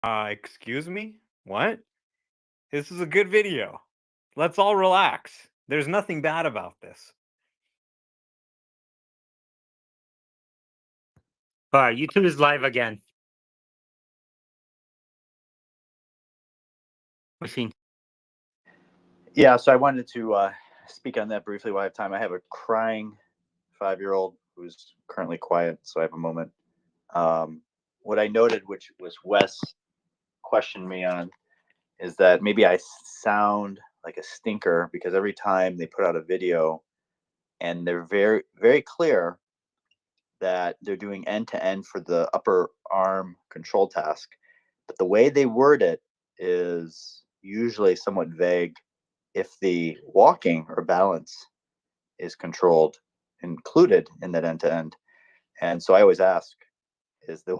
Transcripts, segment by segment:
Excuse me? What? This is a good video. Let's all relax. There's nothing bad about this. YouTube is live again. Machine. Yeah, so I wanted to speak on that briefly while I have time. I have a crying 5-year-old who's currently quiet, so I have a moment. What I noted, which was Wes questioned me on, is that maybe I sound like a stinker because every time they put out a video and they're very, very clear that they're doing end-to-end for the upper arm control task, but the way they word it is usually somewhat vague if the walking or balance is controlled, included in that end-to-end. And so I always ask, is the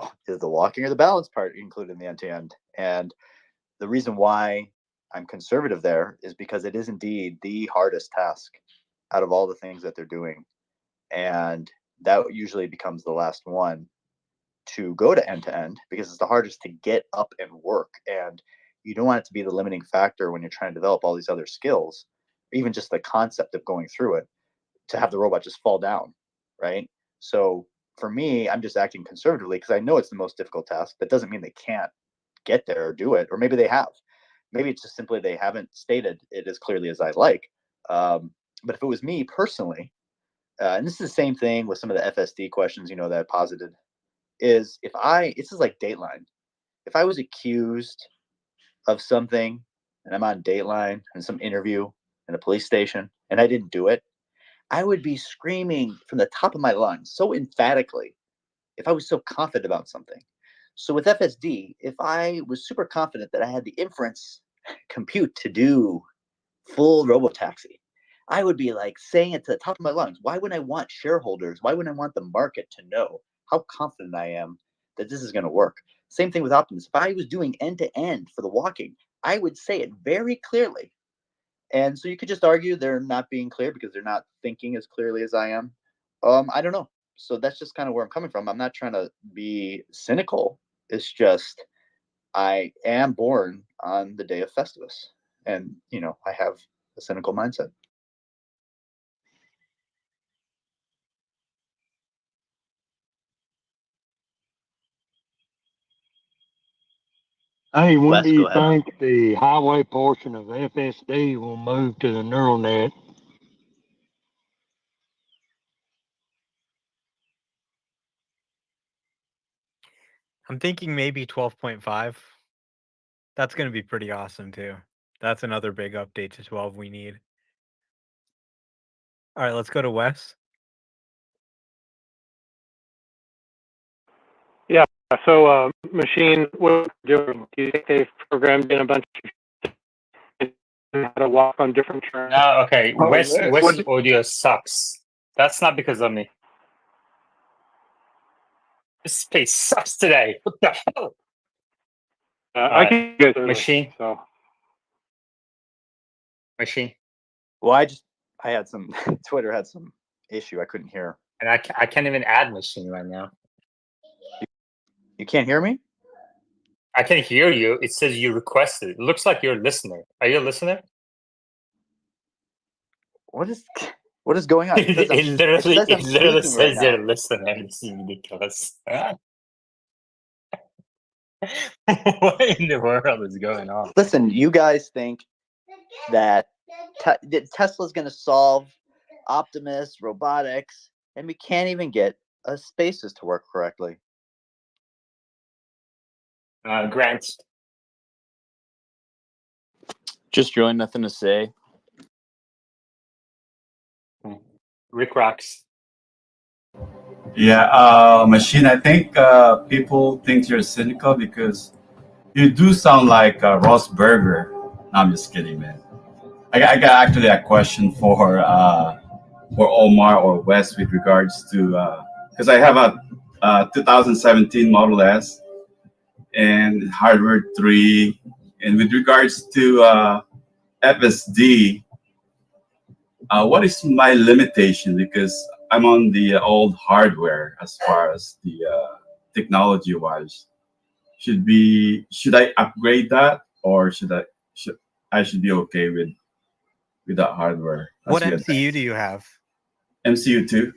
walking or the balance part included in the end-to-end? And the reason why I'm conservative there is because it is indeed the hardest task out of all the things that they're doing. And that usually becomes the last one to go to end-to-end because it's the hardest to get up and work. And you don't want it to be the limiting factor when you're trying to develop all these other skills, even just the concept of going through it, to have the robot just fall down, right? So for me, I'm just acting conservatively because I know it's the most difficult task. That doesn't mean they can't get there or do it, or maybe they have. Maybe it's just simply they haven't stated it as clearly as I'd like. But if it was me personally, and this is the same thing with some of the FSD questions, that I posited, is this is like Dateline. If I was accused of something and I'm on Dateline in some interview in a police station and I didn't do it, I would be screaming from the top of my lungs so emphatically if I was so confident about something. So with FSD, if I was super confident that I had the inference compute to do full robotaxi, I would be like saying it to the top of my lungs. Why would I want shareholders? Why wouldn't I want the market to know how confident I am that this is going to work? Same thing with Optimus. If I was doing end-to-end for the walking, I would say it very clearly. And so you could just argue they're not being clear because they're not thinking as clearly as I am. I don't know. So that's just kind of where I'm coming from. I'm not trying to be cynical. It's just I am born on the day of Festivus. And, I have a cynical mindset. Hey, when Wes, do you go ahead. think the highway portion of FSD will move to the neural net? I'm thinking maybe 12.5. That's going to be pretty awesome too. That's another big update to 12 we need. All right, let's go to Wes. Yeah. So, machine, what we're doing? Do you think they've programmed in a bunch of how to walk on different terms? No, okay. Oh, West's audio sucks. That's not because of me. This space sucks today. What the hell? I can get through Machine. So, Machine. Well, I had some Twitter had some issue. I couldn't hear. And I can't even add machine right now. You can't hear me? I can hear you. It says you requested. It looks like you're a listener. Are you a listener? What is going on? It literally Speaking says right now. you're a listener. This is ridiculous. What in the world is going on? Listen, you guys think that Tesla's going to solve Optimus, robotics, and we can't even get a spaces to work correctly. Grant. Just joined, nothing to say. Rick Rocks. Yeah, Machine, I think people think you're cynical because you do sound like Ross Berger. No, I'm just kidding, man. I got actually a question for Omar or Wes with regards to, because I have a 2017 Model S and hardware 3. And with regards to FSD, what is my limitation? Because I'm on the old hardware as far as the technology wise. should I upgrade that, or I should be okay with that hardware? What As we MCU advance? do you have? MCU 2.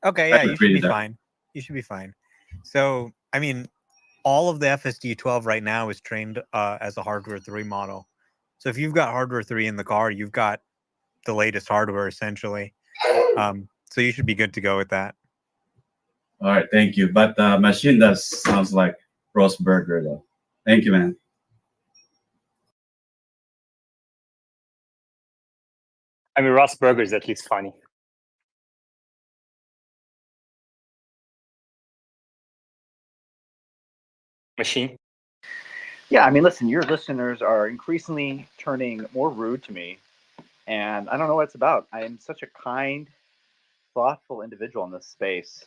Okay, I yeah, you should be upgraded that. fine. You should be fine. So, I mean, all of the FSD 12 right now is trained as a hardware 3 model. So if you've got hardware 3 in the car, you've got the latest hardware essentially. So you should be good to go with that. All right, thank you. But the machine does sounds like roast burger though. Thank you, man. I mean, Ross Burger is at least funny. Machine. Yeah, I mean, listen, your listeners are increasingly turning more rude to me, and I don't know what it's about. I am such a kind, thoughtful individual in this space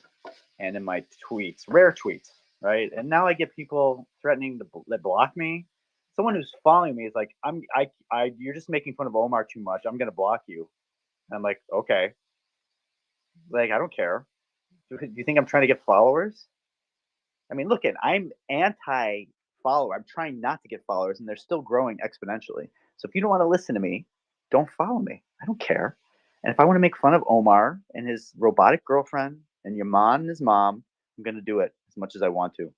and in my tweets, rare tweets, right? And now I get people threatening to block me. Someone who's following me is like, you're just making fun of Omar too much. I'm gonna block you. And I'm like, okay, like I don't care. Do you think I'm trying to get followers? I mean, look, I'm anti-follower. I'm trying not to get followers, and they're still growing exponentially. So if you don't want to listen to me, don't follow me. I don't care. And if I want to make fun of Omar and his robotic girlfriend and Yaman and his mom, I'm going to do it as much as I want to.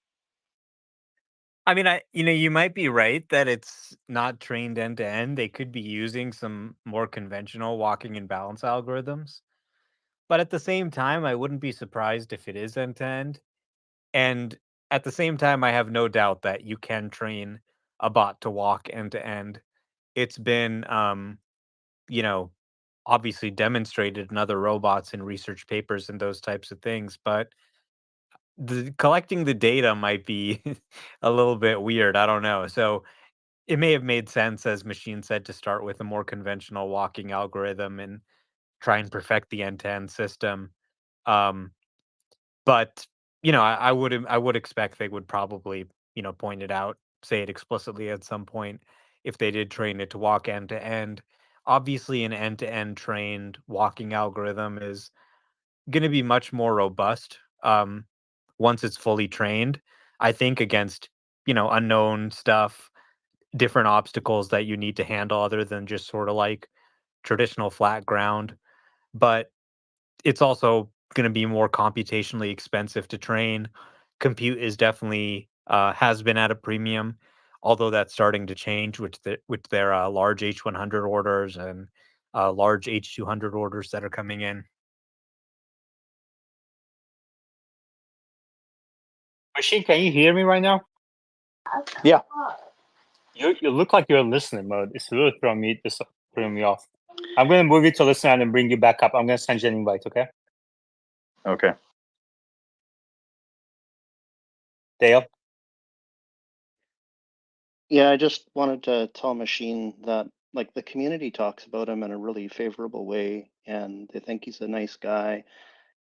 I mean, you might be right that it's not trained end to end. They could be using some more conventional walking and balance algorithms. But at the same time, I wouldn't be surprised if it is end to end. And at the same time, I have no doubt that you can train a bot to walk end to end. It's been, you know, obviously demonstrated in other robots and research papers and those types of things. But collecting the data might be a little bit weird. I don't know. So it may have made sense, as Machine said, to start with a more conventional walking algorithm and try and perfect the end to end system. Um, But, I would expect they would probably, point it out, say it explicitly at some point if they did train it to walk end to end. Obviously, an end to end trained walking algorithm is going to be much more robust once it's fully trained. I think against, unknown stuff, different obstacles that you need to handle other than just sort of like traditional flat ground. But it's also going to be more computationally expensive to train. Compute is definitely has been at a premium, although that's starting to change with their large H100 orders and large H200 orders that are coming in. Machine, can you hear me right now? Yeah. You look like you're in listening mode. It's really throwing me off. I'm gonna move you to listener and then bring you back up. I'm gonna send you an invite, okay? Okay. Dale? Yeah, I just wanted to tell Machine that like the community talks about him in a really favorable way, and they think he's a nice guy,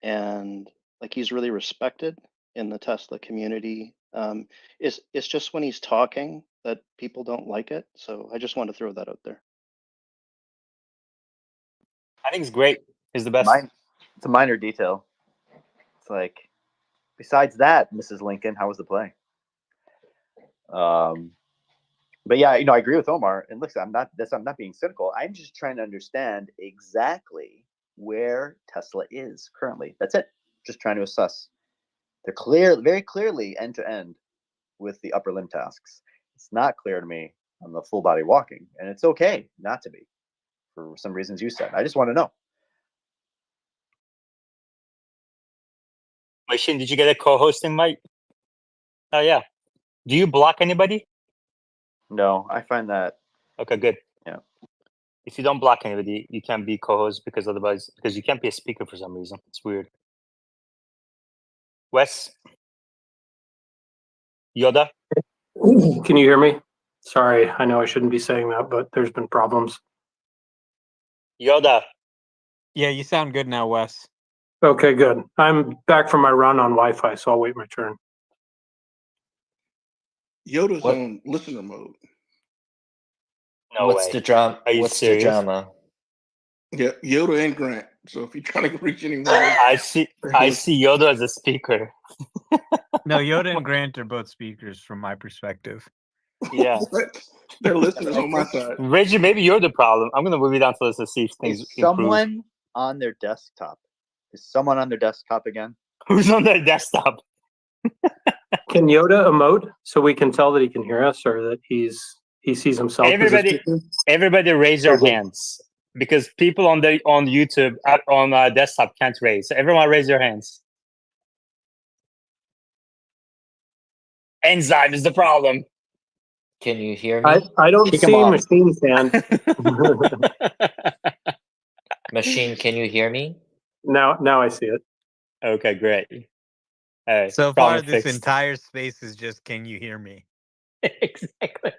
and like he's really respected in the Tesla community. It's just when he's talking that people don't like it. So I just want to throw that out there. I think it's great. He's the best. It's a minor detail. It's like, besides that, Mrs. Lincoln, how was the play? But yeah, I agree with Omar. And listen, I'm not being cynical. I'm just trying to understand exactly where Tesla is currently. That's it. Just trying to assess. They're very clearly end to end with the upper limb tasks. It's not clear to me on the full body walking, and it's okay not to be for some reasons you said. I just want to know. Machine, did you get a co-host invite? Oh yeah. Do you block anybody? No, I find that. Okay, good. Yeah. If you don't block anybody, you can't be co-host because you can't be a speaker for some reason. It's weird. Wes? Yoda? Can you hear me? Sorry, I know I shouldn't be saying that, but there's been problems. Yoda? Yeah, you sound good now, Wes. Okay, good. I'm back from my run on Wi-Fi, so I'll wait my turn. Yoda's on listener mode. No What's way. the drama? Are you What's serious? the drama? Yeah, Yoda and Grant. So if you're trying to reach anyone, I see Yoda as a speaker. No, Yoda and Grant are both speakers from my perspective. Yeah. what? They're listeners on my side. Reggie, maybe you're the problem. I'm gonna move it down to see if things Is improve. someone on their desktop? Is someone on their desktop again? Who's on their desktop? Can Yoda emote so we can tell that he can hear us or that he sees himself Everybody raise your Okay. hands because people on YouTube on desktop can't raise. So everyone raise your hands. Enzyme is the problem. Can you hear me? I don't Kick 'em see off. Machine's hand. Machine, can you hear me? Now I see it. Okay, great. All right, So far, problem this fixed. entire space is just, can you hear me? Exactly.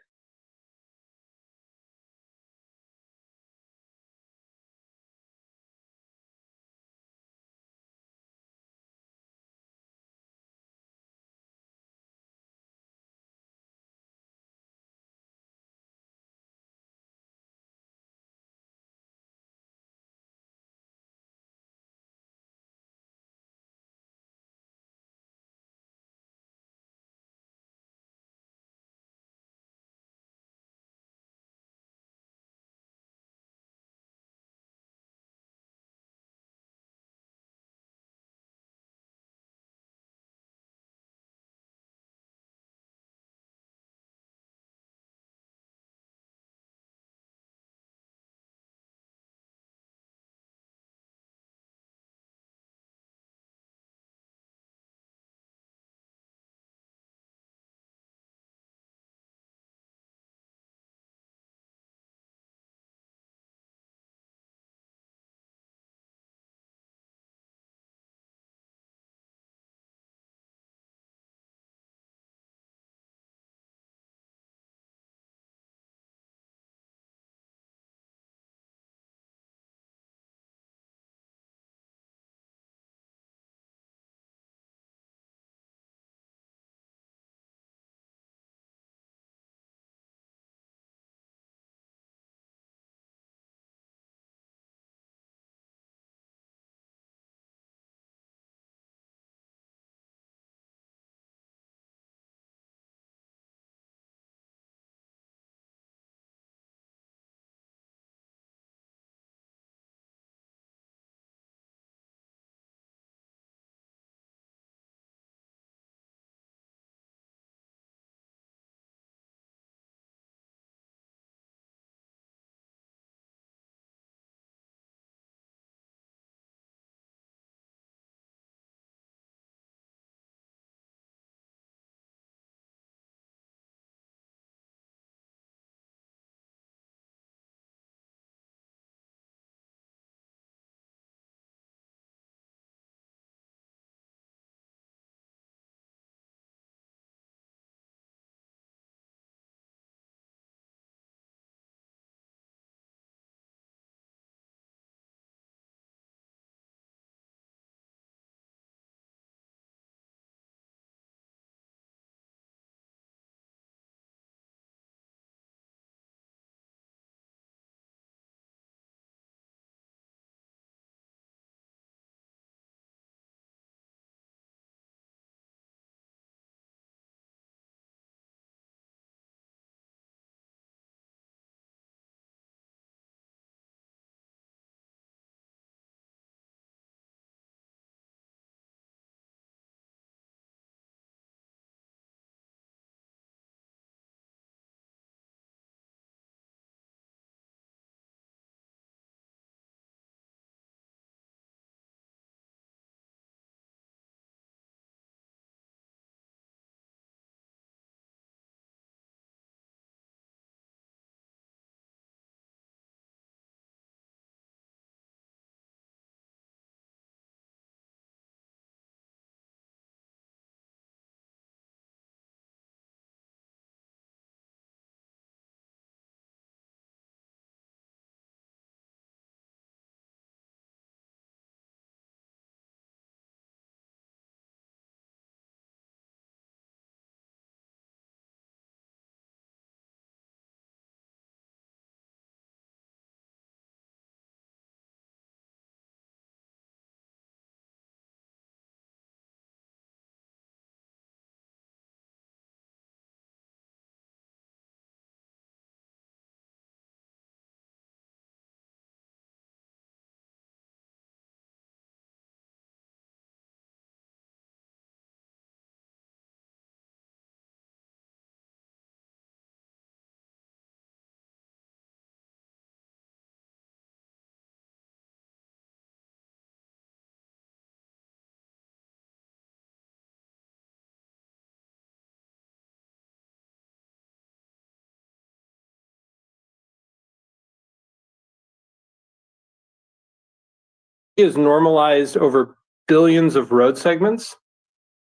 is normalized over billions of road segments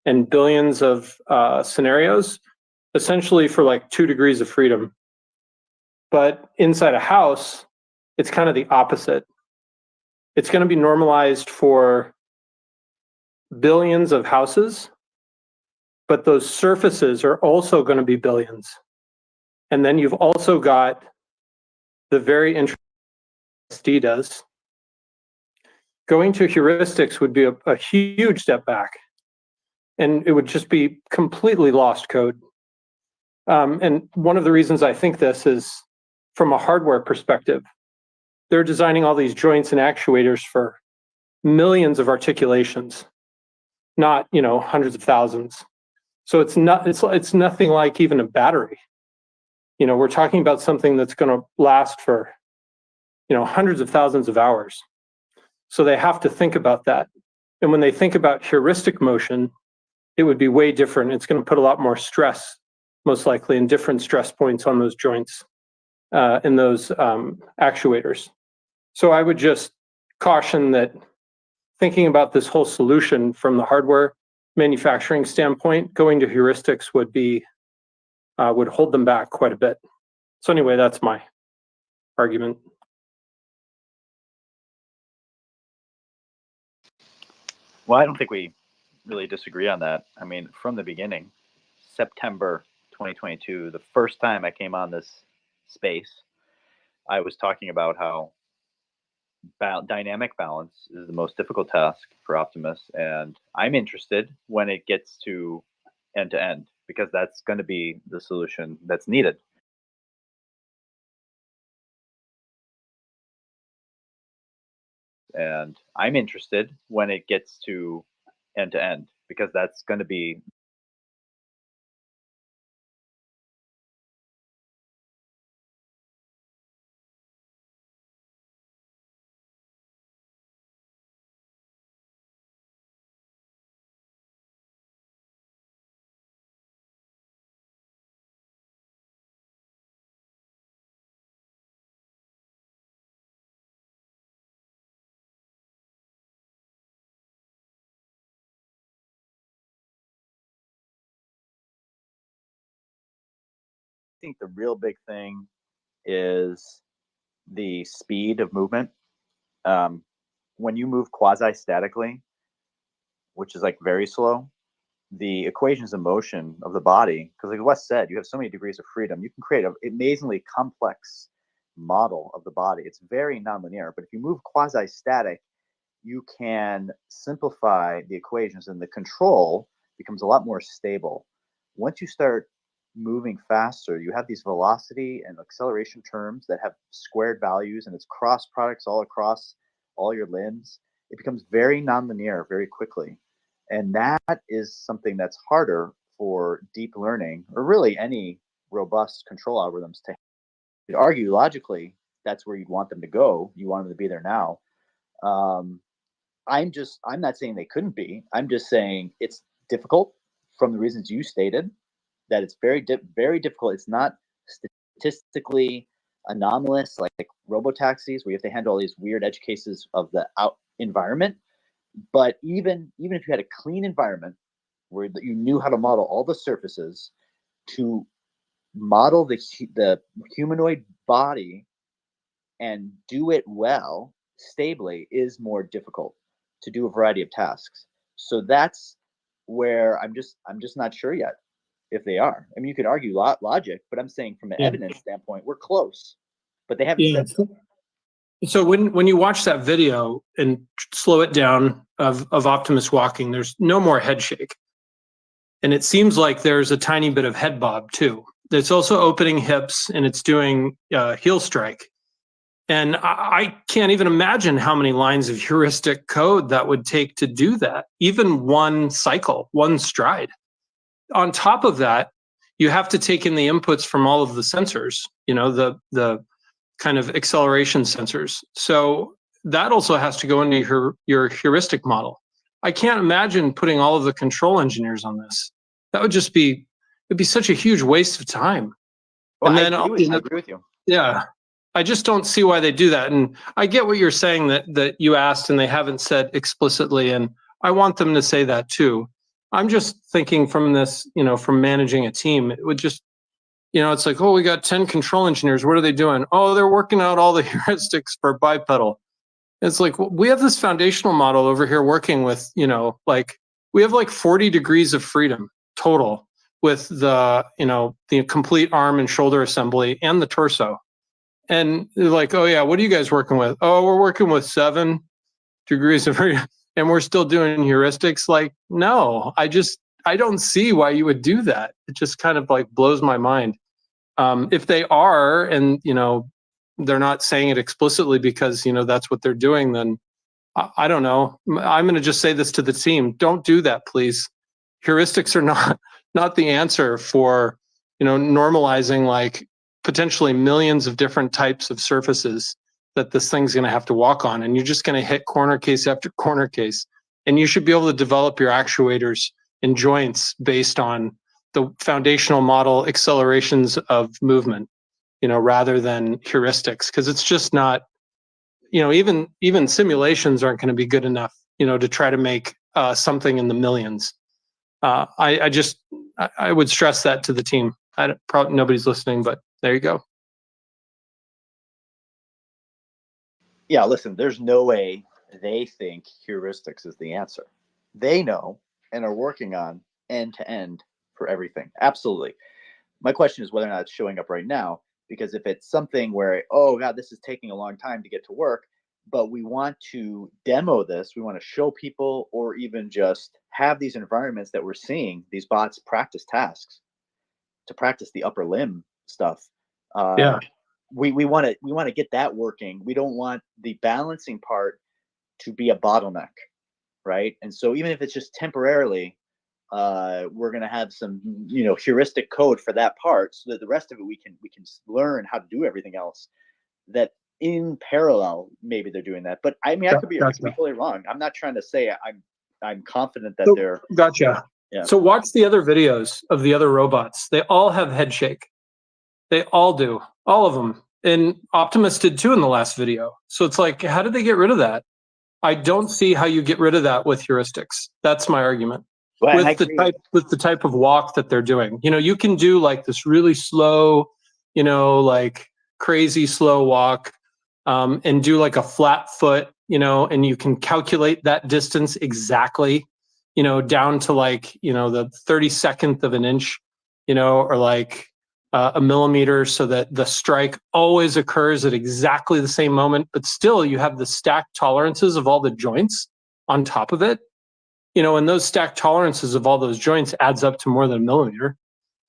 and billions of scenarios, essentially for like 2 degrees of freedom. But inside a house, it's kind of the opposite. It's going to be normalized for billions of houses, but those surfaces are also going to be billions. And then you've also got the very interesting FSD does. Going to heuristics would be a huge step back, and it would just be completely lost code. And one of the reasons I think this is from a hardware perspective. They're designing all these joints and actuators for millions of articulations, not hundreds of thousands. So it's nothing like even a battery. We're talking about something that's going to last for hundreds of thousands of hours. So they have to think about that. And when they think about heuristic motion, it would be way different. It's going to put a lot more stress, most likely, and different stress points on those joints in those actuators. So I would just caution that thinking about this whole solution from the hardware manufacturing standpoint, going to heuristics would hold them back quite a bit. So anyway, that's my argument. Well, I don't think we really disagree on that. I mean, from the beginning, September 2022, the first time I came on this space, I was talking about how dynamic balance is the most difficult task for Optimus, and I'm interested when it gets to end-to-end, because that's going to be the solution that's needed. And I'm interested when it gets to end-to-end, because that's going to be I think the real big thing is the speed of movement. When you move quasi-statically, which is like very slow, the equations of motion of the body, because like Wes said, you have so many degrees of freedom, you can create an amazingly complex model of the body. It's very nonlinear, but if you move quasi-static, you can simplify the equations and the control becomes a lot more stable. Once you start moving faster, you have these velocity and acceleration terms that have squared values, and it's cross products all across all your limbs. It becomes very nonlinear very quickly. And that is something that's harder for deep learning, or really any robust control algorithms to you'd argue logically. That's where you'd want them to go. You want them to be there now. I'm not saying they couldn't be. I'm just saying it's difficult from the reasons you stated, that it's very, very difficult. It's not statistically anomalous like robotaxis, where you have to handle all these weird edge cases of the out environment. But even if you had a clean environment where you knew how to model all the surfaces, to model the humanoid body and do it well, stably, is more difficult to do a variety of tasks. So that's where I'm just not sure yet if they are. I mean, you could argue logic, but I'm saying from an evidence standpoint, we're close, but they haven't said so. So when you watch that video and slow it down of Optimus walking, there's no more head shake. And it seems like there's a tiny bit of head bob too. It's also opening hips, and it's doing heel strike. And I can't even imagine how many lines of heuristic code that would take to do that, even one cycle, one stride. On top of that, you have to take in the inputs from all of the sensors, the kind of acceleration sensors. So that also has to go into your heuristic model. I can't imagine putting all of the control engineers on this. That would just it'd be such a huge waste of time. Well, And then I agree with you. yeah. I just don't see why they do that. And I get what you're saying that you asked and they haven't said explicitly, and I want them to say that too. I'm just thinking from this, from managing a team, it would just, it's like, oh, we got 10 control engineers. What are they doing? Oh, they're working out all the heuristics for bipedal. It's like, we have this foundational model over here working with, we have like 40 degrees of freedom total with the complete arm and shoulder assembly and the torso. And they're like, oh yeah, what are you guys working with? Oh, we're working with 7 degrees of freedom and we're still doing heuristics. Like, no, I don't see why you would do that. It just kind of like blows my mind. If they are, and they're not saying it explicitly because that's what they're doing, then I don't know. I'm going to just say this to the team: don't do that, please. Heuristics are not the answer for normalizing like potentially millions of different types of surfaces that this thing's going to have to walk on, and you're just going to hit corner case after corner case. And you should be able to develop your actuators and joints based on the foundational model accelerations of movement, rather than heuristics, because it's just not, even simulations aren't going to be good enough, to try to make something in the millions. I would stress that to the team. Probably nobody's listening, but there you go. Yeah, listen, there's no way they think heuristics is the answer. They know and are working on end to end for everything. Absolutely. My question is whether or not it's showing up right now, because if it's something where, oh God, this is taking a long time to get to work, but we want to demo this, we want to show people, or even just have these environments that we're seeing these bots practice tasks to practice the upper limb stuff. Yeah. We want to get that working. We don't want the balancing part to be a bottleneck, right? And so even if it's just temporarily, we're going to have some heuristic code for that part, so that the rest of it we can learn how to do everything else. That in parallel, maybe they're doing that, but I mean, I could be totally wrong. I'm not trying to say I'm confident that they're. Gotcha. Yeah. So watch the other videos of the other robots. They all have head shake. They all do, all of them. And Optimus did too in the last video. So it's like, how did they get rid of that? I don't see how you get rid of that with heuristics. That's my argument. Well, with the type of walk that they're doing. You can do like this really slow, like crazy slow walk, and do like a flat foot, and you can calculate that distance exactly, down to like, the 32nd of an inch, or like a millimeter, so that the strike always occurs at exactly the same moment, but still you have the stacked tolerances of all the joints on top of it. And those stacked tolerances of all those joints adds up to more than a millimeter.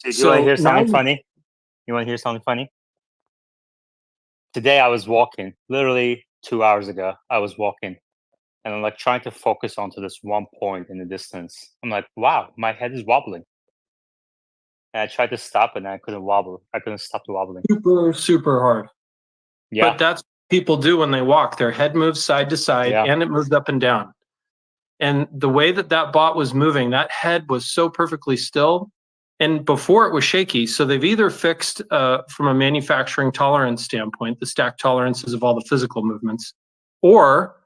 Do you want to hear something funny? You want to hear something funny? Today I was walking, literally 2 hours ago, I was walking, and I'm like trying to focus onto this one point in the distance. I'm like, wow, my head is wobbling. And I tried to stop and I couldn't wobble. I couldn't stop the wobbling. Super, super hard. Yeah. But that's what people do when they walk. Their head moves side to side, and it moves up and down. And the way that bot was moving, that head was so perfectly still. And before it was shaky. So they've either fixed, from a manufacturing tolerance standpoint, the stack tolerances of all the physical movements, or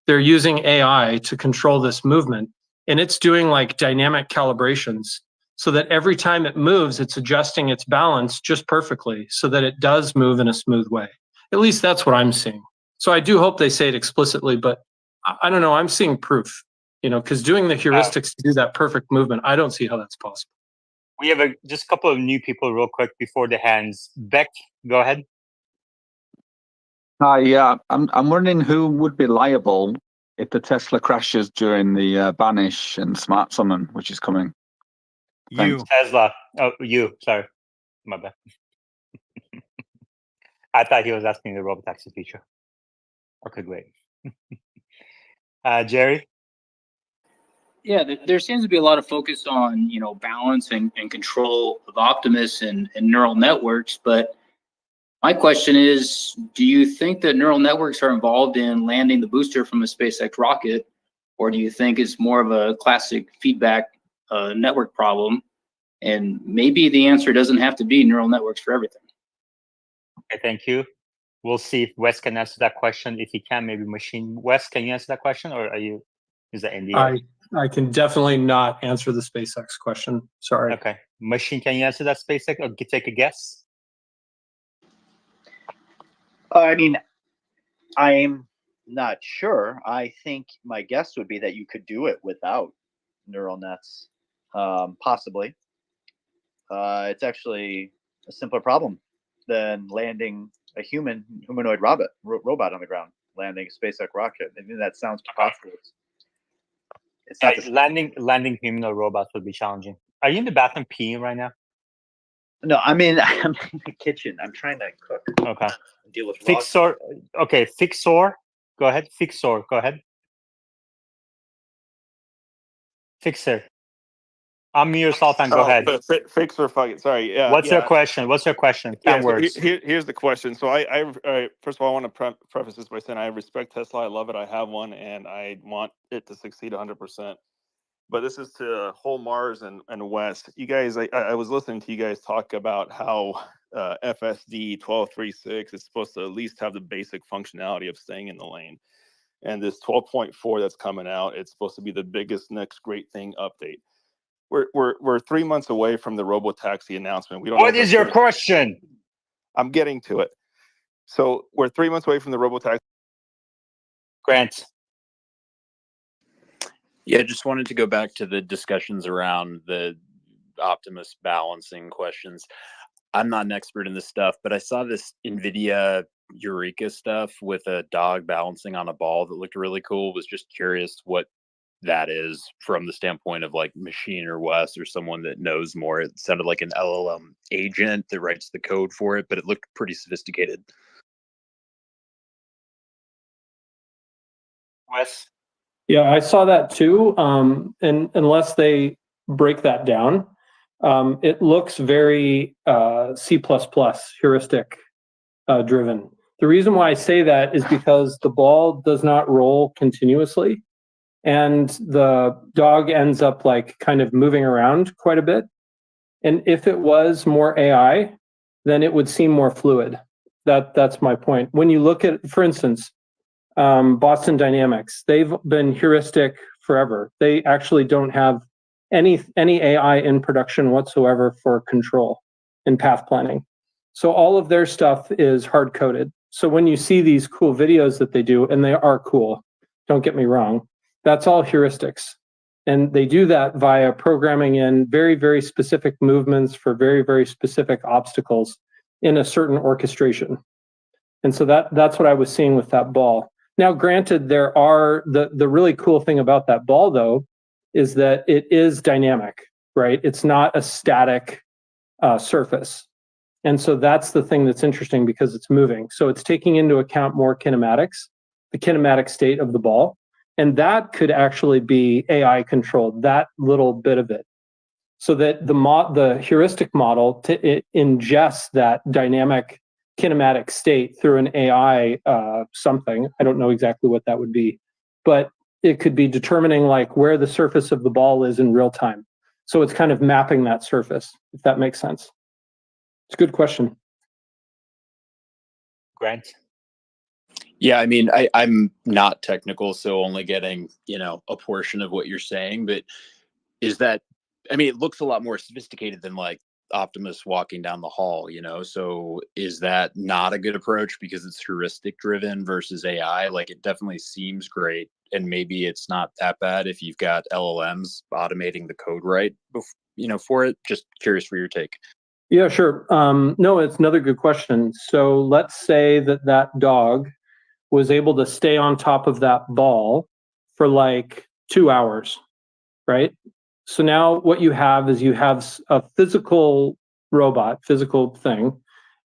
they're using AI to control this movement. And it's doing like dynamic calibrations, so that every time it moves, it's adjusting its balance just perfectly so that it does move in a smooth way. At least that's what I'm seeing. So I do hope they say it explicitly, but I don't know. I'm seeing proof, because doing the heuristics to do that perfect movement, I don't see how that's possible. We have just a couple of new people real quick before the hands. Beck, go ahead. Hi, yeah. I'm wondering who would be liable if the Tesla crashes during the Banish and Smart Summon, which is coming. You. Tesla. Oh, you. Sorry. My bad. I thought he was asking the Robotaxi feature. Okay, great. Jerry? Yeah, there seems to be a lot of focus on, balance and control of Optimus and neural networks. But my question is, do you think that neural networks are involved in landing the booster from a SpaceX rocket? Or do you think it's more of a classic feedback network problem? And maybe the answer doesn't have to be neural networks for everything. Okay, thank you. We'll see if Wes can answer that question. If he can, maybe Machine. Wes, can you answer that question, or is that NDA? I can definitely not answer the SpaceX question. Sorry. Okay. Machine, can you answer that SpaceX or take a guess? I mean, I'm not sure. I think my guess would be that you could do it without neural nets, possibly. It's actually a simpler problem than landing a humanoid robot on the ground, landing a SpaceX rocket. I mean, that sounds preposterous. It's not landing humanoid robots would be challenging. Are you in the bathroom peeing right now? No, I'm in the kitchen. I'm trying to cook. Okay. Deal with Fixor. Okay, Fixor. Go ahead. Fixor. Go ahead. Fixer. Unmute yourself and go ahead. Fixer, fuck it. Sorry. Yeah. What's your question? What's your question? 10 words. So here's the question. So I first of all, I want to preface this by saying I respect Tesla. I love it. I have one, and I want it to succeed 100%. But this is to whole Mars and West. You guys, I was listening to you guys talk about how FSD 1236 is supposed to at least have the basic functionality of staying in the lane. And this 12.4 that's coming out, it's supposed to be the biggest next great thing update. We're 3 months away from the Robotaxi announcement. We don't. What is your question? I'm getting to it. So we're 3 months away from the Robotaxi. Grant. Yeah, just wanted to go back to the discussions around the Optimus balancing questions. I'm not an expert in this stuff, but I saw this Nvidia Eureka stuff with a dog balancing on a ball that looked really cool. Was just curious what that is from the standpoint of like Machine or Wes or someone that knows more. It sounded like an LLM agent that writes the code for it, but it looked pretty sophisticated. Wes? Yeah, I saw that too. And unless they break that down, it looks very C++ heuristic driven. The reason why I say that is because the ball does not roll continuously, and the dog ends up like kind of moving around quite a bit. And if it was more AI, then it would seem more fluid. That's my point. When you look at, for instance, Boston Dynamics, they've been heuristic forever. They actually don't have any AI in production whatsoever for control and path planning. So all of their stuff is hard coded. So when you see these cool videos that they do, and they are cool, don't get me wrong, that's all heuristics. And they do that via programming in very, very specific movements for very, very specific obstacles in a certain orchestration. And so that's what I was seeing with that ball. Now, granted, there are the really cool thing about that ball, though, is that it is dynamic, right? It's not a static surface. And so that's the thing that's interesting because it's moving. So it's taking into account more kinematics, the kinematic state of the ball. And that could actually be AI controlled, that little bit of it. So that the heuristic model ingests that dynamic kinematic state through an AI something. I don't know exactly what that would be, but it could be determining like where the surface of the ball is in real time. So it's kind of mapping that surface, if that makes sense. It's a good question. Grant? Yeah, I mean, I'm not technical, so only getting, a portion of what you're saying, but is that, I mean, it looks a lot more sophisticated than like Optimus walking down the hall, so is that not a good approach because it's heuristic driven versus AI? Like it definitely seems great, and maybe it's not that bad if you've got LLMs automating the code right, for it. Just curious for your take. Yeah, sure. No, it's another good question. So let's say that dog was able to stay on top of that ball for like 2 hours, right? So now what you have is you have a physical robot, physical thing,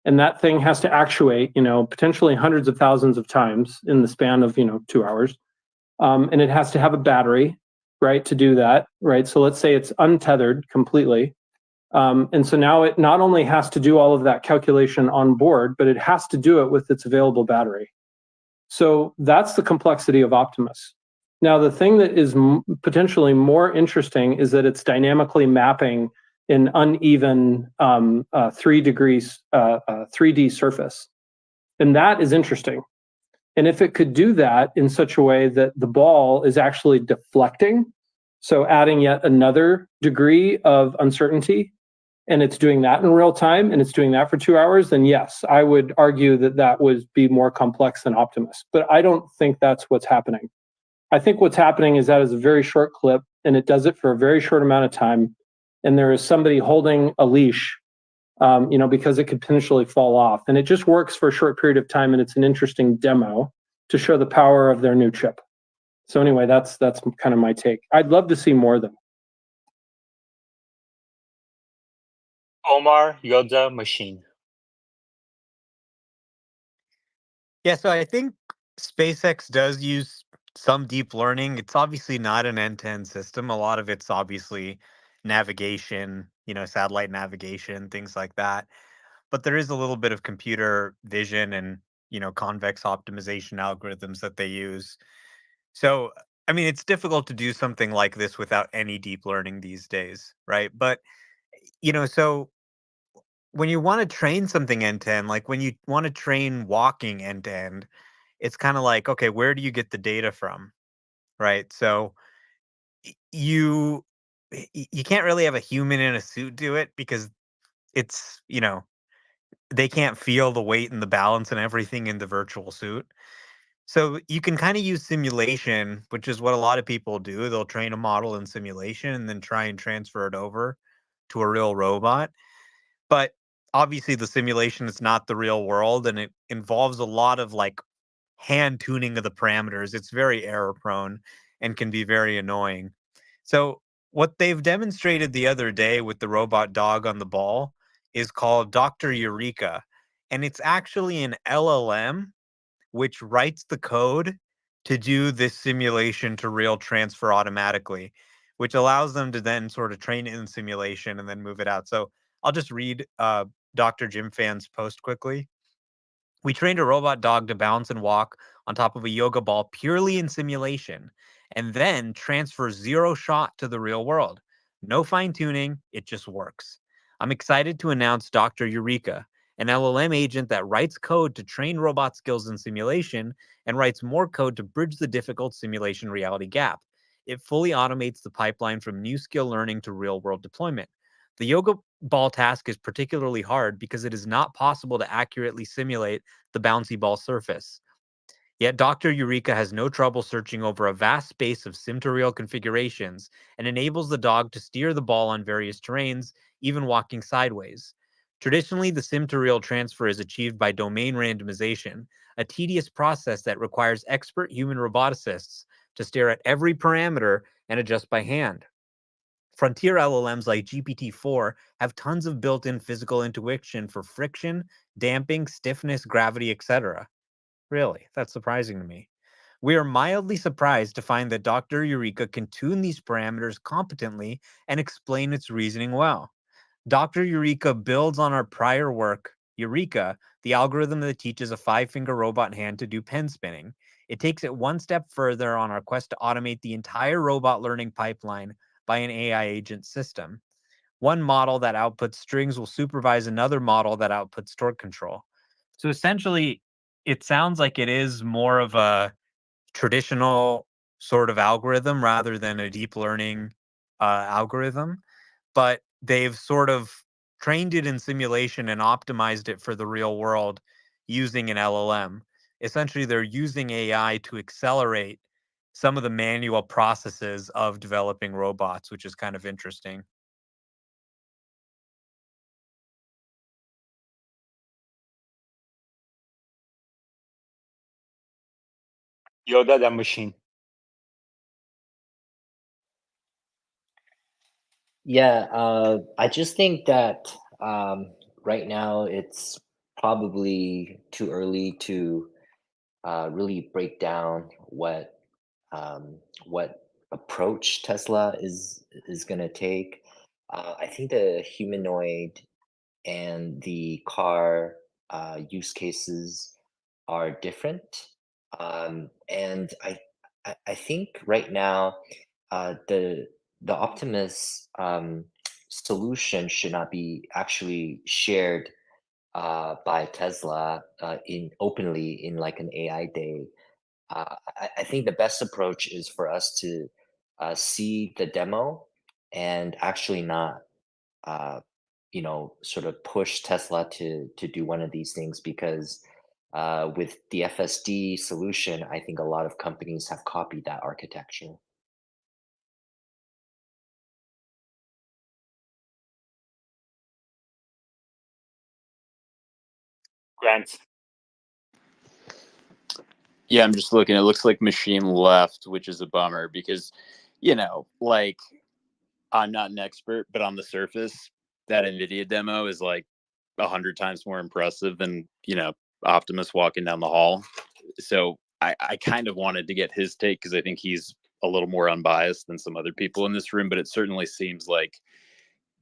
and that thing has to actuate, potentially hundreds of thousands of times in the span of, 2 hours. And it has to have a battery, right, to do that, right? So let's say it's untethered completely. And so now it not only has to do all of that calculation on board, but it has to do it with its available battery. So that's the complexity of Optimus. Now, the thing that is potentially more interesting is that it's dynamically mapping an uneven 3D surface. And that is interesting. And if it could do that in such a way that the ball is actually deflecting, so adding yet another degree of uncertainty, and it's doing that in real time, and it's doing that for 2 hours, then yes, I would argue that that would be more complex than Optimus. But I don't think that's what's happening. I think what's happening is that is a very short clip, and it does it for a very short amount of time, and there is somebody holding a leash, because it could potentially fall off. And it just works for a short period of time, and it's an interesting demo to show the power of their new chip. So anyway, that's kind of my take. I'd love to see more of them. Omar, you're the machine. Yeah, so I think SpaceX does use some deep learning. It's obviously not an end-to-end system. A lot of it's obviously navigation, satellite navigation, things like that. But there is a little bit of computer vision and, convex optimization algorithms that they use. So, I mean, it's difficult to do something like this without any deep learning these days, right? But, so when you want to train something end to end, like when you want to train walking end to end, it's kind of like, okay, where do you get the data from? Right. So you you can't really have a human in a suit do it because it's, they can't feel the weight and the balance and everything in the virtual suit. So you can kind of use simulation, which is what a lot of people do. They'll train a model in simulation and then try and transfer it over to a real robot. But obviously the simulation is not the real world and it involves a lot of like hand tuning of the parameters. It's very error prone and can be very annoying. So what they've demonstrated the other day with the robot dog on the ball is called Dr. Eureka. And it's actually an LLM which writes the code to do this simulation to real transfer automatically, which allows them to then sort of train it in simulation and then move it out. So I'll just read Dr. Jim Fan's post quickly. We trained a robot dog to bounce and walk on top of a yoga ball purely in simulation, and then transfer zero shot to the real world. No fine tuning, it just works. I'm excited to announce Dr. Eureka, an LLM agent that writes code to train robot skills in simulation and writes more code to bridge the difficult simulation reality gap. It fully automates the pipeline from new skill learning to real world deployment. The yoga ball task is particularly hard because it is not possible to accurately simulate the bouncy ball surface. Yet Dr. Eureka has no trouble searching over a vast space of sim-to-real configurations and enables the dog to steer the ball on various terrains, even walking sideways. Traditionally, the sim-to-real transfer is achieved by domain randomization, a tedious process that requires expert human roboticists to stare at every parameter and adjust by hand. Frontier LLMs like GPT-4 have tons of built-in physical intuition for friction, damping, stiffness, gravity, etc. Really, that's surprising to me. We are mildly surprised to find that Dr. Eureka can tune these parameters competently and explain its reasoning well. Dr. Eureka builds on our prior work, Eureka, the algorithm that teaches a five-finger robot hand to do pen spinning. It takes it one step further on our quest to automate the entire robot learning pipeline by an AI agent system. One model that outputs strings will supervise another model that outputs torque control. So essentially, it sounds like it is more of a traditional sort of algorithm rather than a deep learning algorithm, but they've sort of trained it in simulation and optimized it for the real world using an LLM. Essentially, they're using AI to accelerate some of the manual processes of developing robots, which is kind of interesting. Yoda the machine. Yeah, I just think that right now it's probably too early to really break down what approach Tesla is going to take. I think the humanoid and the car use cases are different, and I think right now the Optimus solution should not be actually shared by Tesla in openly in like an AI day. I think the best approach is for us to see the demo and actually not, sort of push Tesla to do one of these things because with the FSD solution, I think a lot of companies have copied that architecture. Grant. Yeah, I'm just looking. It looks like machine left, which is a bummer because, like I'm not an expert, but on the surface, that Nvidia demo is like 100 times more impressive than Optimus walking down the hall. So I kind of wanted to get his take because I think he's a little more unbiased than some other people in this room, but it certainly seems like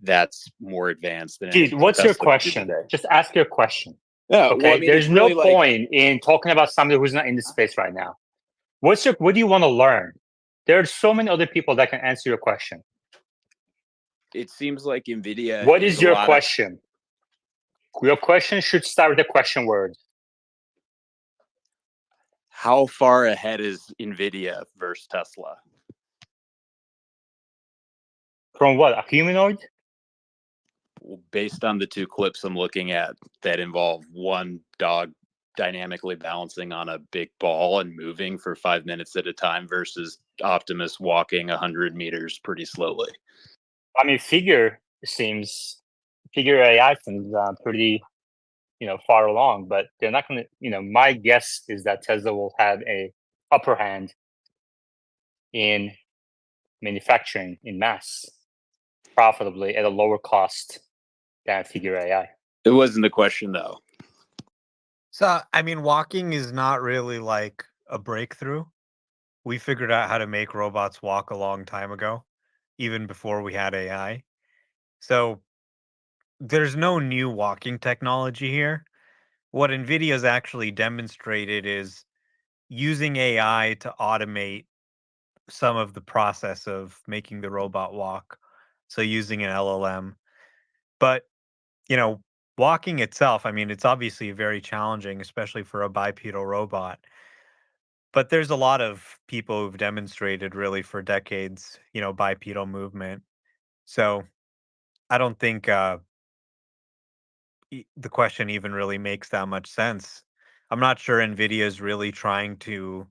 that's more advanced than Dude, anything what's your Tesla can do question? today. Just ask your question. No, Okay. well, I mean, There's it's no really like point in talking about somebody who's not in the space right now. What do you want to learn? There are so many other people that can answer your question. it seems like Nvidia What is is a your lot of question? Your question should start with the question word. how far ahead is Nvidia versus Tesla? From what? A humanoid? Based on the two clips I'm looking at that involve one dog dynamically balancing on a big ball and moving for 5 minutes at a time versus Optimus walking 100 meters pretty slowly. I mean, Figure AI seems pretty, far along, but they're not going to, my guess is that Tesla will have a upper hand in manufacturing in mass profitably at a lower cost than Figure AI. It wasn't the question though. So, I mean, walking is not really like a breakthrough. We figured out how to make robots walk a long time ago, even before we had AI. So, there's no new walking technology here. What NVIDIA's actually demonstrated is using AI to automate some of the process of making the robot walk. So, using an LLM. But, you know, walking itself, I mean, it's obviously very challenging, especially for a bipedal robot. But there's a lot of people who've demonstrated really for decades, bipedal movement. So I don't think the question even really makes that much sense. I'm not sure NVIDIA is really trying to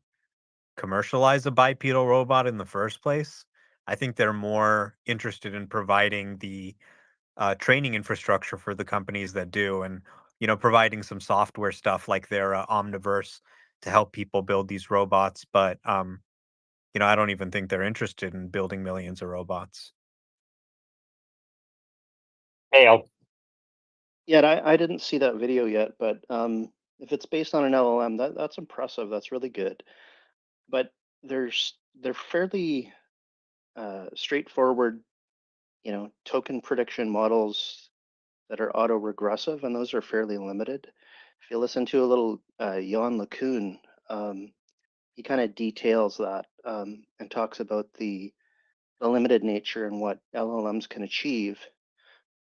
commercialize a bipedal robot in the first place. I think they're more interested in providing the training infrastructure for the companies that do, and providing some software stuff like their Omniverse to help people build these robots. But I don't even think they're interested in building millions of robots. Hey, Yeah, I didn't see that video yet, but if it's based on an LLM, that's impressive. That's really good. But they're fairly straightforward, token prediction models that are auto-regressive, and those are fairly limited. If you listen to a little Jan LeCun, he kind of details that and talks about the limited nature and what LLMs can achieve.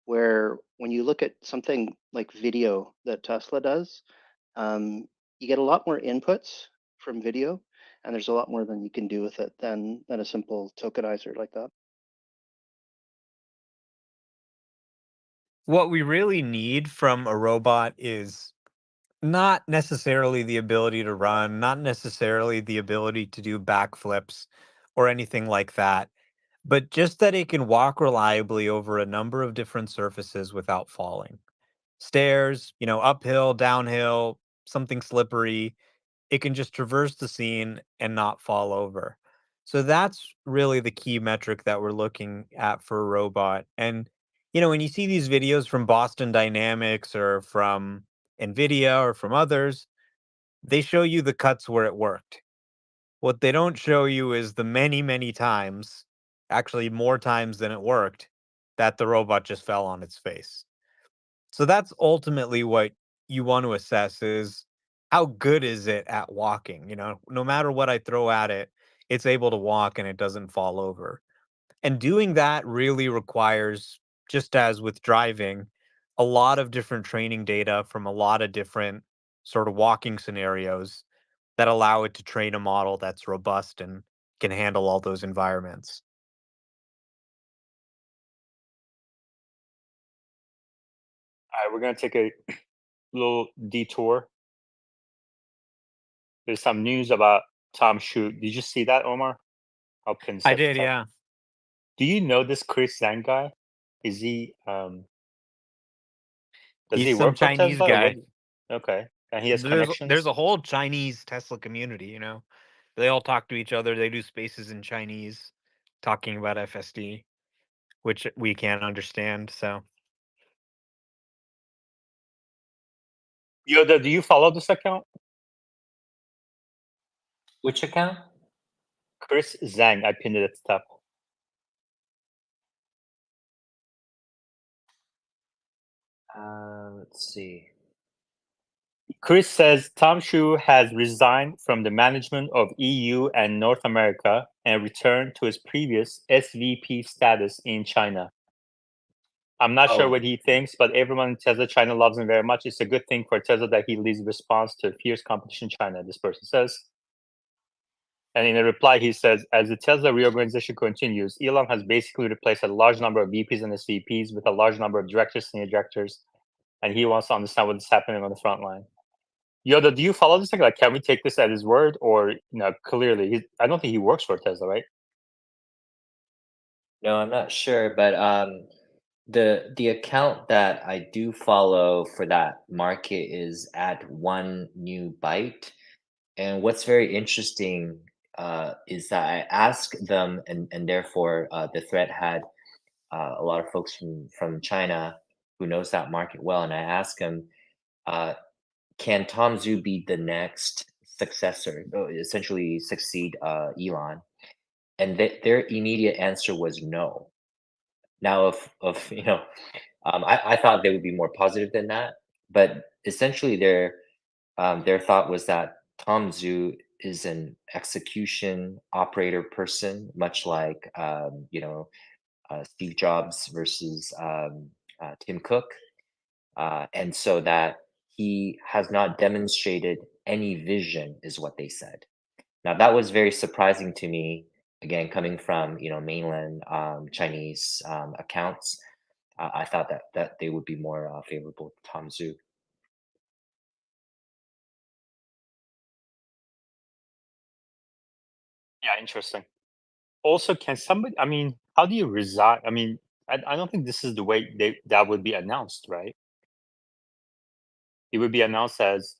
Where when you look at something like video that Tesla does, you get a lot more inputs from video, and there's a lot more than you can do with it than a simple tokenizer like that. What we really need from a robot is not necessarily the ability to run, not necessarily the ability to do backflips or anything like that, but just that it can walk reliably over a number of different surfaces without falling. Stairs, uphill, downhill, something slippery. It can just traverse the scene and not fall over. So that's really the key metric that we're looking at for a robot. And, when you see these videos from Boston Dynamics or from NVIDIA or from others, they show you the cuts where it worked. What they don't show you is the many, many times, actually more times than it worked, that the robot just fell on its face. So that's ultimately what you want to assess is how good is it at walking? No matter what I throw at it, it's able to walk and it doesn't fall over. And doing that really requires, just as with driving, a lot of different training data from a lot of different sort of walking scenarios that allow it to train a model that's robust and can handle all those environments. All right, we're gonna take a little detour. There's some news about Tom Shu. Did you see that, Omar? I'll pin this I at the did, top. yeah. Do you know this Chris Zhang guy? Is he does He's he some work for Chinese Tesla? Or what? guy. Okay, and he has There's connections. a whole Chinese Tesla community, you know. They all talk to each other. They do spaces in Chinese talking about FSD, which we can't understand. So Yoda, do you follow this account? Which account? Chris Zhang. I pinned it at the top. Let's see. Chris says Tom Shu has resigned from the management of EU and North America and returned to his previous SVP status in China. I'm not sure Oh, what he thinks, but everyone in Tesla China loves him very much. It's a good thing for Tesla that he leads response to fierce competition in China, this person says. And in a reply, he says, as the Tesla reorganization continues, Elon has basically replaced a large number of VPs and SVPs with a large number of directors, senior directors, and he wants to understand what is happening on the front line. Yoda, do you follow this thing? Like, can we take this at his word, or clearly, I don't think he works for Tesla, right? no, I'm not sure, but the account that I do follow for that market is at One New Byte. And what's very interesting is that I asked them, and therefore the thread had a lot of folks from China who knows that market well, and I asked him, uh, can Tom Zhu be the next successor, essentially succeed Elon? And their immediate answer was no. Now, of I thought they would be more positive than that, but essentially their thought was that Tom Zhu is an execution operator person, much like Steve Jobs versus Tim Cook, and so that he has not demonstrated any vision, is what they said. Now that was very surprising to me. Again, coming from mainland Chinese accounts, I thought that they would be more favorable to Tom Zhu. Yeah, interesting. Also, can somebody? I mean, how do you resign? I mean, I don't think this is the way that would be announced, right? It would be announced as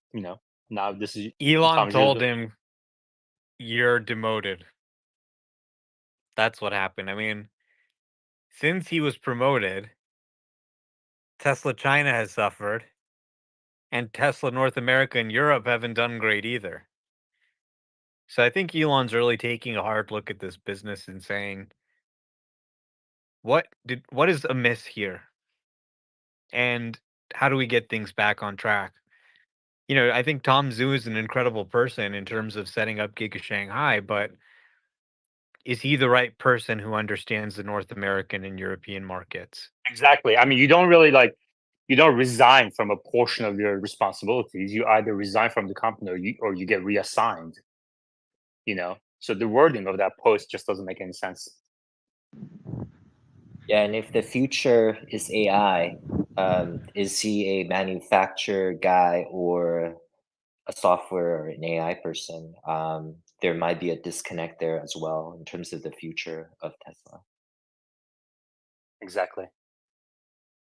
now this is Elon Tom Zhu's. told him, "You're demoted." That's what happened. I mean, since he was promoted, Tesla China has suffered, and Tesla North America and Europe haven't done great either. So I think Elon's really taking a hard look at this business and saying, what is amiss here? And how do we get things back on track? I think Tom Zhu is an incredible person in terms of setting up Giga Shanghai, but is he the right person who understands the North American and European markets? Exactly. I mean, you don't really you don't resign from a portion of your responsibilities. You either resign from the company or you get reassigned. So the wording of that post just doesn't make any sense. Yeah, and if the future is AI, is he a manufacturer guy or a software or an AI person? There might be a disconnect there as well in terms of the future of Tesla. Exactly.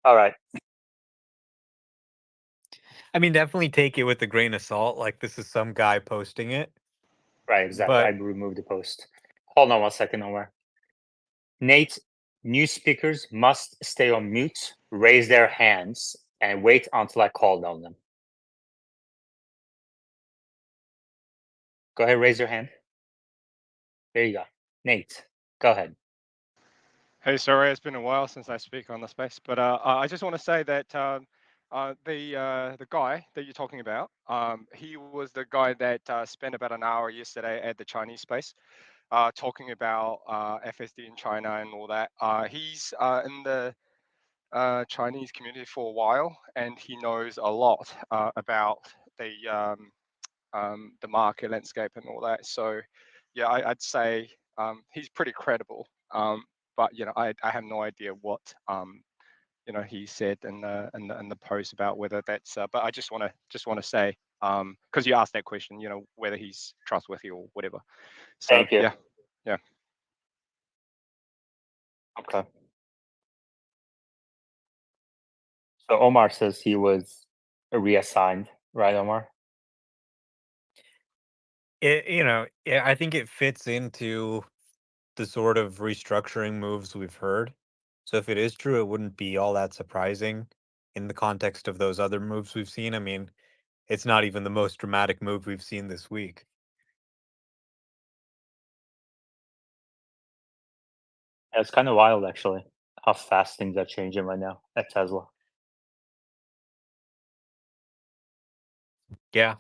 All right. I mean, definitely take it with a grain of salt. Like, this is some guy posting it. Right. Exactly. I But removed the post. Hold on 1 second, Omar. Nate, new speakers must stay on mute, raise their hands, and wait until I call on them. Go ahead, raise your hand. There you go. Nate, go ahead. Hey, sorry, it's been a while since I speak on the space, but I just want to say that the guy that you're talking about, he was the guy that spent about an hour yesterday at the Chinese space, talking about FSD in China and all that. He's in the Chinese community for a while, and he knows a lot about the market landscape and all that. So, yeah, I'd say he's pretty credible. But I have no idea what he said in the post about whether that's. But I just want to say because you asked that question, whether he's trustworthy or whatever. So Thank you. yeah. Okay. So Omar says he was reassigned, right, Omar? I think it fits into the sort of restructuring moves we've heard. So if it is true, it wouldn't be all that surprising in the context of those other moves we've seen. I mean, it's not even the most dramatic move we've seen this week. It's kind of wild, actually, how fast things are changing right now at Tesla. Yeah.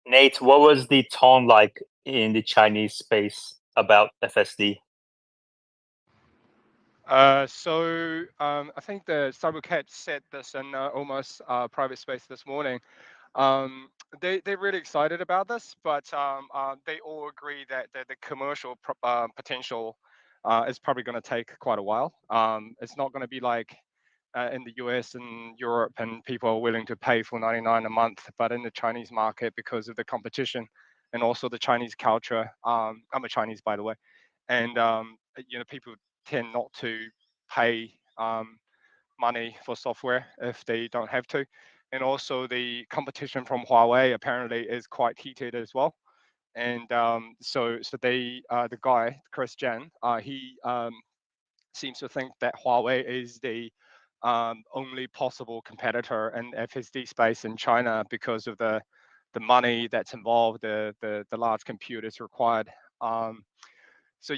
Nate, what was the tone like in the Chinese space about FSD? I think the Cybercat said this in almost private space this morning. They're really excited about this, but they all agree that the commercial potential is probably going to take quite a while. It's not going to be like in the US and Europe, and people are willing to pay for 99 a month, but in the Chinese market, because of the competition and also the Chinese culture. I'm a Chinese, by the way, and people tend not to pay money for software if they don't have to. And also the competition from Huawei apparently is quite heated as well. And so the guy, Chris Jan, he seems to think that Huawei is the only possible competitor in FSD space in China because of the money that's involved, the large computers required. So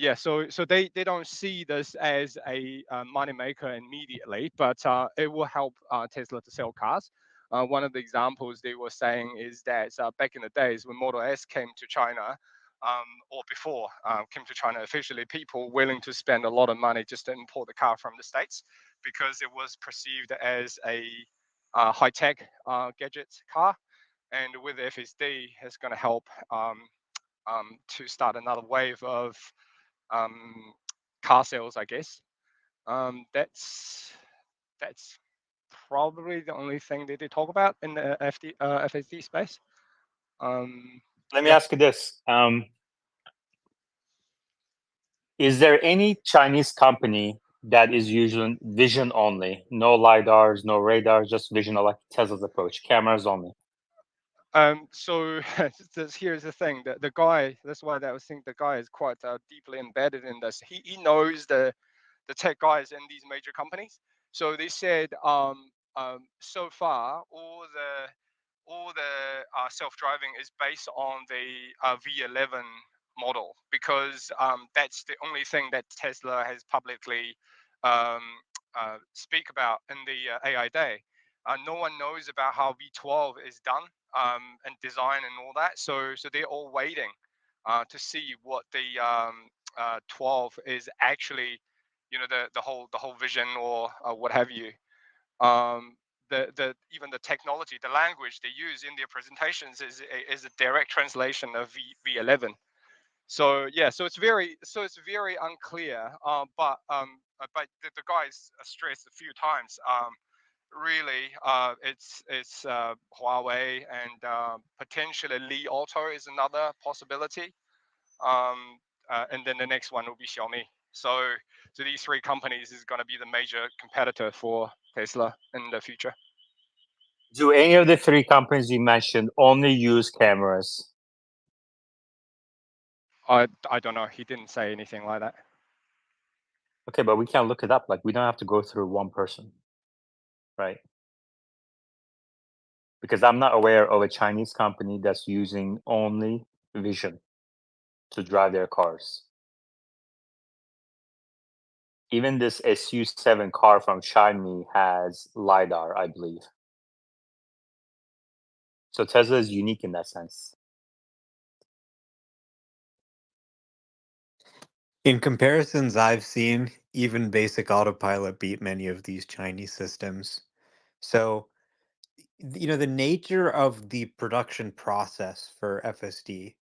they don't see this as a money maker immediately, but it will help Tesla to sell cars. One of the examples they were saying is that back in the days when Model S came to China, or before came to China officially, people willing to spend a lot of money just to import the car from the States because it was perceived as a high-tech gadget car. And with FSD, it's going to help to start another wave of car sales, I guess. That's probably the only thing that they talk about in the FSD space. Let me ask you this. Is there any Chinese company that is using vision only? No LiDARs, no radars, just vision, like Tesla's approach, cameras only? So here's the thing: the guy. That's why I think the guy is quite deeply embedded in this. He knows the tech guys in these major companies. So they said so far all the self-driving is based on the V11 model because that's the only thing that Tesla has publicly um, speak about in the AI Day. No one knows about how V12 is done and design and all that. So they're all waiting to see what the 12 is actually, the whole vision or what have you. The even the technology, the language they use in their presentations is a direct translation of V11. So yeah, so it's very unclear. But the guys stressed a few times. Really, it's Huawei and potentially Li Auto is another possibility. And then the next one will be Xiaomi. So these three companies is going to be the major competitor for Tesla in the future. Do any of the three companies you mentioned only use cameras? I don't know. He didn't say anything like that. Okay, but we can look it up. Like, we don't have to go through one person, right? Because I'm not aware of a Chinese company that's using only vision to drive their cars. Even this SU7 car from Xiaomi has LiDAR, I believe. So Tesla is unique in that sense. In comparisons I've seen, even basic autopilot beat many of these Chinese systems. So, the nature of the production process for FSD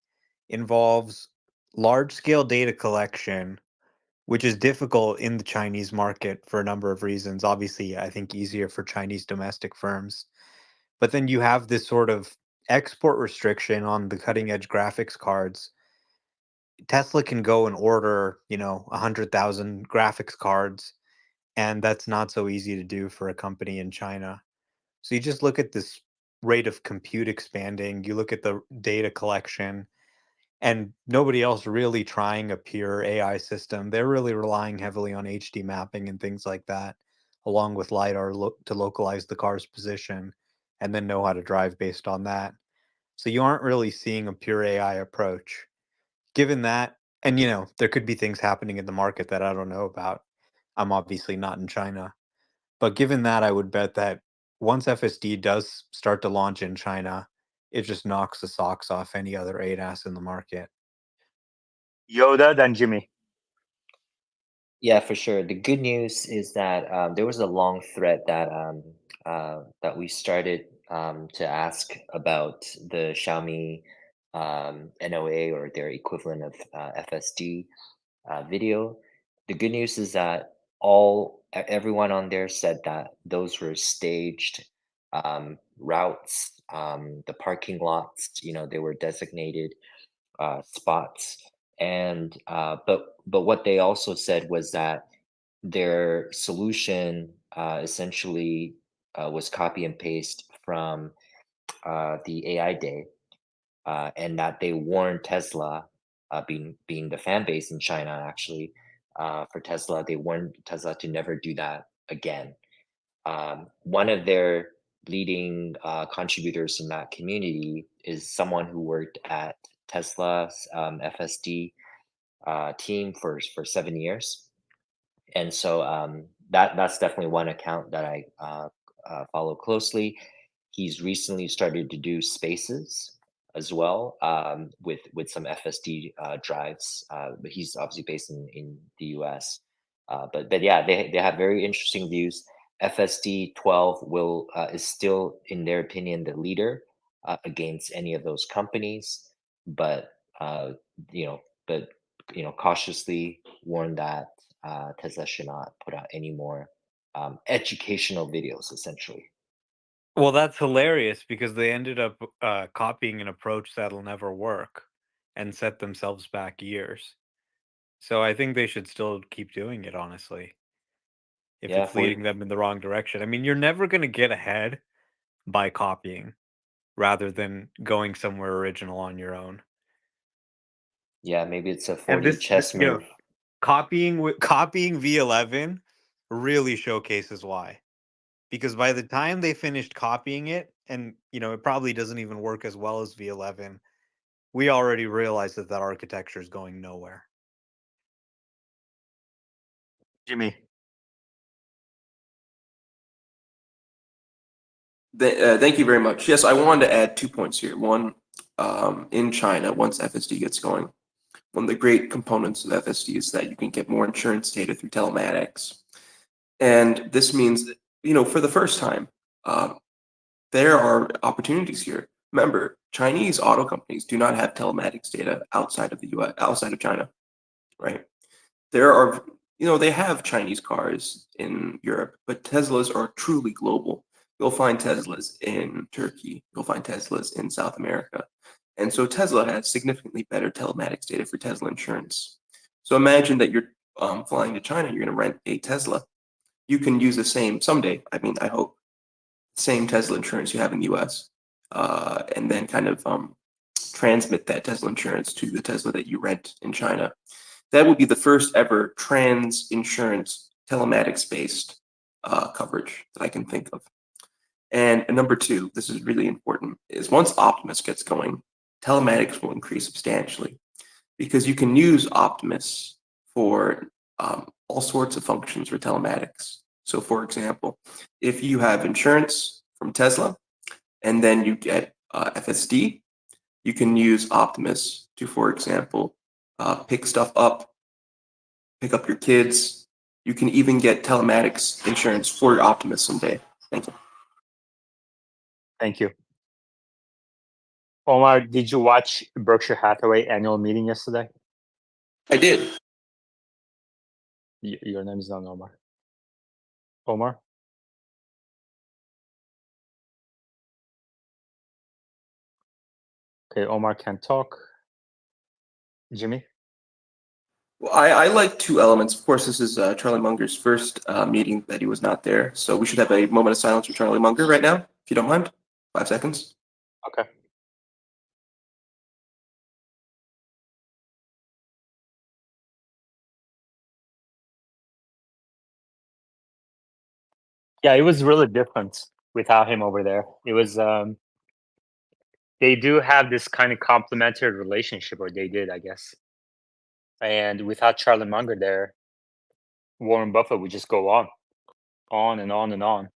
involves large scale data collection, which is difficult in the Chinese market for a number of reasons. Obviously, I think easier for Chinese domestic firms. But then you have this sort of export restriction on the cutting edge graphics cards. Tesla can go and order, 100,000 graphics cards, and that's not so easy to do for a company in China. So you just look at this rate of compute expanding, you look at the data collection, and nobody else really trying a pure AI system. They're really relying heavily on HD mapping and things like that, along with LiDAR to localize the car's position and then know how to drive based on that. So you aren't really seeing a pure AI approach. Given that, and there could be things happening in the market that I don't know about. I'm obviously not in China. But given that, I would bet that once FSD does start to launch in China, it just knocks the socks off any other ADAS in the market. Yoda, then Jimmy. Yeah, for sure. The good news is that there was a long thread that we started to ask about the Xiaomi NOA or their equivalent of FSD video. The good news is that everyone on there said that those were staged routes. The parking lots, they were designated spots, and but what they also said was that their solution essentially was copy and paste from the AI day, and that they warned Tesla, being the fan base in China actually, for Tesla, they warned Tesla to never do that again. One of their leading contributors in that community is someone who worked at Tesla's FSD team for 7 years, and so that's definitely one account that I follow closely. He's recently started to do spaces as well, with some FSD drives. But he's obviously based in the US. But yeah, they have very interesting views. FSD 12 is still, in their opinion, the leader against any of those companies. But you know, but cautiously warn that Tesla should not put out any more educational videos, essentially. Well, that's hilarious because they ended up copying an approach that'll never work and set themselves back years. So I think they should still keep doing it, honestly, if Yeah, it's leading them in the wrong direction. I mean, you're never going to get ahead by copying rather than going somewhere original on your own. yeah, maybe it's a And 4D chess move. copying V11 really showcases why. Because by the time they finished copying it, and it probably doesn't even work as well as V11, we already realized that architecture is going nowhere. Jimmy. Thank you very much. Yes, I wanted to add 2 points here. One, in China, once FSD gets going, one of the great components of FSD is that you can get more insurance data through telematics. And this means that, for the first time, there are opportunities here. Remember, Chinese auto companies do not have telematics data outside of the US, outside of China, right? There are, they have Chinese cars in Europe, but Teslas are truly global. You'll find Teslas in Turkey. You'll find Teslas in South America. And so Tesla has significantly better telematics data for Tesla insurance. So imagine that you're flying to China, you're going to rent a Tesla. You can use the same someday, I hope, same Tesla insurance you have in the US, and then kind of transmit that Tesla insurance to the Tesla that you rent in China. That would be the first ever trans insurance telematics based coverage that I can think of. And number two, this is really important, is once Optimus gets going, telematics will increase substantially because you can use Optimus for all sorts of functions for telematics. So for example, if you have insurance from Tesla and then you get FSD, you can use Optimus to, for example, pick stuff up pick up your kids. You can even get telematics insurance for your Optimus someday. Thank you. Thank you. Omar, did you watch Berkshire Hathaway annual meeting yesterday? I did. Your name is not Omar. Omar? Okay, Omar can't talk. Jimmy? Well, I like two elements. Of course, this is Charlie Munger's first meeting that he was not there. So we should have a moment of silence for Charlie Munger right now, if you don't mind. 5 seconds. Okay. Yeah, it was really different without him over there. It was they do have this kind of complementary relationship, or they did, I guess. And without Charlie Munger there, Warren Buffett would just go on and on and on.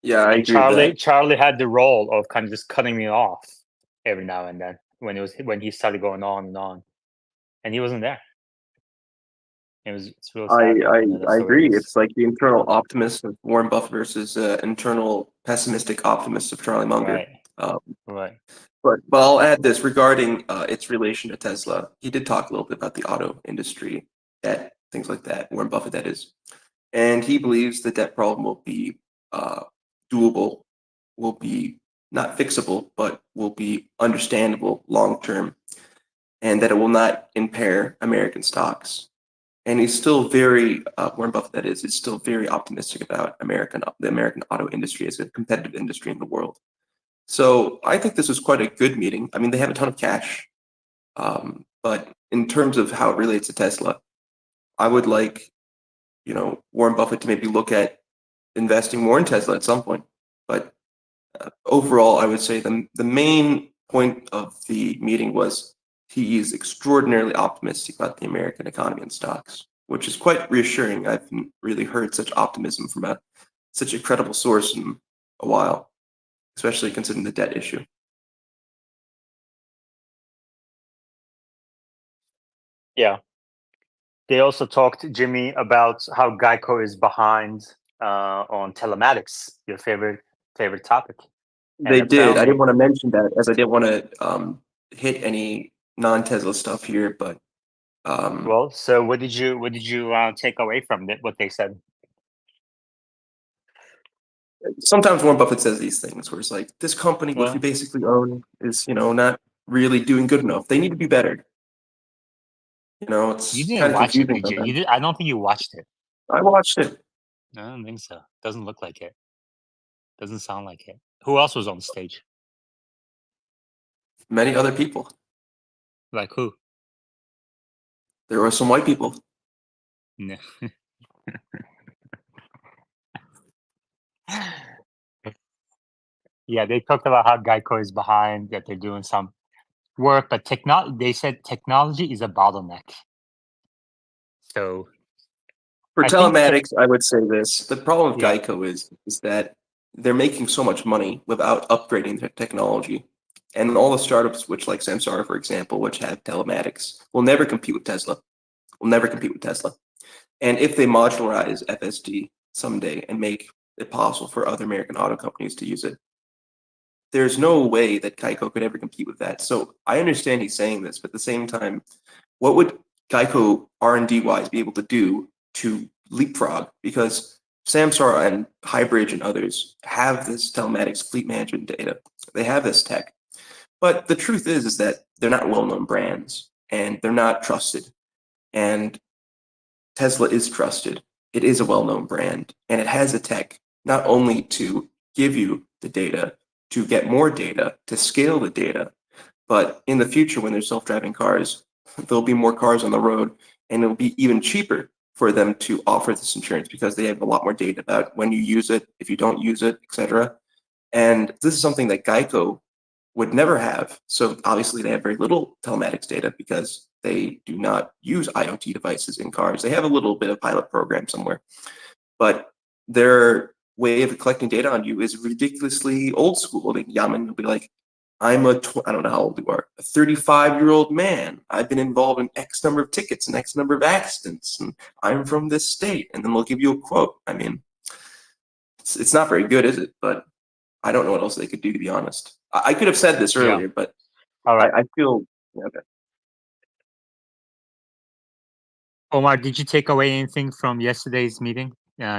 Yeah, I And agree with that. Charlie had the role of kind of just cutting me off every now and then when he started going on and on, and he wasn't there. It's real sad. I That's the way it agree. is. It's like the internal optimist of Warren Buffett versus internal pessimistic optimist of Charlie Munger. Right. Right. But I'll add this regarding its relation to Tesla. He did talk a little bit about the auto industry, debt, things like that. Warren Buffett, that is, and he believes the debt problem will be doable, will be not fixable, but will be understandable long term, and that it will not impair American stocks. And he's still very Warren Buffett, that is still very optimistic about the American auto industry as a competitive industry in the world. So I think this was quite a good meeting. I mean, they have a ton of cash, but in terms of how it relates to Tesla, I would like, Warren Buffett to maybe look at investing more in Tesla at some point. But overall, I would say the main point of the meeting was he is extraordinarily optimistic about the American economy and stocks, which is quite reassuring. I haven't really heard such optimism from such a credible source in a while, especially considering the debt issue. Yeah. They also talked, Jimmy, about how Geico is behind on telematics, your favorite topic. They did. I didn't want to mention that as I didn't want to hit any non-Tesla stuff here, but well, so what did you take away from what they said? sometimes Warren Buffett says these things where it's like, this company, which we basically own, is not really doing good enough. They need to be better. It's You didn't kind of watch it, confusing. did you? I don't think you watched it. I watched it. I don't think so. Doesn't look like it. Doesn't sound like it. Who else was on stage? Many other people. Like who? There were some white people. No. Yeah, they talked about how Geico is behind, that they're doing some work, but they said technology is a bottleneck. So for telematics, I would say this. The problem with Geico is that they're making so much money without upgrading their technology. And all the startups, which like Samsara, for example, which have telematics, will never compete with Tesla. And if they modularize FSD someday and make it possible for other American auto companies to use it, there's no way that Geico could ever compete with that. So I understand he's saying this, but at the same time, what would Geico R&D wise be able to do to leapfrog? Because Samsara and Highbridge and others have this telematics fleet management data. They have this tech. But the truth is that they're not well-known brands and they're not trusted. And Tesla is trusted. It is a well-known brand and it has the tech not only to give you the data, to get more data, to scale the data, but in the future when there's self-driving cars, there'll be more cars on the road and it'll be even cheaper for them to offer this insurance because they have a lot more data about when you use it, if you don't use it, etc. And this is something that Geico would never have. So obviously they have very little telematics data because they do not use IoT devices in cars. They have a little bit of pilot program somewhere, but their way of collecting data on you is ridiculously old school. Like Yaman will be like, I don't know how old you are, a 35-year-old man. I've been involved in X number of tickets and X number of accidents, and I'm from this state. And then they'll give you a quote. I mean, it's not very good, is it? But I don't know what else they could do, to be honest. I could have said this Yeah. earlier, but All right. I feel okay. Omar, did you take away anything from yesterday's meeting,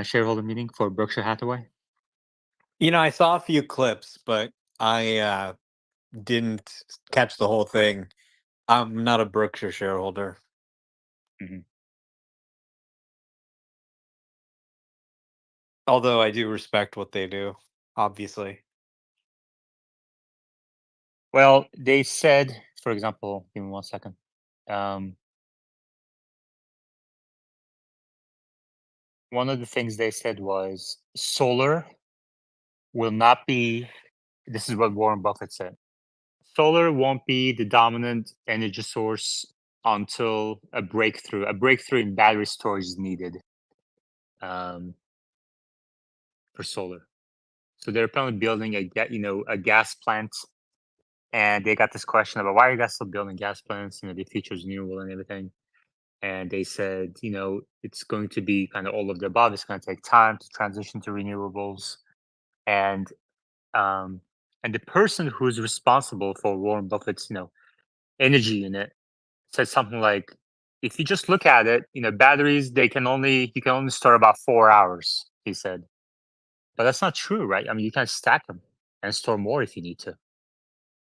shareholder meeting for Berkshire Hathaway? I saw a few clips, but I didn't catch the whole thing. I'm not a Berkshire shareholder. Mhm. Although I do respect what they do, obviously. Well, they said, for example, give me 1 second. One of the things they said was solar will not be, this is what Warren Buffett said, solar won't be the dominant energy source until a breakthrough in battery storage is needed for solar. So they're apparently building a gas plant, and they got this question about why are you guys still building gas plants? The future's renewable and everything. And they said, it's going to be kind of all of the above. It's going to take time to transition to renewables, and the person who's responsible for Warren Buffett's energy unit said something like, if you just look at it, batteries you can only store about 4 hours. He said, but that's not true, right? I mean, you can stack them and store more if you need to.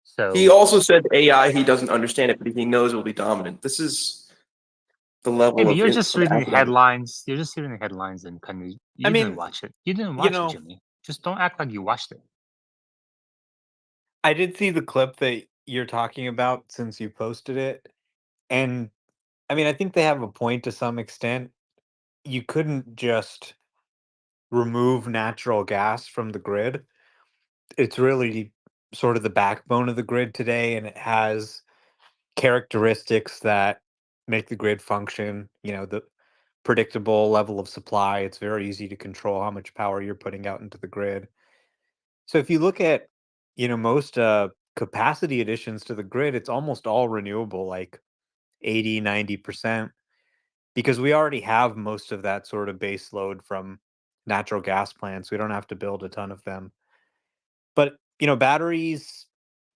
So He also said AI, he doesn't understand it, but he knows it will be dominant. This is the level maybe of you're just reading the academic. headlines. You're just reading the headlines and kind of you didn't watch it. You didn't watch it, Jimmy. Just don't act like you watched it. I did see the clip that you're talking about since you posted it. And I mean, I think they have a point to some extent. You couldn't just remove natural gas from the grid. It's really sort of the backbone of the grid today, and it has characteristics that make the grid function, the predictable level of supply. It's very easy to control how much power you're putting out into the grid. So if you look at, most capacity additions to the grid, it's almost all renewable, like 80, 90%, because we already have most of that sort of base load from natural gas plants. We don't have to build a ton of them. But, batteries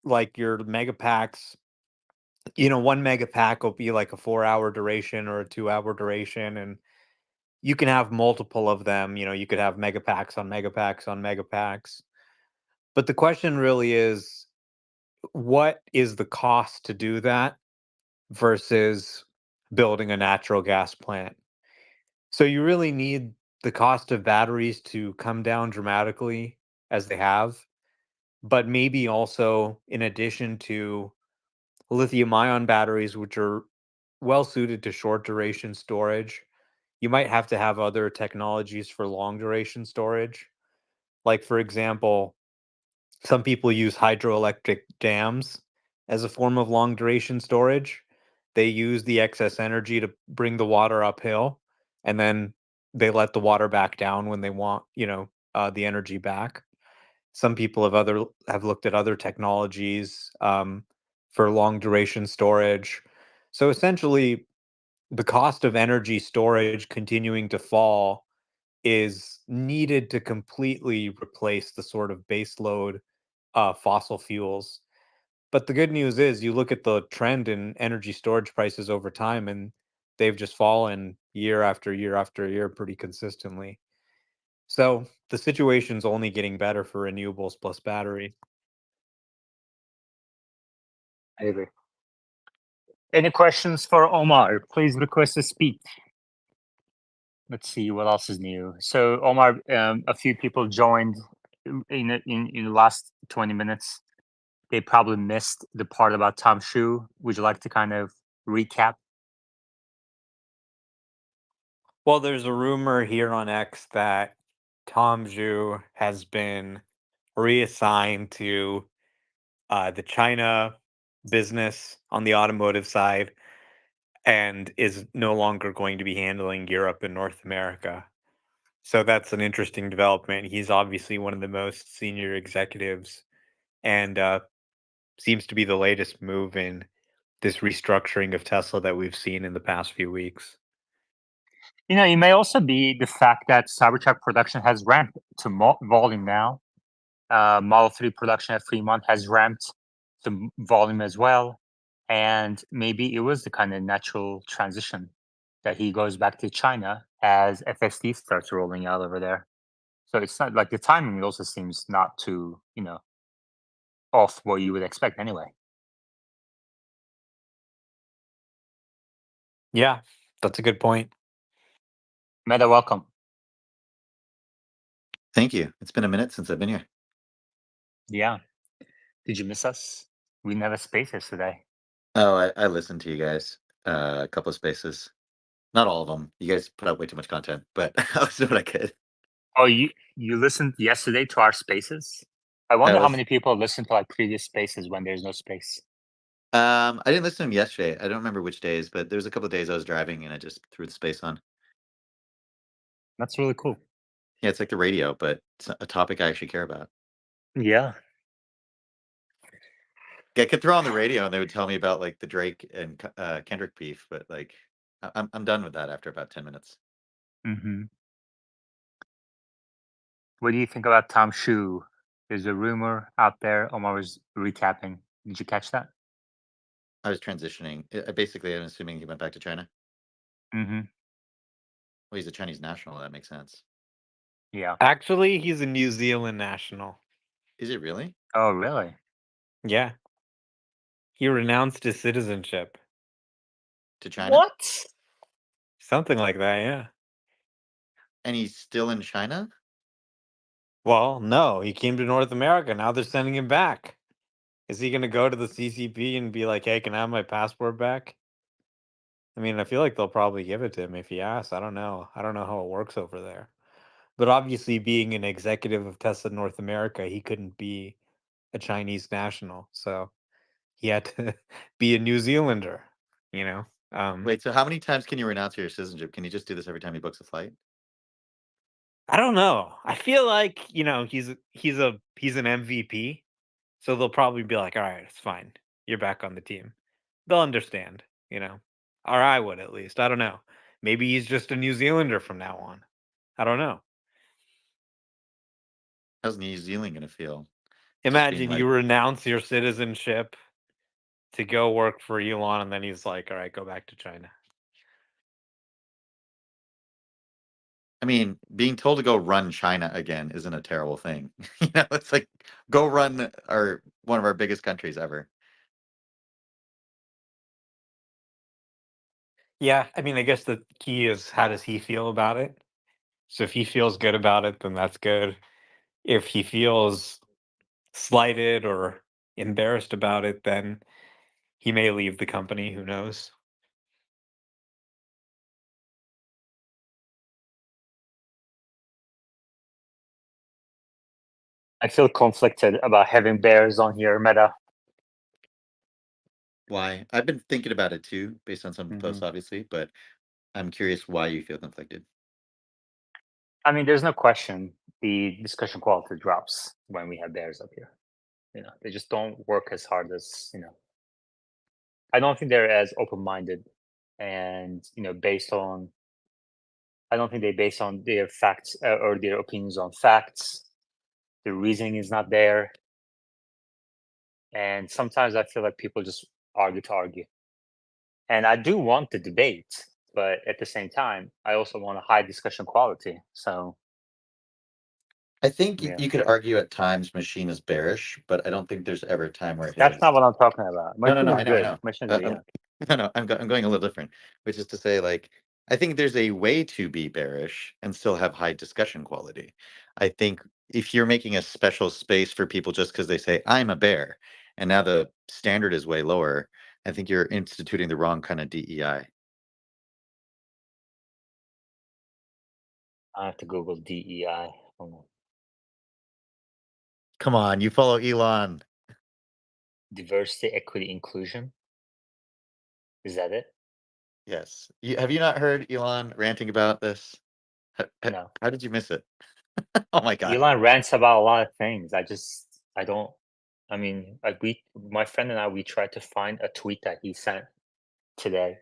like your mega packs, 1 mega pack will be like a 4 hour duration or a 2 hour duration. And you can have multiple of them. You could have mega packs on mega packs on mega packs. But the question really is, what is the cost to do that versus building a natural gas plant? So you really need the cost of batteries to come down dramatically as they have, but maybe also in addition to lithium ion batteries, which are well suited to short duration storage, you might have to have other technologies for long duration storage. Like, for example, some people use hydroelectric dams as a form of long duration storage. They use the excess energy to bring the water uphill, and then they let the water back down when they want, the energy back. Some people have looked at other technologies for long duration storage. So essentially, the cost of energy storage continuing to fall is needed to completely replace the sort of base load fossil fuels. But the good news is, you look at the trend in energy storage prices over time, and they've just fallen year after year after year pretty consistently. So the situation's only getting better for renewables plus battery. I agree. Any questions for Omar? Please request to speak. Let's see what else is new. So Omar, a few people joined in the last 20 minutes. They probably missed the part about Tom Shu. Would you like to kind of recap? Well, there's a rumor here on X that Tom Zhu has been reassigned to the China business on the automotive side and is no longer going to be handling Europe and North America. So that's an interesting development. He's obviously one of the most senior executives, and seems to be the latest move in this restructuring of Tesla that we've seen in the past few weeks. It may also be the fact that Cybertruck production has ramped to volume now. Model 3 production at Fremont has ramped to volume as well. And maybe it was the kind of natural transition that he goes back to China as FSD starts rolling out over there. So it's not like the timing also seems not too, off what you would expect anyway. Yeah, that's a good point. Meta, welcome. Thank you. It's been a minute since I've been here. Yeah. Did you miss us? We never spaces today. Oh, I listened to you guys. A couple of spaces. Not all of them. You guys put out way too much content, but I was doing what I could. Oh, you listened yesterday to our spaces? I wonder how many people listen to like previous spaces when there's no space. I didn't listen to them yesterday. I don't remember which days, but there was a couple of days I was driving and I just threw the space on. That's really cool. Yeah, it's like the radio, but it's a topic I actually care about. Yeah. I could throw on the radio and they would tell me about like the Drake and Kendrick beef, but like I'm done with that after about 10 minutes. Mm-hmm. What do you think about Tom Shu? There's a rumor out there. Omar was recapping. Did you catch that? I was transitioning. Basically, I'm assuming he went back to China. Mm-hmm. Well, he's a Chinese national. That makes sense. Yeah. Actually, he's a New Zealand national. Is it really? Oh, really? Yeah. He renounced his citizenship. To China? What? Something like that, yeah. And he's still in China? Well, no, he came to North America. Now they're sending him back. Is he going to go to the CCP and be like, hey, can I have my passport back? I mean, I feel like they'll probably give it to him if he asks. I don't know. I don't know how it works over there. But obviously, being an executive of Tesla North America, he couldn't be a Chinese national. So he had to be a New Zealander, you know? Wait, so how many times can you renounce your citizenship? Can you just do this every time he books a flight? I don't know. I feel like, he's an MVP. So they'll probably be like, all right, it's fine. You're back on the team. They'll understand, or I would at least. I don't know. Maybe he's just a New Zealander from now on. I don't know. How's New Zealand going to feel? Imagine you renounce your citizenship to go work for Elon, and then he's like, all right, go back to China. I mean, being told to go run China again isn't a terrible thing. It's like go run one of our biggest countries ever. Yeah, I mean, I guess the key is how does he feel about it? So if he feels good about it, then that's good. If he feels slighted or embarrassed about it, then he may leave the company. Who knows? I feel conflicted about having bears on here, Meta. Why? I've been thinking about it too, based on some posts, obviously, but I'm curious why you feel conflicted. I mean, there's no question the discussion quality drops when we have bears up here. They just don't work as hard as, I don't think they're as open-minded and, I don't think they base on their facts or their opinions on facts. The reasoning is not there. And sometimes I feel like people just argue to argue. And I do want the debate, but at the same time, I also want a high discussion quality. So I think yeah. you could argue at times machine is bearish, but I don't think there's ever a time where it That's hits. not what I'm talking about. No, Machine I is know, good. Machine is good, yeah. No, I'm going a little different, which is to say, like, I think there's a way to be bearish and still have high discussion quality. I think if you're making a special space for people just because they say I'm a bear, and now the standard is way lower, I think you're instituting the wrong kind of DEI. I have to Google DEI. Hold on. Come on, you follow Elon. Diversity, equity, inclusion. Is that it? Yes. Have you not heard Elon ranting about this? No. How did you miss it? Oh my God. Elon rants about a lot of things. I don't I mean, like my friend and I, we tried to find a tweet that he sent today,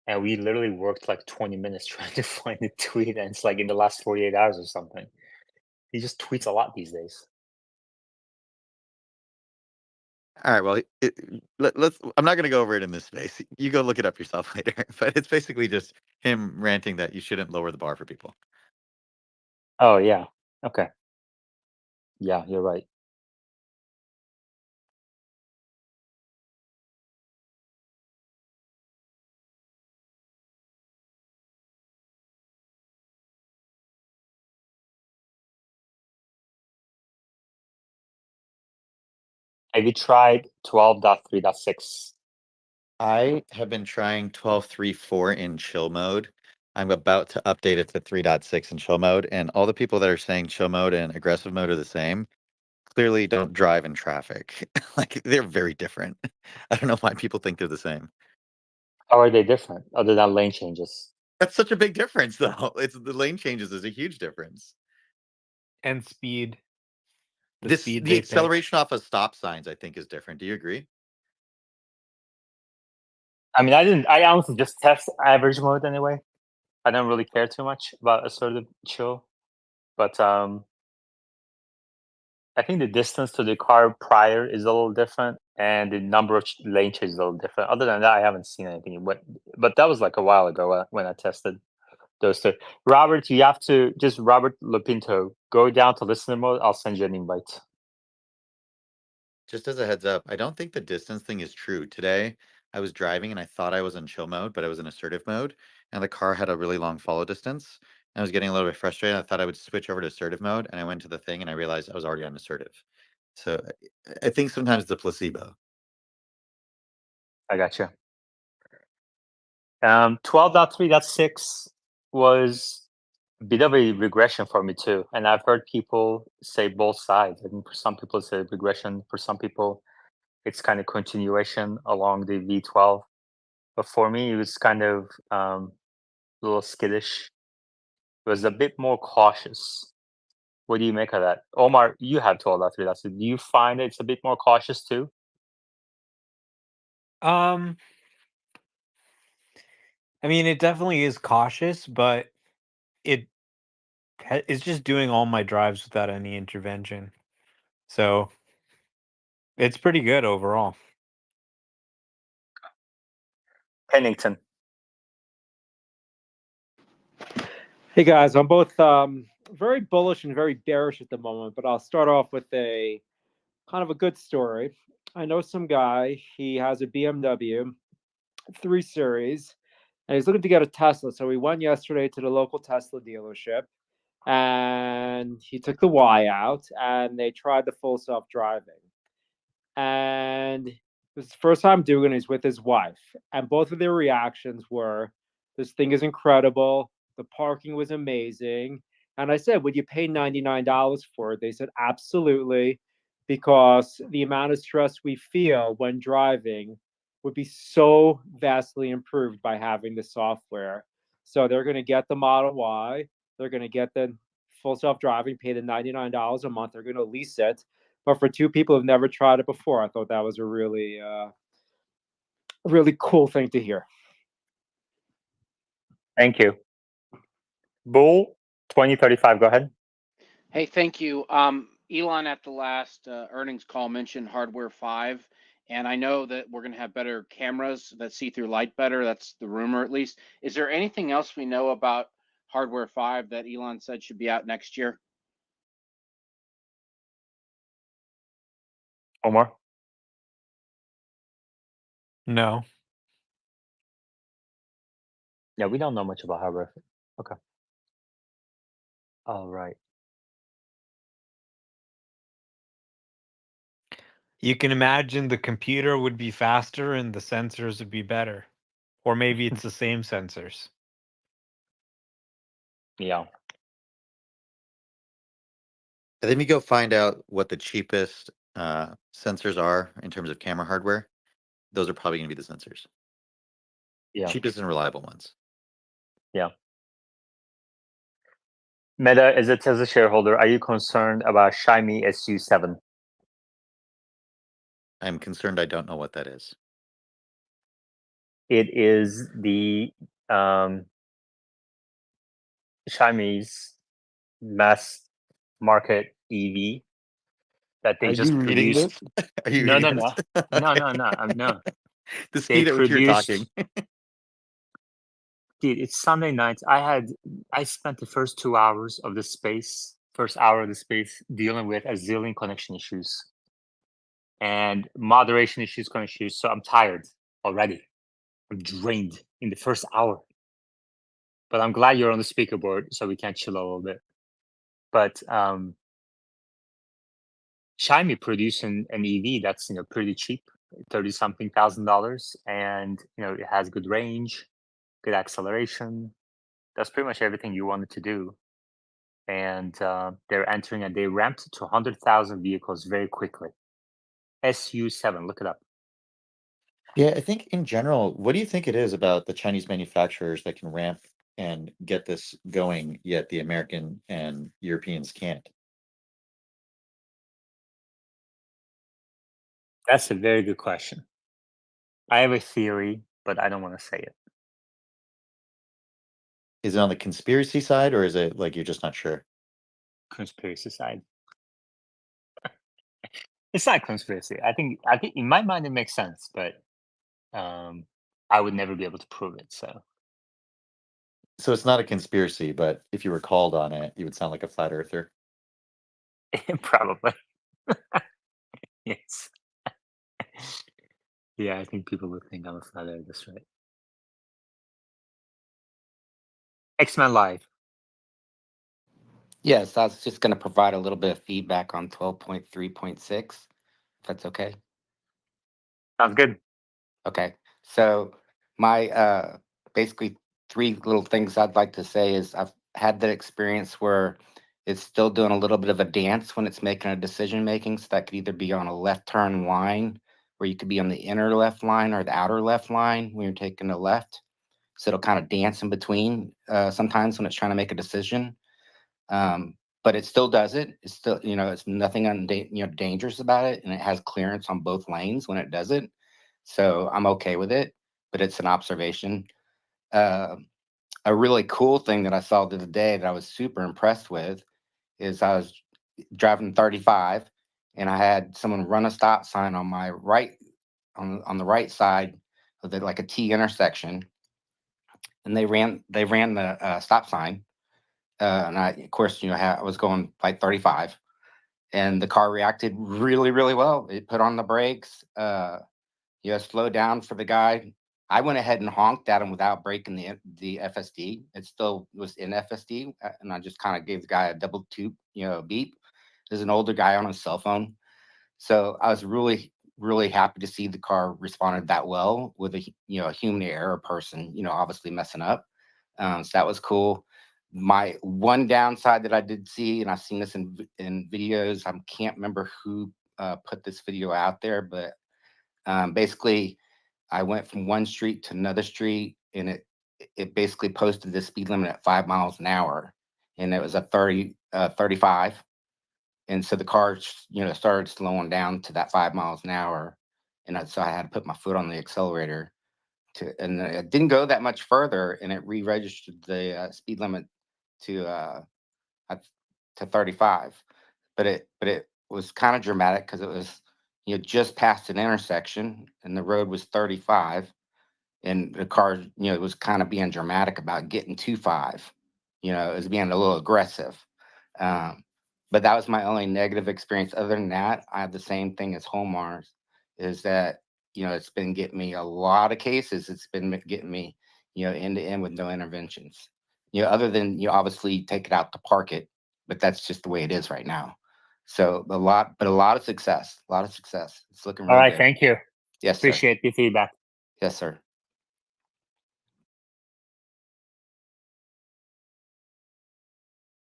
and we literally worked like 20 minutes trying to find the tweet, and it's like in the last 48 hours or something. He just tweets a lot these days. All right. Well, let's. I'm not going to go over it in this space. You go look it up yourself later. But it's basically just him ranting that you shouldn't lower the bar for people. Oh yeah. Okay. Yeah, you're right. Have you tried 12.3.6? I have been trying 12.3.4 in chill mode. I'm about to update it to 3.6 in chill mode, and all the people that are saying chill mode and aggressive mode are the same clearly don't drive in traffic. Like they're very different. I don't know why people think they're the same. How are they different other than lane changes? That's such a big difference, though. It's the lane changes is a huge difference. And speed. The The speed they pick. acceleration off of stop signs, I think, is different. Do you agree? I mean, I honestly just test average mode anyway. I don't really care too much about assertive chill, but I think the distance to the car prior is a little different, and the number of lane changes is a little different. Other than that, I haven't seen anything. But that was like a while ago when I tested those two. Robert, you have to just Robert Lopinto go down to listener mode. I'll send you an invite. Just as a heads up, I don't think the distance thing is true. Today, I was driving and I thought I was in chill mode, but I was in assertive mode, and the car had a really long follow distance. And I was getting a little bit frustrated. I thought I would switch over to assertive mode, and I went to the thing and I realized I was already on assertive. So I think sometimes it's a placebo. I gotcha. 12.3.6 was a bit of a regression for me too, and I've heard people say both sides. I think for some people it's a regression, for some people it's kind of continuation along the V12. But for me, it was kind of a little skittish. It was a bit more cautious. What do you make of that? Omar, you have 12.3. Do you find it's a bit more cautious too? I mean, it definitely is cautious, but it it's just doing all my drives without any intervention. So it's pretty good overall. Pennington. Hey guys, I'm both very bullish and very bearish at the moment, but I'll start off with a kind of a good story. I know some guy, he has a BMW 3 Series, and he's looking to get a Tesla. So he went yesterday to the local Tesla dealership, and he took the Y out, and they tried the full self-driving. And it was the first time doing it. He's with his wife, and both of their reactions were, "This thing is incredible. The parking was amazing." And I said, "Would you pay $99 for it?" They said, "Absolutely, because the amount of stress we feel when driving would be so vastly improved by having the software." So they're going to get the Model Y. They're going to get the full self-driving, pay the $99 a month. They're going to lease it. But for two people who've never tried it before, I thought that was a really cool thing to hear. Thank you. Bull 2035, go ahead. Hey, thank you. Elon at the last earnings call mentioned Hardware 5, and I know that we're going to have better cameras that see through light better. That's the rumor, at least. Is there anything else we know about Hardware 5 that Elon said should be out next year? Omar? No. Yeah, we don't know much about hardware. Okay. All right. You can imagine the computer would be faster and the sensors would be better. Or maybe it's the same sensors. Yeah. And then we go find out what the cheapest sensors are in terms of camera hardware. Those are probably going to be the sensors. Yeah. Cheapest and reliable ones. Yeah. Meta, as a Tesla shareholder, are you concerned about Xiaomi SU7? I'm concerned I don't know what that is. It is the Chinese mass market EV that they Are just you reading produced. this? Are you No, no, reading no, this? no, Okay. no, no. No. The They speed at which you're talking. produced. Dude, it's Sunday night. I spent the first 2 hours of the space, first hour of the space, dealing with a zillion connection issues and moderation issues, connection issues. So I'm tired already. I'm drained in the first hour. But I'm glad you're on the speaker board so we can chill a little bit. But Xiaomi producing an EV that's pretty cheap, 30 something $1,000, and it has good range, good acceleration. Does pretty much everything you want it to do. And they're entering and they ramped to 100,000 vehicles very quickly. SU7, look it up. Yeah, I think in general, what do you think it is about the Chinese manufacturers that can ramp and get this going, yet the American and Europeans can't? That's a very good question. I have a theory, but I don't want to say it. Is it on the conspiracy side, or is it like you're just not sure? Conspiracy side. It's not conspiracy. I think in my mind it makes sense, but I would never be able to prove it. So So it's not a conspiracy, but if you were called on it, you would sound like a flat earther. probably. Yes. Yeah, I think people would think I'm a flat earther. That's right. X-Men Live. Yes, I was just going to provide a little bit of feedback on 12.3.6, if that's okay. Sounds good. Okay. So my basically three little things I'd like to say is I've had that experience where it's still doing a little bit of a dance when it's making a decision making. So that could either be on a left turn line where you could be on the inner left line or the outer left line when you're taking a left. So it'll kind of dance in between sometimes when it's trying to make a decision. But it still does it. It's still, it's nothing dangerous about it, and it has clearance on both lanes when it does it. So I'm okay with it. But it's an observation. Uh, a really cool thing that I saw the other day that I was super impressed with is I was driving 35, and I had someone run a stop sign on my right, on the right side of the like a T intersection, and they ran the stop sign. And I, of course, I was going like 35, and the car reacted really, really well. It put on the brakes, slowed down for the guy. I went ahead and honked at him without breaking the FSD. It still was in FSD, and I just kind of gave the guy a double toot, beep. There's an older guy on his cell phone, so I was really, really happy to see the car responded that well with a human error person, obviously messing up. So that was cool. My one downside that I did see, and I've seen this in videos, I can't remember who put this video out there, but basically, I went from one street to another street, and it basically posted the speed limit at 5 miles an hour, and it was a 35, and so the car started slowing down to that 5 miles an hour, and so I had to put my foot on the accelerator and it didn't go that much further, and it re-registered the speed limit to uh, to 35, but it was kind of dramatic because it was just past an intersection and the road was 35, and the car it was kind of being dramatic about getting to 5. It was being a little aggressive. um, but that was my only negative experience. Other than that, I have the same thing as Homars, is that it's been getting me a lot of cases. It's been getting me end to end with no interventions. Other than obviously take it out to park it, but that's just the way it is right now. So a lot of success, a lot of success. It's looking All real right, good. thank you. Yes, sir. Appreciate the feedback. Yes, sir.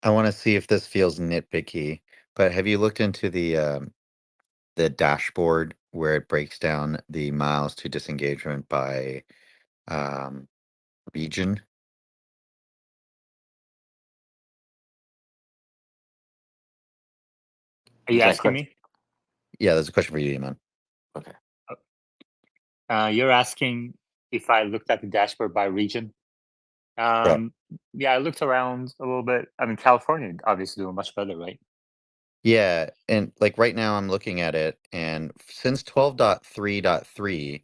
I want to see if this feels nitpicky, but have you looked into the dashboard where it breaks down the miles to disengagement by um, region? Are you Is that asking correct? me? Yeah, that's a question for you, Iman. Okay. You're asking if I looked at the dashboard by region. Correct. Yeah, I looked around a little bit. I mean, California obviously doing much better, right? Yeah, and like right now I'm looking at it, and since 12.3.3,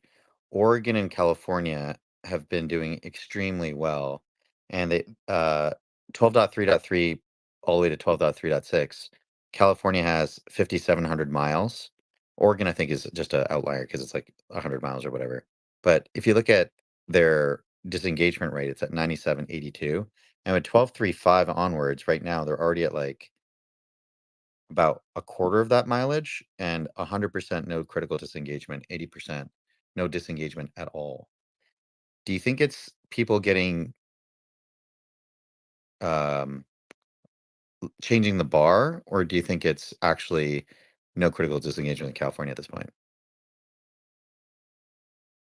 Oregon and California have been doing extremely well. And they 12.3.3 all the way to 12.3.6, California has 5,700 miles. Oregon, I think, is just an outlier because it's like 100 miles or whatever. But if you look at their disengagement rate, it's at 97.82. And with 12.3.5 onwards, right now they're already at like about a quarter of that mileage and 100% no critical disengagement, 80% no disengagement at all. Do you think it's people getting um, changing the bar, or do you think it's actually no critical disengagement in California at this point?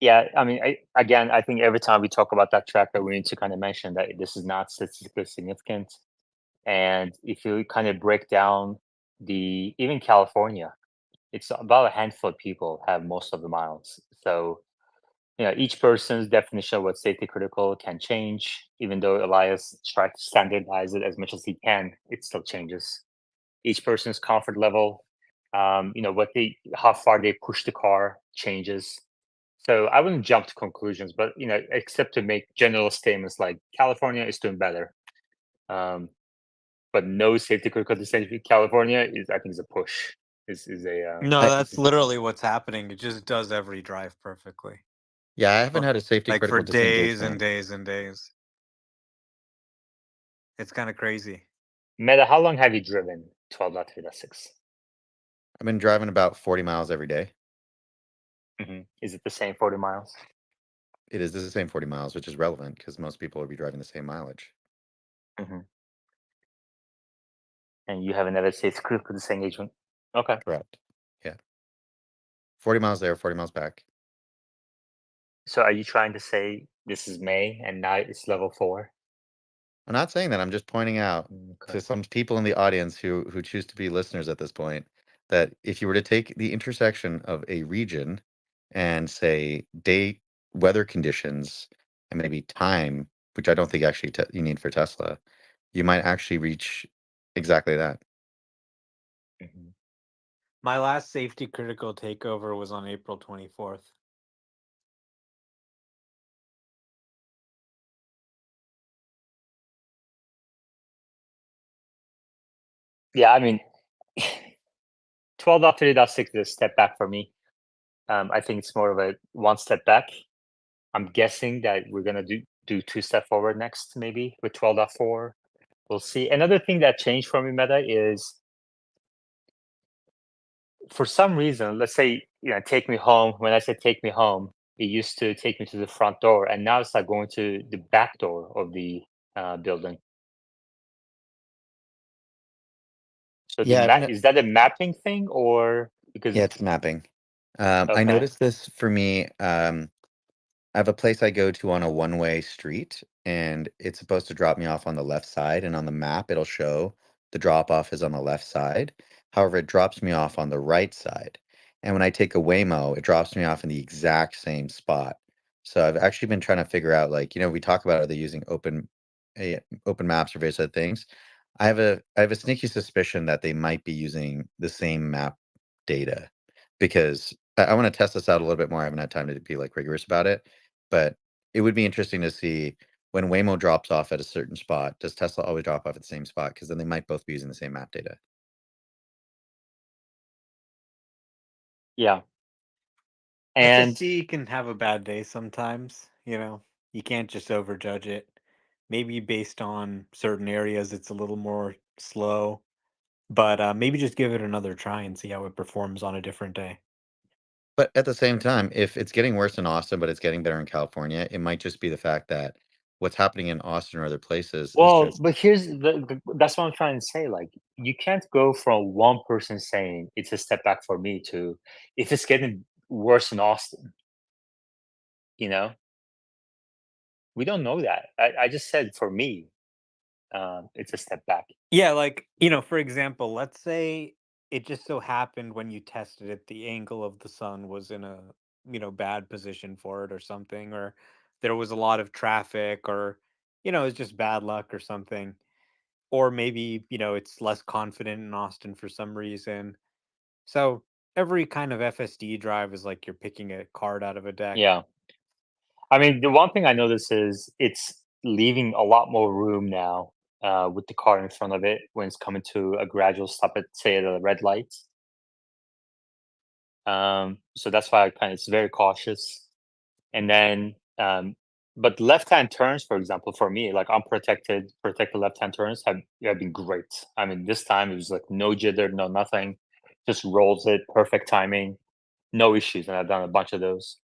Yeah, I mean, I think every time we talk about that tracker, we need to kind of mention that this is not statistically significant. And if you kind of break down even California, it's about a handful of people have most of the miles. So, each person's definition of what safety critical can change. Even though Elias tried to standardize it as much as he can, it still changes. Each person's comfort level, how far they push the car changes. So I wouldn't jump to conclusions, but except to make general statements like California is doing better. But no safety critical decision in California I think is a push. Is a No, I that's literally what's happening. It just does every drive perfectly. Yeah, I haven't For had a safety like for critical days and disengagement. days and days. It's kind of crazy. Meta, how long have you driven 12.3.6? I've been driving about 40 miles every day. Is it the same 40 miles? It is the same 40 miles, which is relevant because most people will be driving the same mileage. And you haven't ever safety critical disengagement? Okay. Correct. Yeah. 40 miles there, 40 miles back. So are you trying to say this is May and now it's level 4? I'm not saying that. I'm just pointing out Okay. to some people in the audience who choose to be listeners at this point that if you were to take the intersection of a region and say day weather conditions and maybe time, which I don't think actually you need for Tesla, you might actually reach exactly that. My last safety critical takeover was on April 24th. Yeah, I mean, 12.3.6 is a step back for me. I think it's more of a one step back. I'm guessing that we're gonna do two step forward next, maybe with 12.4. We'll see. Another thing that changed for me, Meta, is for some reason, let's say, take me home. When I say take me home, it used to take me to the front door, and now it's like going to the back door of the building. So Yeah, is that a mapping thing or because yeah, it's mapping. I okay. noticed this for me. I have a place I go to on a one-way street, and it's supposed to drop me off on the left side, and on the map, it'll show the drop-off is on the left side. However, it drops me off on the right side. And when I take a Waymo, it drops me off in the exact same spot. So I've actually been trying to figure out, like, we talk about are they using open maps or various other things. I have a sneaky suspicion that they might be using the same map data because I want to test this out a little bit more. I haven't had time to be like rigorous about it, but it would be interesting to see when Waymo drops off at a certain spot, does Tesla always drop off at the same spot? Because then they might both be using the same map data. Yeah. And FSD can have a bad day sometimes, You can't just overjudge it. Maybe based on certain areas it's a little more slow, but maybe just give it another try and see how it performs on a different day. But at the same time, if it's getting worse in Austin, but it's getting better in California, it might just be the fact that what's happening in Austin or other places is well, just but here's that's what I'm trying to say. Like, you can't go from one person saying it's a step back for me to if it's getting worse in Austin, you know, we don't know that. I just said for me, it's a step back. Yeah, like, for example, let's say it just so happened when you tested it, the angle of the sun was in a, bad position for it or something, or there was a lot of traffic, or, it's just bad luck or something. Or maybe, it's less confident in Austin for some reason. So every kind of FSD drive is like you're picking a card out of a deck. Yeah. I mean, the one thing I notice is it's leaving a lot more room now with the car in front of it when it's coming to a gradual stop at, say, at a red light. So that's why it's very cautious. And then, but left-hand turns, for example, for me, like unprotected, protected left-hand turns have been great. I mean, this time it was like no jitter, no nothing, just rolls it, perfect timing, no issues, and I've done a bunch of those.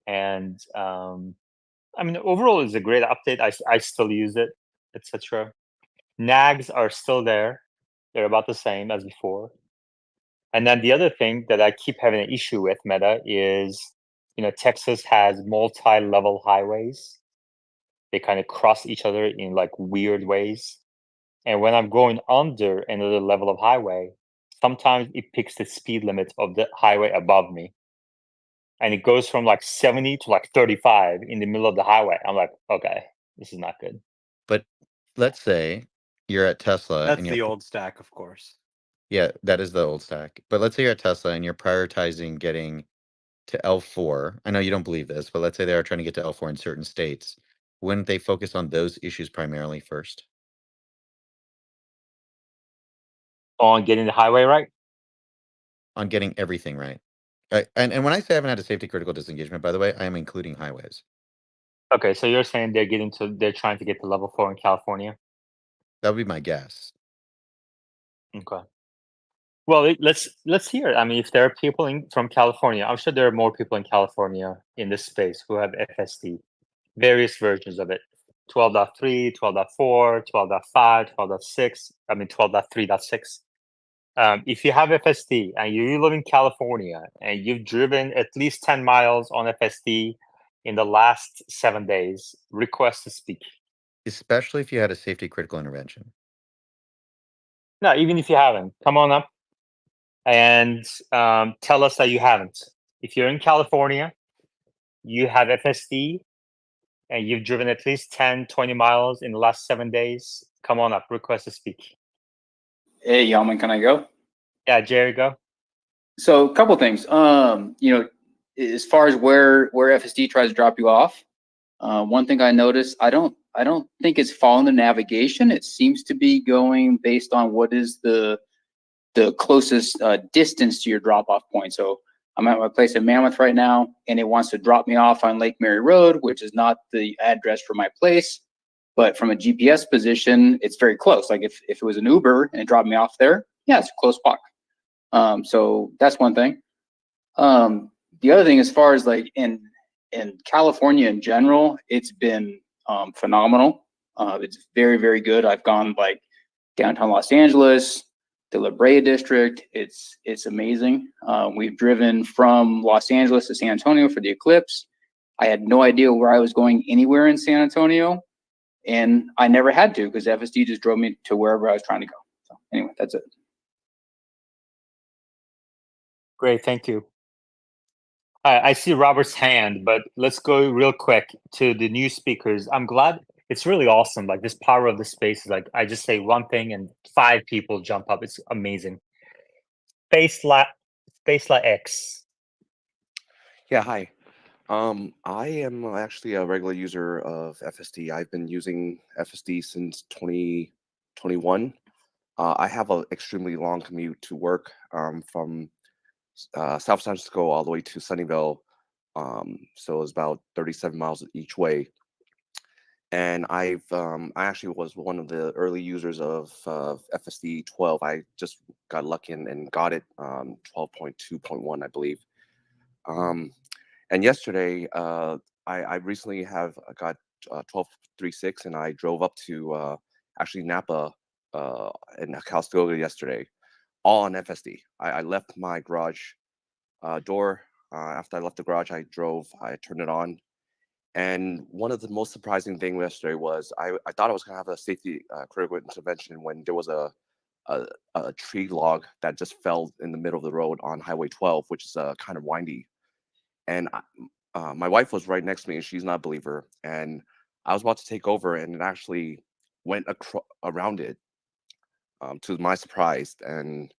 And I mean, overall, it's a great update. I still use it, etc. Nags are still there; they're about the same as before. And then the other thing that I keep having an issue with Meta is, Texas has multi-level highways. They kind of cross each other in like weird ways. And when I'm going under another level of highway, sometimes it picks the speed limit of the highway above me. And it goes from like 70 to like 35 in the middle of the highway. I'm like, okay, this is not good. But let's say you're at Tesla That's and the old stack, of course. yeah, that is the old stack. But let's say you're at Tesla and you're prioritizing getting to L4. I know you don't believe this, but let's say they are trying to get to L4 in certain states. Wouldn't they focus on those issues primarily first? On getting the highway right? On getting everything right. And when I say I haven't had a safety critical disengagement, by the way, I am including highways. Okay, so you're saying they're trying to get to level 4 in California? That would be my guess. Okay. Well, let's hear it. I mean, if there are people from California, I'm sure there are more people in California in this space who have FSD, various versions of it. 12.3, 12.4, 12.5, 12.6, I mean 12.3.6. If you have FSD and you live in California and you've driven at least 10 miles on FSD in the last 7 days, request to speak. Especially if you had a safety critical intervention. No, even if you haven't, come on up and tell us that you haven't. If you're in California, you have FSD, and you've driven at least 10, 20 miles in the last 7 days, come on up, request to speak. Hey, Yalman, can I go? Yeah, Jerry, go. So a couple things. As far as where FSD tries to drop you off, one thing I noticed, I don't think it's following the navigation. It seems to be going based on what is the closest distance to your drop off point. So I'm at my place in Mammoth right now, and it wants to drop me off on Lake Mary Road, which is not the address for my place. But from a GPS position, it's very close. Like if it was an Uber and it dropped me off there, yeah, it's a close walk. So that's one thing. The other thing, as far as like in California in general, it's been phenomenal. It's very, very good. I've gone like downtown Los Angeles, the La Brea district. It's amazing. We've driven from Los Angeles to San Antonio for the eclipse. I had no idea where I was going anywhere in San Antonio, and I never had to because FSD just drove me to wherever I was trying to go. So anyway, that's it. Great, thank you. I see Robert's hand, but let's go real quick to the new speakers. I'm glad. It's really awesome. Like this power of the space is like I just say one thing and 5 people jump up. It's amazing. Spacela X. Yeah, hi. I am actually a regular user of FSD. I've been using FSD since 2021. I have an extremely long commute to work from South San Francisco all the way to Sunnyvale. So it's about 37 miles each way. And I actually was one of the early users of FSD 12. I just got lucky and got it 12.2.1, I believe. And yesterday, I recently have got 12.3.6, and I drove up to actually Napa and Calistoga yesterday, all on FSD. I left my garage door. After I left the garage, I turned it on. And one of the most surprising things yesterday was I thought I was going to have a safety critical intervention when there was a a tree log that just fell in the middle of the road on Highway 12, which is kind of windy. And my wife was right next to me, and she's not a believer. And I was about to take over, and it actually went around it, to my surprise, and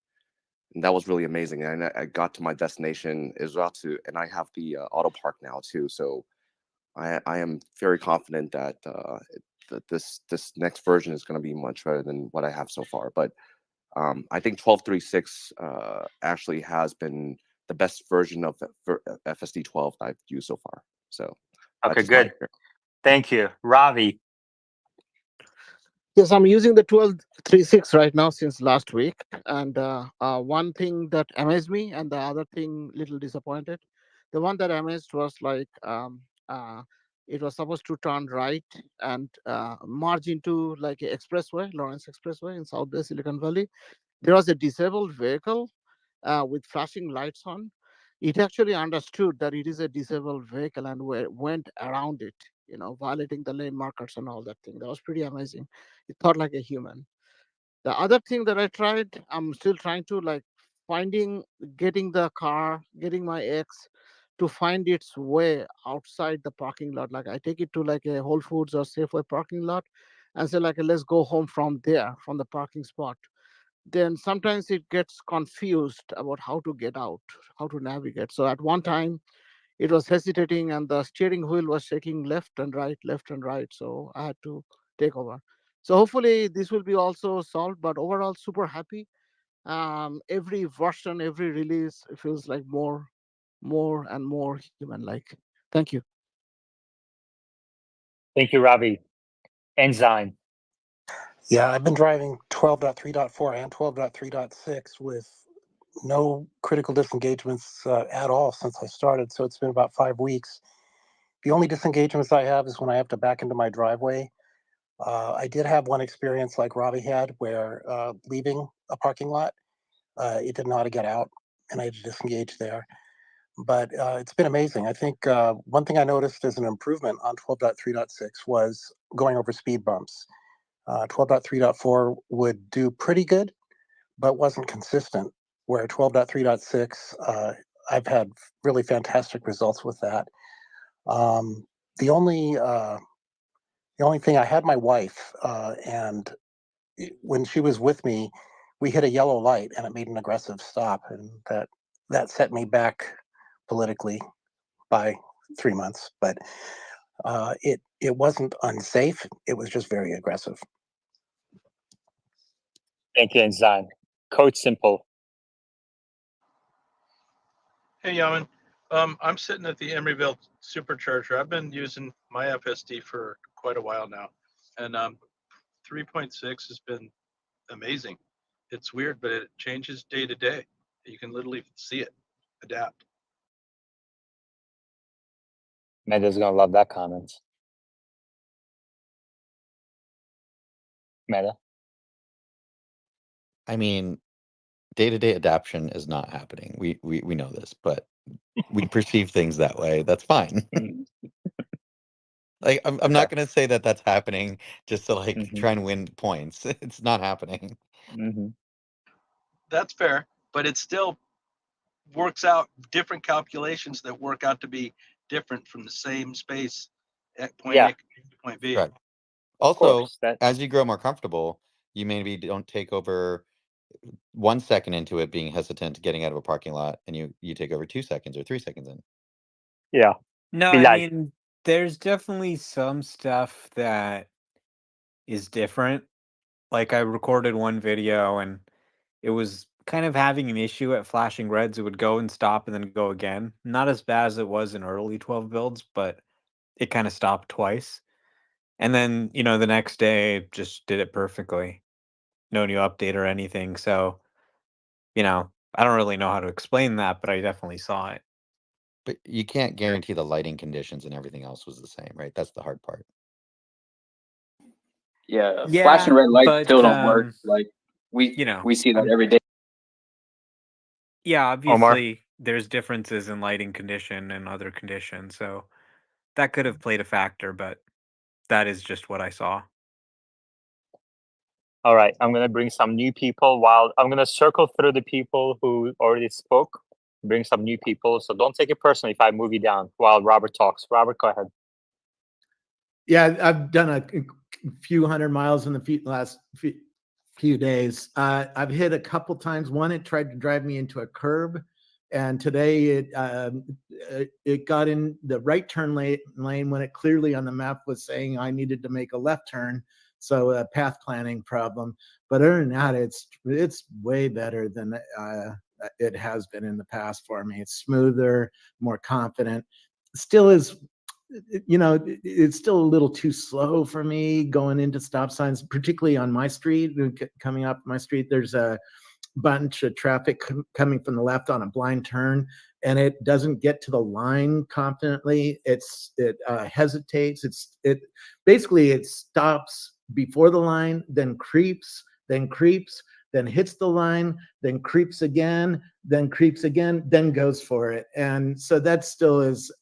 that was really amazing. And I got to my destination as well too, and I have the auto park now too. So I am very confident that that this next version is going to be much better than what I have so far. But I think 12.36 actually has been the best version of FSD 12 that I've used so far. So that's Okay, just my good. Thank you, Ravi. Yes, I'm using the 12.36 right now since last week. And one thing that amazed me, and the other thing little disappointed. The one that amazed was like it was supposed to turn right and merge into like a expressway, Lawrence Expressway in South Bay, Silicon Valley. There was a disabled vehicle with flashing lights on. It actually understood that it is a disabled vehicle and went around it, violating the lane markers and all that thing. That was pretty amazing. It thought like a human. The other thing that I tried, I'm still trying to like getting the car, getting my ex to find its way outside the parking lot. Like I take it to like a Whole Foods or Safeway parking lot and say like, let's go home from there, from the parking spot. Then sometimes it gets confused about how to get out, how to navigate. So at one time it was hesitating and the steering wheel was shaking left and right, left and right. So I had to take over. So hopefully this will be also solved, but overall super happy. Every version, every release, it feels like more and more human like. Thank you. Thank you, Ravi. Enzyme. Yeah, I've been driving 12.3.4 and 12.3.6 with no critical disengagements at all since I started. So it's been about 5 weeks. The only disengagements I have is when I have to back into my driveway. I did have one experience like Robbie had where leaving a parking lot, it didn't know how to get out and I had to disengage there. But it's been amazing. I think one thing I noticed as an improvement on 12.3.6 was going over speed bumps. 12.3.4 would do pretty good, but wasn't consistent. Where 12.3.6, I've had really fantastic results with that. Um, the only thing I had my wife, and when she was with me, we hit a yellow light and it made an aggressive stop, and that set me back politically by 3 months. But it wasn't unsafe; it was just very aggressive. Thank you, Enzyme. Code Simple. Hey, Yaman. I'm sitting at the Emeryville supercharger. I've been using my FSD for quite a while now, and 3.6 has been amazing. It's weird, but it changes day to day. You can literally see it adapt. Meta's gonna love that comment. Meta. I mean, day-to-day adaptation is not happening. We know this, but we perceive things that way. That's fine. Like, I'm Okay. not gonna say that that's happening just to like Mhm. try and win points. It's not happening. Mhm. That's fair, but it still works out different calculations that work out to be different from the same space at point Yeah. A to point B. Correct. Of Also, course. That. as you grow more comfortable, you maybe don't take over 1 second into it being hesitant getting out of a parking lot, and you take over 2 seconds or 3 seconds in. Yeah. No, Be I like. mean, there's definitely some stuff that is different. Like I recorded one video and it was kind of having an issue at flashing reds. It would go and stop and then go again. Not as bad as it was in early 12 builds, but it kind of stopped twice. And then, the next day it just did it perfectly. No new update or anything. So, I don't really know how to explain that, but I definitely saw it. But you can't guarantee the lighting conditions and everything else was the same, right? That's the hard part. Yeah, flashing Yeah, red lights but still don't work. Like we see that every day. yeah, Omar. obviously there's differences in lighting condition and other conditions, so that could have played a factor, but that is just what I saw. All right, I'm gonna bring some new people. While I'm gonna circle through the people who already spoke, bring some new people. So don't take it personally if I move you down while Robert talks. Robert, go ahead. Yeah, I've done a few hundred miles in the last few days. I've hit a couple times. One, it tried to drive me into a curb, and today it got in the right turn lane when it clearly on the map was saying I needed to make a left turn. So a path planning problem. But other than that, it's way better than it has been in the past for me. It's smoother, more confident. Still is, you know, it's still a little too slow for me going into stop signs, particularly on my street. Coming up my street, there's a bunch of traffic coming from the left on a blind turn, and it doesn't get to the line confidently. It hesitates. It basically stops before the line, then creeps, then hits the line, then creeps again, then goes for it. And so that still is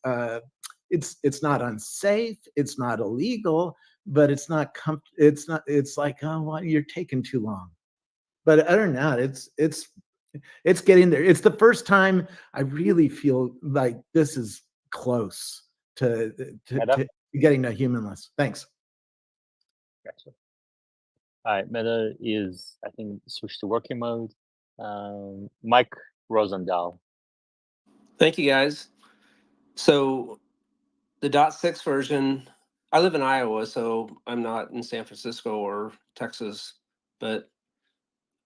it's not unsafe, it's not illegal, but it's like, oh, well, you're taking too long. But other than that, it's getting there. It's the first time I really feel like this is close to getting to humanless. Thanks. Gotcha. All right, Meta is, I think, switched to working mode. Mike Rosendahl. Thank you, guys. So the .6 version, I live in Iowa, so I'm not in San Francisco or Texas, but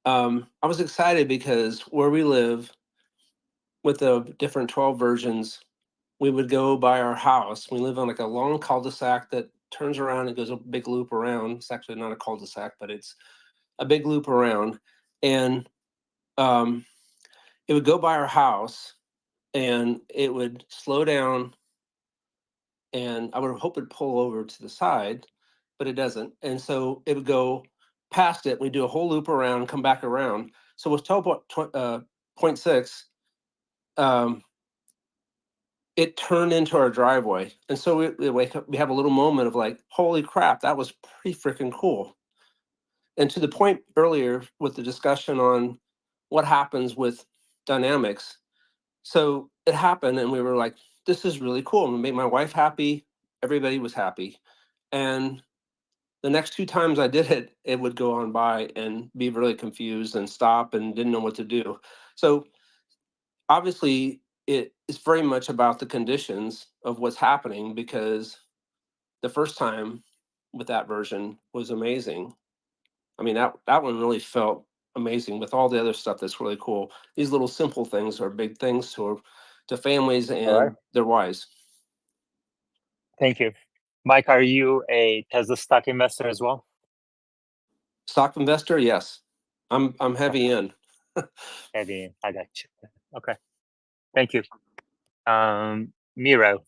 I was excited because where we live with the different 12 versions, we would go by our house. We live on like a long cul-de-sac that turns around and goes a big loop around. It's actually not a cul-de-sac, but it's a big loop around. And it would go by our house and it would slow down, and I would hope it'd pull over to the side, but it doesn't. And so it would go past it. We do a whole loop around, come back around. So with 12.6, it turned into our driveway. And so we wake up, we have a little moment of like, holy crap, that was pretty freaking cool. And to the point earlier with the discussion on what happens with dynamics. So it happened and we were like, this is really cool. And it made my wife happy. Everybody was happy. And the next 2 times I did it, it would go on by and be really confused and stop and didn't know what to do. So obviously it is very much about the conditions of what's happening, because the first time with that version was amazing. I mean, that one really felt amazing with all the other stuff that's really cool. These little simple things are big things to families and their wives. Thank you. Mike, are you a Tesla stock investor as well? Stock investor? Yes. I'm heavy in. Heavy in. I got you. Okay. Thank you. Miro.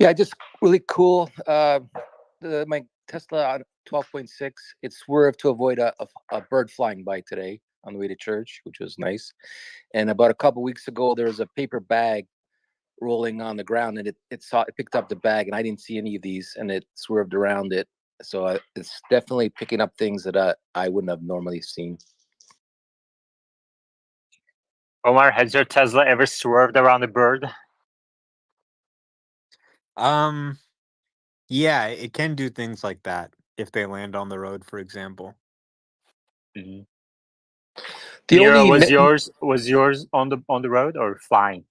Yeah, just really cool. My Tesla 12.6, it swerved to avoid a bird flying by today on the way to church, which was nice. And about a couple weeks ago, there was a paper bag rolling on the ground, and it picked up the bag, and I didn't see any of these, and it swerved around it. So it's definitely picking up things that I wouldn't have normally seen. Omar, has your Tesla ever swerved around a bird? Yeah, it can do things like that if they land on the road, for example. Mm-hmm. The Miro, only was yours on the road or flying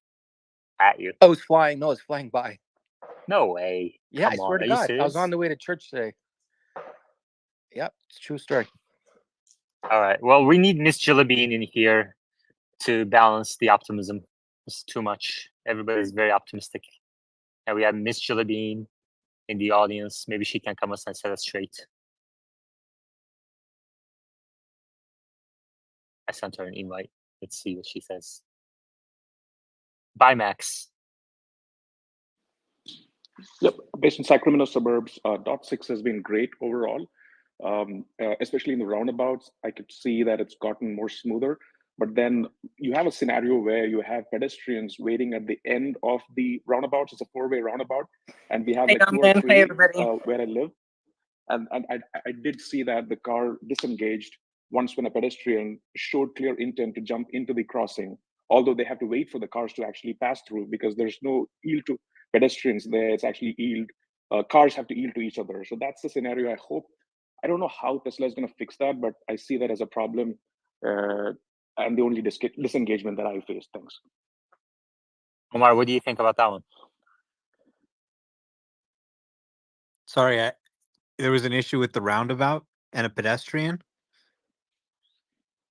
at you? Oh, it's flying. No, it's flying by. No way. Yeah, Come I swear on. to Are you God, I was serious? on the way to church today. Yep, it's a true story. All right. Well, we need Miss Jillibean in here to balance the optimism. It's too much. Everybody's very optimistic. And we have Miss Jillibean in the audience. Maybe she can come us and set us straight. I sent her an invite. Let's see what she says. Bye, Max. Yep, based in Sacramento suburbs, .6 has been great overall, especially in the roundabouts. I could see that it's gotten more smoother. But then you have a scenario where you have pedestrians waiting at the end of the roundabouts. It's a 4-way roundabout, and we have Hey, like 2 or Hey, 3 everybody. where I live. And I did see that the car disengaged once when a pedestrian showed clear intent to jump into the crossing, although they have to wait for the cars to actually pass through because there's no yield to pedestrians there. It's actually yield. Cars have to yield to each other. So that's the scenario. I don't know how Tesla is going to fix that, but I see that as a problem and the only disengagement that I face. Thanks. Omar, what do you think about that one? Sorry, there was an issue with the roundabout and a pedestrian.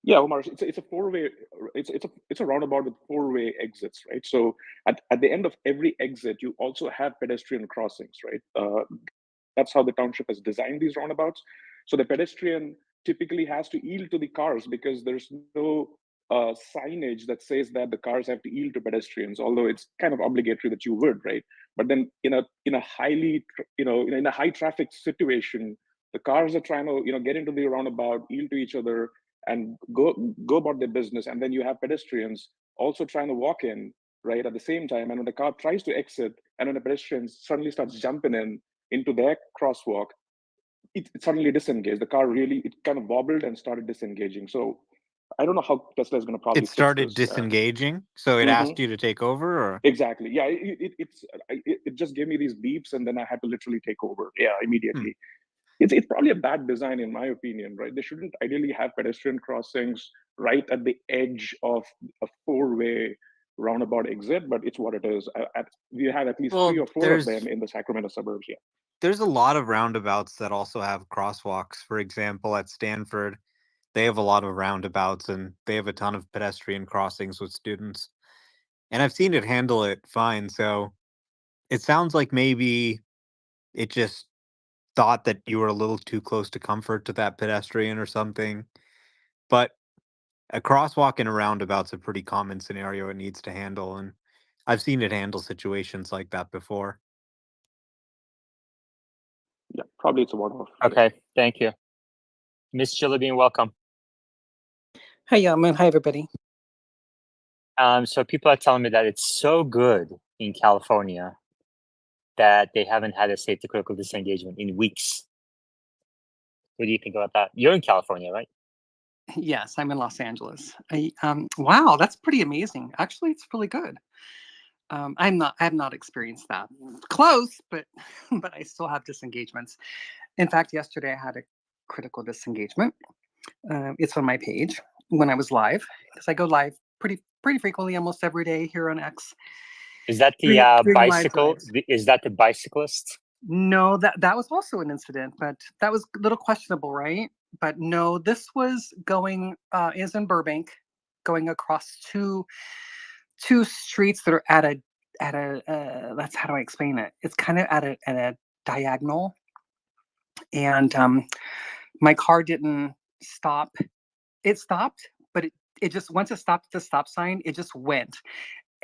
Yeah, Omar, it's a four-way. It's a roundabout with four-way exits, right? So at the end of every exit, you also have pedestrian crossings, right? That's how the township has designed these roundabouts. So the pedestrian typically has to yield to the cars because there's no signage that says that the cars have to yield to pedestrians, although it's kind of obligatory that you would, right? But then in a highly, in a high traffic situation, the cars are trying to, get into the roundabout, yield to each other, and go about their business. And then you have pedestrians also trying to walk in, right, at the same time. And when the car tries to exit, and when the pedestrian suddenly starts jumping into their crosswalk, it suddenly disengaged. The car it kind of wobbled and started disengaging. So I don't know how Tesla is going to probably It fix started this. disengaging, so it asked you to take over, or Exactly. Yeah, it just gave me these beeps, and then I had to literally take over. Yeah, immediately. It's probably a bad design in my opinion, right? They shouldn't ideally have pedestrian crossings right at the edge of a four-way roundabout exit, but it's what it is. We have at least 3 or 4 of them in the Sacramento suburbs. Yeah. There's a lot of roundabouts that also have crosswalks. For example, at Stanford, they have a lot of roundabouts and they have a ton of pedestrian crossings with students. And I've seen it handle it fine. So it sounds like maybe it just thought that you were a little too close to comfort to that pedestrian or something. But a crosswalk in a roundabout's a pretty common scenario it needs to handle. And I've seen it handle situations like that before. Yeah, probably it's a one-off. Okay, thank you. Miss Chilibine, welcome. Hi, Yaman. Hi, everybody. So people are telling me that it's so good in California that they haven't had a safety critical disengagement in weeks. What do you think about that? You're in California, right? Yes, I'm in Los Angeles. Wow, that's pretty amazing. Actually, it's really good. I have not experienced that. Close, but but I still have disengagements. In fact, yesterday I had a critical disengagement. It's on my page when I was live because I go live pretty frequently, almost every day here on X. Is that the Doing live bicycle? drives. Is that the bicyclist? No, that was also an incident, but that was a little questionable, right? But no, this was going is in Burbank, going across two streets that are at a that's how do I explain it? It's kind of at a diagonal, and my car didn't stop. It stopped, but it just once it stopped at the stop sign, it just went.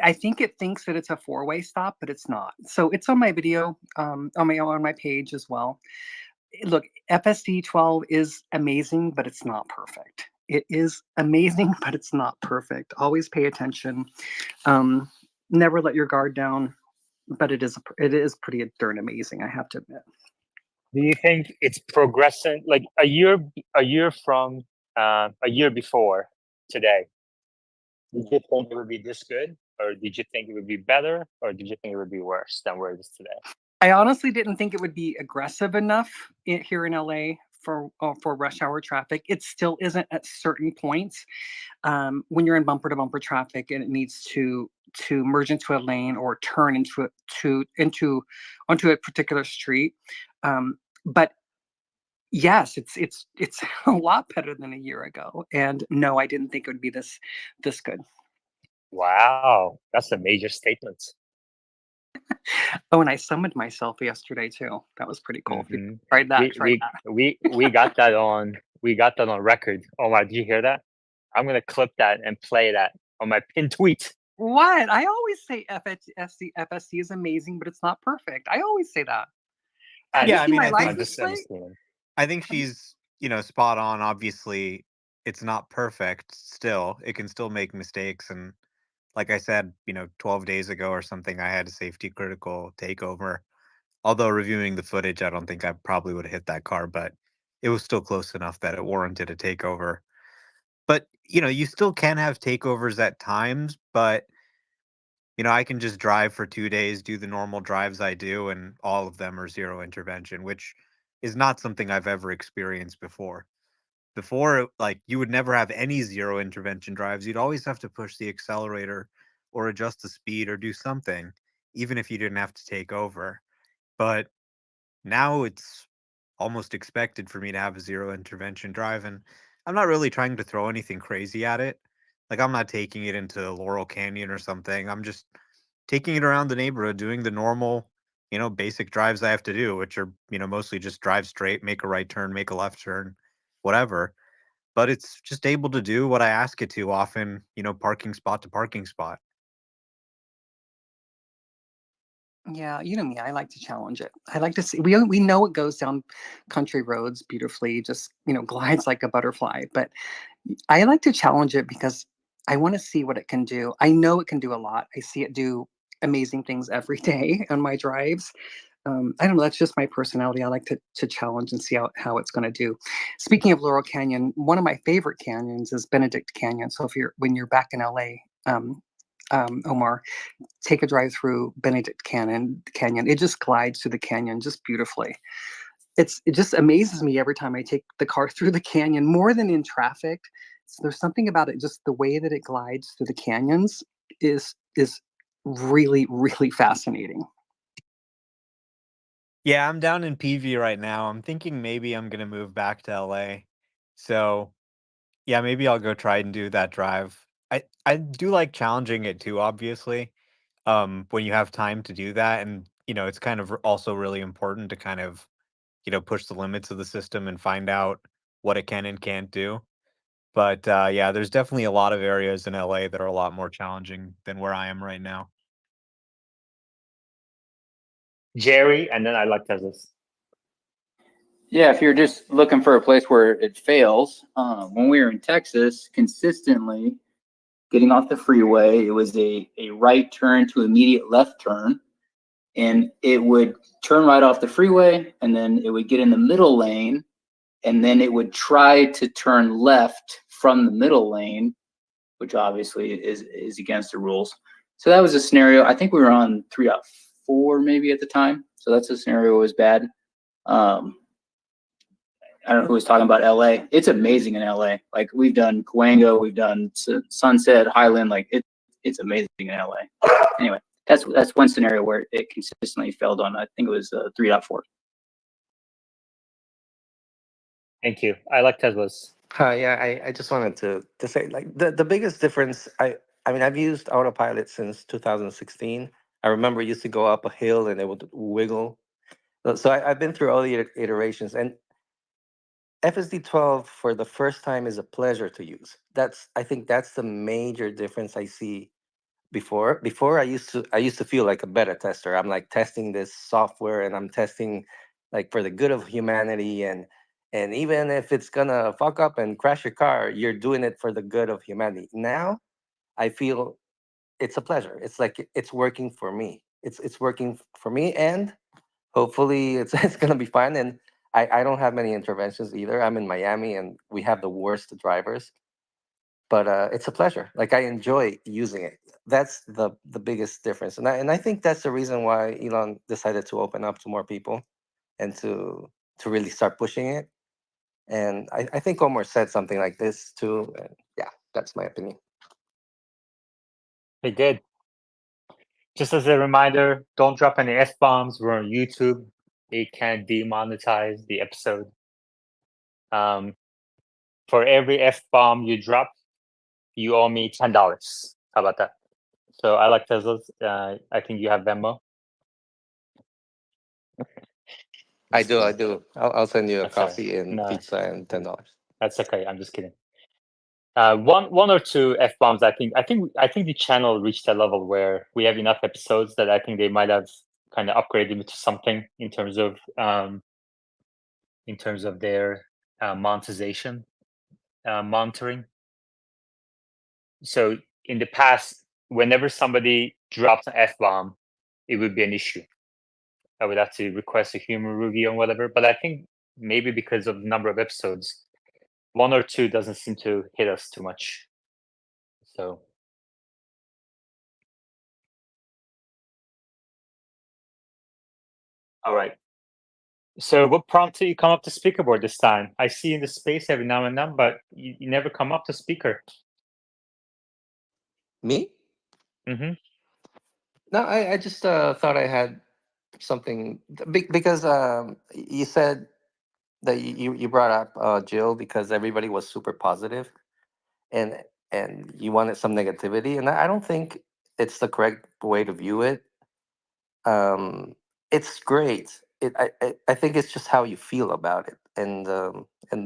I think it thinks that it's a four-way stop, but it's not. So it's on my video, on my page as well. Look, FSD 12 is amazing, but it's not perfect. It is amazing, but it's not perfect. Always pay attention. Never let your guard down. But it is pretty darn amazing, I have to admit. Do you think it's progressing like a year from a year before today? Did you think it would be this good, or did you think it would be better, or did you think it would be worse than where it is today? I honestly didn't think it would be aggressive enough here in LA for rush hour traffic. It still isn't at certain points when you're in bumper to bumper traffic and it needs to merge into a lane or turn onto a particular street. But yes, it's a lot better than a year ago. And no, I didn't think it would be this good. Wow, that's a major statement. Oh, and I summoned myself yesterday too. That was pretty cool. If you tried that, try that. We got that on record. Oh my, did you hear that? I'm gonna clip that and play that on my pinned tweet. What? I always say FSD is amazing, but it's not perfect. I always say that. Yeah, I mean, I think she's, spot on. Obviously, it's not perfect still. It can still make mistakes. And like I said, 12 days ago or something, I had a safety critical takeover. Although reviewing the footage, I don't think I probably would have hit that car, but it was still close enough that it warranted a takeover. But, you still can have takeovers at times, but, I can just drive for 2 days, do the normal drives I do, and all of them are zero intervention, which is not something I've ever experienced before. Before, like, you would never have any zero intervention drives. You'd always have to push the accelerator or adjust the speed or do something, even if you didn't have to take over. But now it's almost expected for me to have a zero intervention drive, and I'm not really trying to throw anything crazy at it. Like, I'm not taking it into Laurel Canyon or something. I'm just taking it around the neighborhood, doing the normal, basic drives I have to do, which are, mostly just drive straight, make a right turn, make a left turn, whatever. But it's just able to do what I ask it to, often, parking spot to parking spot. Yeah, you know me, I like to challenge it. I like to see we know it goes down country roads beautifully, just, glides like a butterfly, but I like to challenge it because I want to see what it can do. I know it can do a lot. I see it do amazing things every day on my drives. I don't know. That's just my personality. I like to challenge and see how it's going to do. Speaking of Laurel Canyon, one of my favorite canyons is Benedict Canyon. So if when you're back in LA, Omar, take a drive through Benedict Canyon. It just glides through the canyon just beautifully. It just amazes me every time I take the car through the canyon, more than in traffic. So there's something about it, just the way that it glides through the canyons is really, really fascinating. Yeah, I'm down in PV right now. I'm thinking maybe I'm gonna move back to LA. So yeah, maybe I'll go try and do that drive. I do like challenging it too, obviously. When you have time to do that, and it's kind of also really important to kind of push the limits of the system and find out what it can and can't do. But yeah, there's definitely a lot of areas in LA that are a lot more challenging than where I am right now. Jerry, and then I like Teslas. Yeah, if you're just looking for a place where it fails, when we were in Texas, consistently getting off the freeway, it was a right turn to immediate left turn, and it would turn right off the freeway, and then it would get in the middle lane, and then it would try to turn left from the middle lane, which obviously is against the rules. So that was a scenario. I think we were on 3.4 maybe at the time. So that's a scenario that was bad. I don't know who was talking about LA. It's amazing in LA. Like we've done Cahuenga, we've done Sunset, Highland. Like it's amazing in LA. Anyway, that's one scenario where it consistently failed on. I think it was 3.4. Thank you. I like Teslas. Yeah, I just wanted to say like the biggest difference. I mean I've used autopilot since 2016. I remember it used to go up a hill and it would wiggle. So I've been through all the iterations, and FSD 12 for the first time is a pleasure to use. I think that's the major difference I see. Before I used to feel like a beta tester. I'm like testing this software and I'm testing like for the good of humanity, and even if it's gonna fuck up and crash your car, you're doing it for the good of humanity. Now I feel it's a pleasure. It's like it's working for me. It's working for me, and hopefully it's it's gonna be fine. And I don't have many interventions either. I'm in Miami and we have the worst drivers, but it's a pleasure. Like I enjoy using it. That's the biggest difference, and I think that's the reason why Elon decided to open up to more people and to really start pushing it. And I think Omar said something like this too. And yeah, that's my opinion. They did. Just as a reminder, don't drop any F bombs. We're on YouTube. It can demonetize the episode. For every F bomb you drop, you owe me $10. How about that? So I like Teslas. I think you have Venmo. I do. I'll send you a That's all right. coffee and No, pizza and $10. that's okay. I'm just kidding. One or two F bombs. I think the channel reached a level where we have enough episodes that I think they might have kind of upgraded to something in terms of their monetization, monitoring. So in the past, whenever somebody drops an F bomb, it would be an issue. I would have to request a human review and whatever. But I think maybe because of the number of episodes, 1 or 2 doesn't seem to hit us too much. So all right. So what prompted you come up to speaker board this time? I see you in the space every now and then, but you never come up to speaker. Me? Mm-hmm. No, I just thought I had something because you said that you brought up Jill because everybody was super positive and you wanted some negativity, and I don't think it's the correct way to view it. It's great. I think it's just how you feel about it, and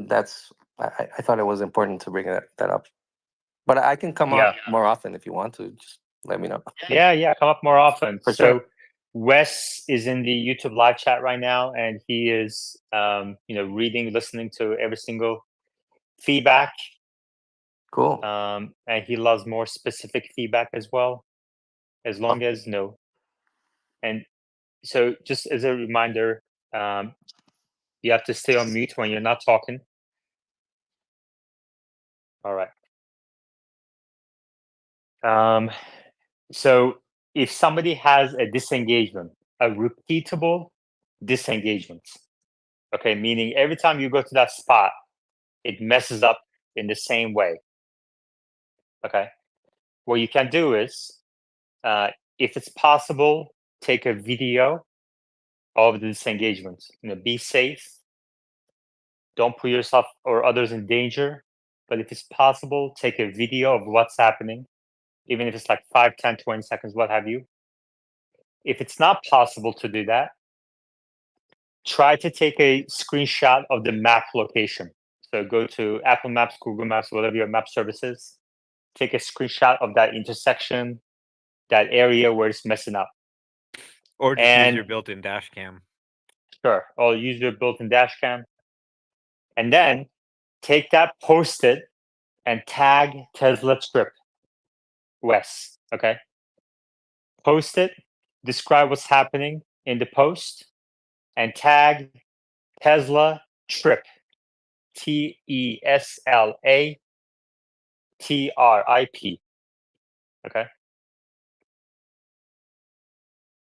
that's I thought it was important to bring that up. But I can come up Yeah. more often if you want to. Just let me know. Yeah, come up more often. For So sure. Wes is in the YouTube live chat right now, and he is, reading, listening to every single feedback. Cool. And he loves more specific feedback as well, as long as And so, just as a reminder, you have to stay on mute when you're not talking. All right. So if somebody has a disengagement, a repeatable disengagement, okay, meaning every time you go to that spot, it messes up in the same way. Okay. What you can do is, if it's possible, take a video of the disengagement. Be safe. Don't put yourself or others in danger. But if it's possible, take a video of what's happening, even if it's like 5, 10, 20 seconds, what have you. If it's not possible to do that, try to take a screenshot of the map location. So go to Apple Maps, Google Maps, whatever your map service is. Take a screenshot of that intersection, that area where it's messing up. Or just use your built-in dash cam. Sure. Or use your built-in dash cam. And then take that, post it, and tag Tesla Trip Wes. Okay. Post it, describe what's happening in the post, and tag Tesla Trip. TESLA Okay.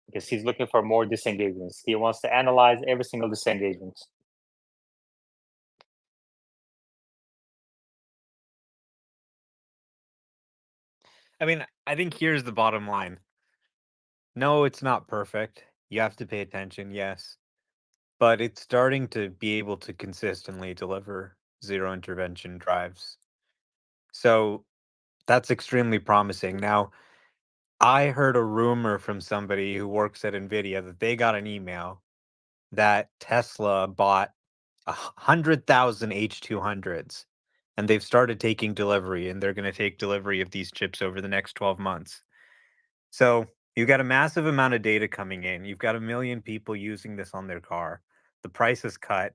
Because he's looking for more disengagements. He wants to analyze every single disengagement. I mean, I think here's the bottom line. No, it's not perfect. You have to pay attention, yes. But it's starting to be able to consistently deliver zero intervention drives. So that's extremely promising. Now, I heard a rumor from somebody who works at Nvidia that they got an email that Tesla bought 100,000 H200s and they've started taking delivery and they're going to take delivery of these chips over the next 12 months. So you've got a massive amount of data coming in. You've got 1 million people using this on their car. The price is cut.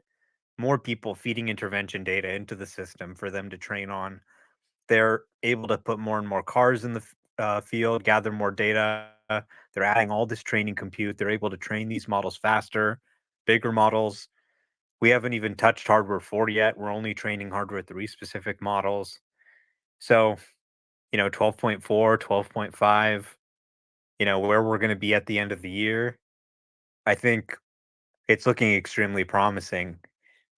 More people feeding intervention data into the system for them to train on. They're able to put more and more cars in the field, gather more data. They're adding all this training compute. They're able to train these models faster, bigger models. We haven't even touched hardware 4 yet. We're only training hardware 3 specific models. So, 12.4, 12.5, where we're going to be at the end of the year, I think it's looking extremely promising.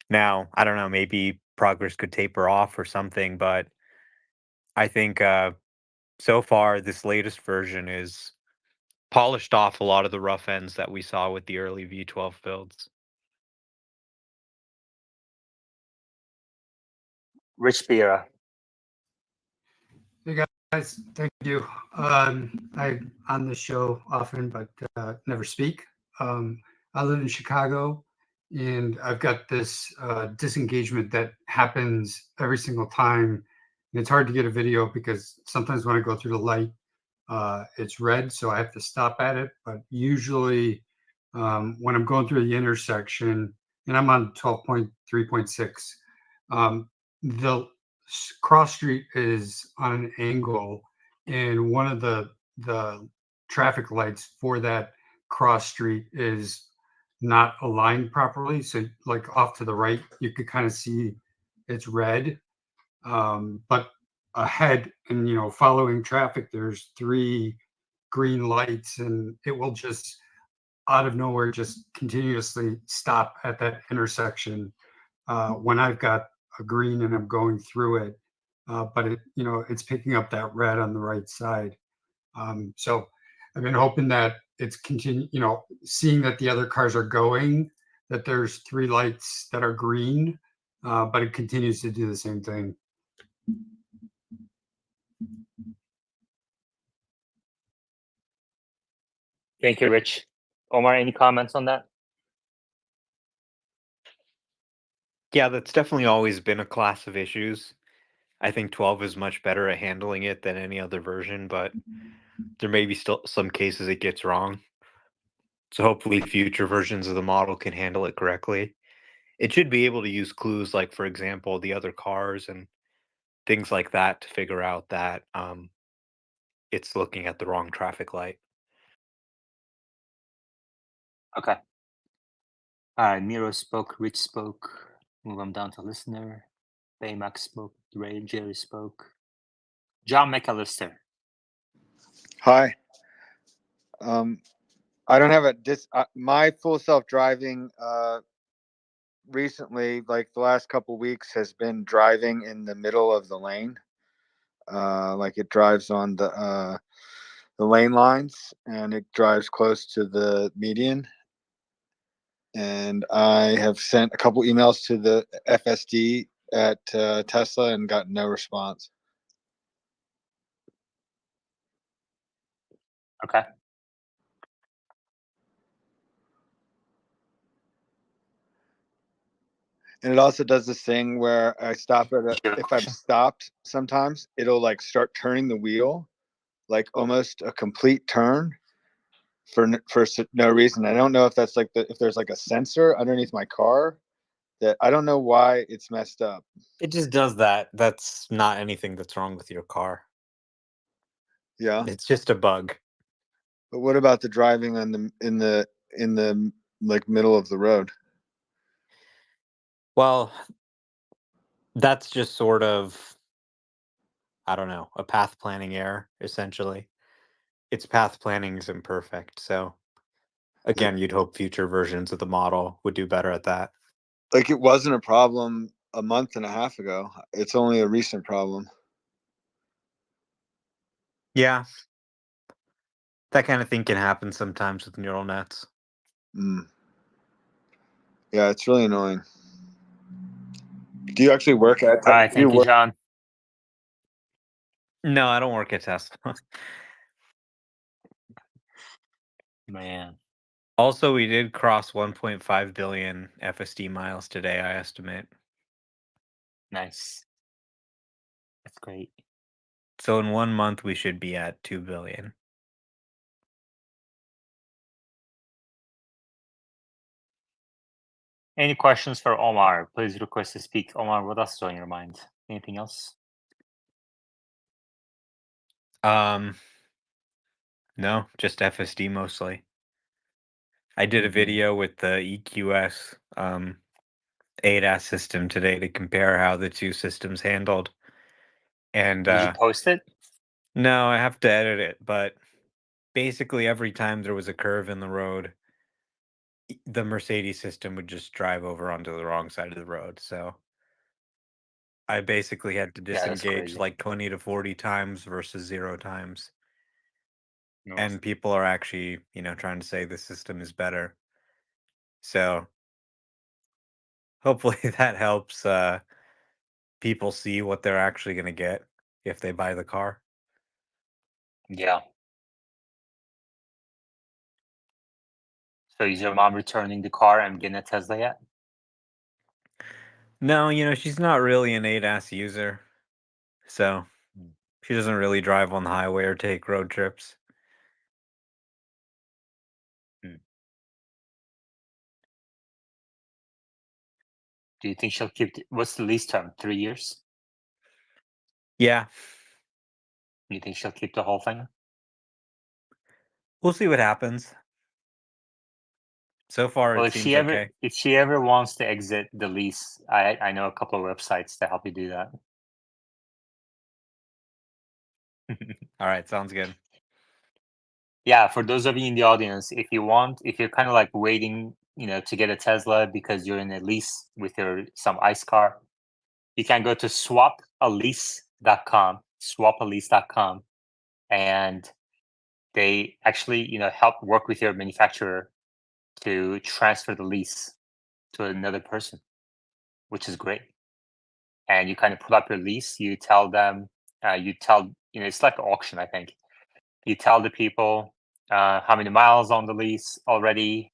Now, I don't know, maybe progress could taper off or something, but I think so far this latest version is polished off a lot of the rough ends that we saw with the early V12 builds. Rich Beera. Hey guys, thank you. I'm on the show often, but never speak. I live in Chicago, and I've got this disengagement that happens every single time. And it's hard to get a video because sometimes when I go through the light, it's red, so I have to stop at it. But usually, when I'm going through the intersection, and I'm on 12.3.6, the cross street is on an angle, and one of the traffic lights for that cross street is not aligned properly. So like off to the right, you could kind of see it's red. But ahead and, following traffic, there's 3 green lights, and it will just out of nowhere just continuously stop at that intersection when I've got a green and I'm going through it. But it's picking up that red on the right side. So I've been hoping that it's seeing that the other cars are going, that there's 3 lights that are green, but it continues to do the same thing. Thank you, Rich. Omar, any comments on that? Yeah, that's definitely always been a class of issues. I think 12 is much better at handling it than any other version, but there may be still some cases it gets wrong. So hopefully future versions of the model can handle it correctly. It should be able to use clues like, for example, the other cars and things like that to figure out that it's looking at the wrong traffic light. Okay. All right, Miro spoke, Rich spoke. Move on down to listener. Baymax spoke, Ray, Jerry spoke. John McAllister. Hi. I don't have my full self-driving recently, like the last couple weeks, has been driving in the middle of the lane. Like it drives on the lane lines, and it drives close to the median. And I have sent a couple emails to the FSD at Tesla and got no response. Okay. And it also does this thing where I stop if I've stopped, sometimes it'll like start turning the wheel, like almost a complete turn for no reason. I don't know if that's like if there's like a sensor underneath my car that I don't know why it's messed up. It just does that. That's not anything that's wrong with your car. Yeah. It's just a bug. But what about the driving on in the like middle of the road? Well, that's just sort of, I don't know, a path planning error, essentially. Its path planning is imperfect. So, again, you'd hope future versions of the model would do better at that. Like it wasn't a problem a month and a half ago. It's only a recent problem. Yeah. That kind of thing can happen sometimes with neural nets. Yeah, it's really annoying. Do you actually work at All right, thank you, John. No, I don't work at Tesla. Man. Also, we did cross 1.5 billion FSD miles today, I estimate. Nice. That's great. So in 1 month, we should be at 2 billion. Any questions for Omar? Please request to speak. Omar, what else is on your mind? Anything else? No, just FSD mostly. I did a video with the EQS ADAS system today to compare how the two systems handled. And Did you post it? no, I have to edit it, but basically every time there was a curve in the road, the Mercedes system would just drive over onto the wrong side of the road. So I basically had to Yeah, that's disengage crazy. like 20 to 40 times versus 0 times. No. And people are actually, trying to say the system is better. So hopefully that helps people see what they're actually going to get if they buy the car. Yeah. So is your mom returning the car and getting a Tesla yet? No, she's not really an ADAS user. So she doesn't really drive on the highway or take road trips. Do you think she'll keep what's the lease term? 3 years? Yeah. You think she'll keep the whole thing? We'll see what happens. So far, Well, it seems okay. if she ever wants to exit the lease, I know a couple of websites to help you do that. All right, sounds good. Yeah, for those of you in the audience, if you're kind of like waiting, to get a Tesla because you're in a lease with some ICE car, you can go to swapalease.com, and they actually, help work with your manufacturer to transfer the lease to another person, which is great. And you kind of put up your lease. You tell them, it's like an auction, I think. You tell the people how many miles on the lease already.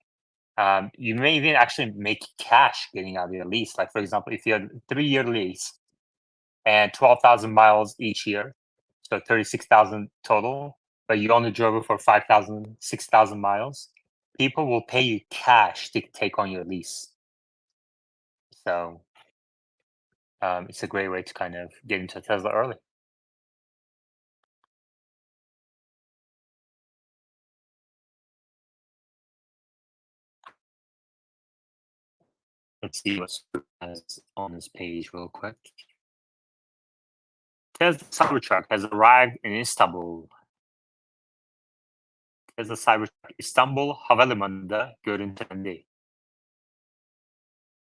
You may even actually make cash getting out of your lease. Like, for example, if you had a 3-year lease and 12,000 miles each year, so 36,000 total, but you only drove it for 5,000, 6,000 miles, people will pay you cash to take on your lease. So it's a great way to kind of get into Tesla early. Let's see what's on this page real quick. Tesla Cybertruck has arrived in Istanbul. Tesla Cybertruck İstanbul Havalimanı'nda görüntülendi.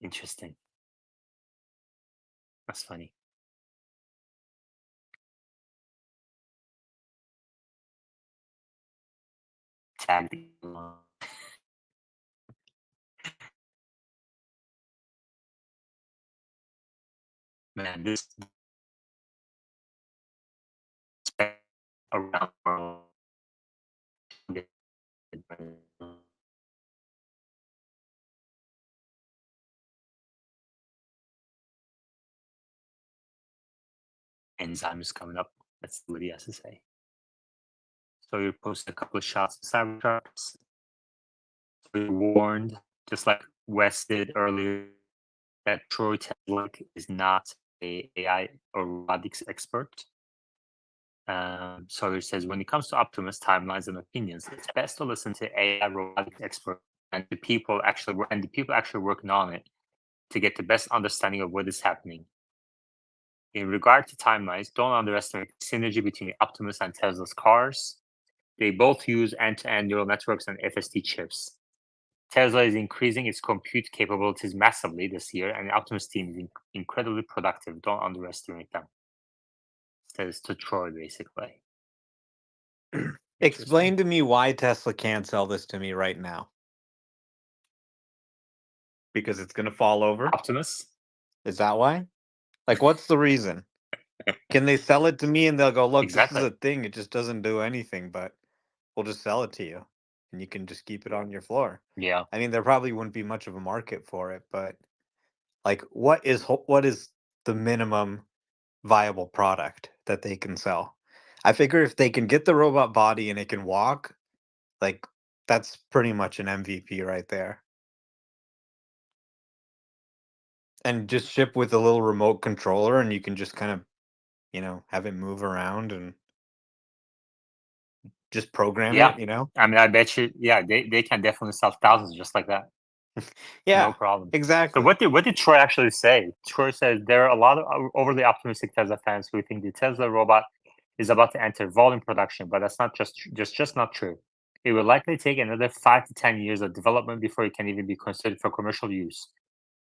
Interesting. That's funny. Tag the man, this around the world. Enzymes coming up. That's what he has to say. So we posted a couple of shots of Cybertrucks. We warned, just like Wes did earlier, that Troy Teslick is not a AI or robotics expert. So it says, when it comes to Optimus timelines and opinions, it's best to listen to AI robotics experts and the people actually working on it to get the best understanding of what is happening. In regard to timelines, don't underestimate the synergy between Optimus and Tesla's cars. They both use end-to-end neural networks and FSD chips. Tesla is increasing its compute capabilities massively this year, and the Optimus team is incredibly productive. Don't underestimate them. Says to Troy, basically. Explain to me why Tesla can't sell this to me right now. Because it's going to fall over? Optimus? Is that why? Like, what's the reason? Can they sell it to me and they'll go, look, Exactly. this is a thing. It just doesn't do anything, but we'll just sell it to you. And you can just keep it on your floor. Yeah. I mean, there probably wouldn't be much of a market for it, but like, what is the minimum viable product that they can sell? I figure if they can get the robot body and it can walk, like, that's pretty much an MVP right there. And just ship with a little remote controller, and you can just kind of, have it move around and just program Yeah. it. I mean, I bet you, they can definitely sell thousands just like that. Yeah, No problem. exactly. So what did Troy actually say? Troy says there are a lot of overly optimistic Tesla fans who think the Tesla robot is about to enter volume production, but that's not just not true. It will likely take another 5 to 10 years of development before it can even be considered for commercial use.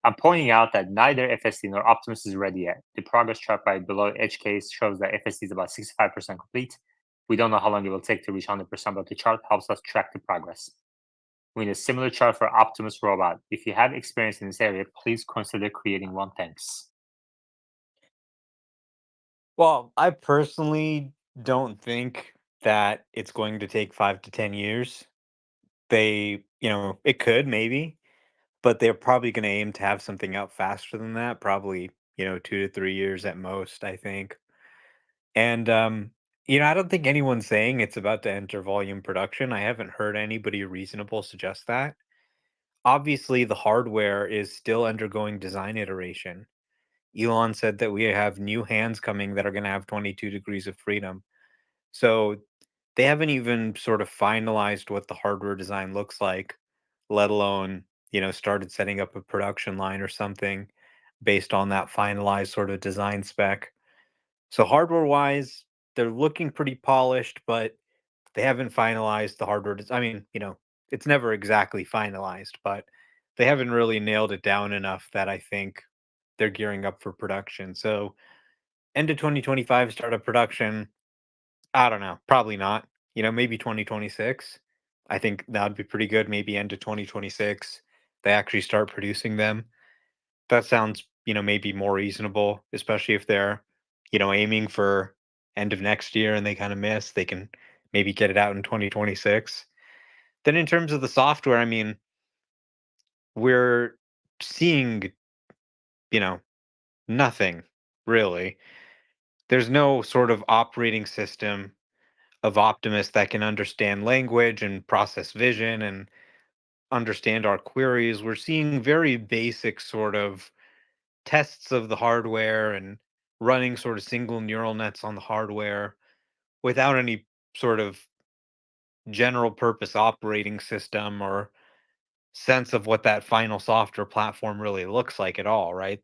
I'm pointing out that neither FSD nor Optimus is ready yet. The progress chart by below edge case shows that FSD is about 65% complete. We don't know how long it will take to reach 100%, but the chart helps us track the progress. We need a similar chart for Optimus robot. If you have experience in this area, please consider creating one. Thanks. Well, I personally don't think that it's going to take 5 to 10 years. It could maybe, but they're probably going to aim to have something out faster than that, probably, 2 to 3 years at most, I think. And I don't think anyone's saying it's about to enter volume production. I haven't heard anybody reasonable suggest that. Obviously, the hardware is still undergoing design iteration. Elon said that we have new hands coming that are going to have 22 degrees of freedom. So they haven't even sort of finalized what the hardware design looks like. let alone, started setting up a production line or something based on that finalized sort of design spec. So hardware wise, they're looking pretty polished, but they haven't finalized the hardware. I mean, it's never exactly finalized, but they haven't really nailed it down enough that I think they're gearing up for production. So end of 2025 start of production. I don't know, probably not. Maybe 2026. I think that would be pretty good. Maybe end of 2026 they actually start producing them. That sounds, maybe more reasonable, especially if they're, aiming for end of next year and they kind of miss, they can maybe get it out in 2026. Then in terms of the software, I mean, we're seeing, you know, nothing really. There's no sort of operating system of Optimus that can understand language and process vision and understand our queries. We're seeing very basic sort of tests of the hardware and running sort of single neural nets on the hardware without any sort of general purpose operating system or sense of what that final software platform really looks like at all, right?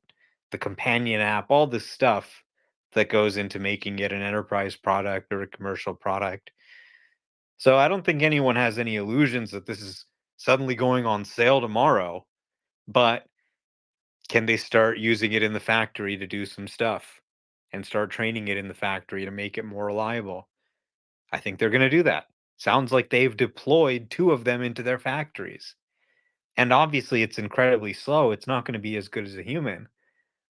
The companion app, all this stuff that goes into making it an enterprise product or a commercial product. So I don't think anyone has any illusions that this is suddenly going on sale tomorrow, but can they start using it in the factory to do some stuff and start training it in the factory to make it more reliable? I think they're going to do that. Sounds like they've deployed two of them into their factories. And obviously, it's incredibly slow. It's not going to be as good as a human,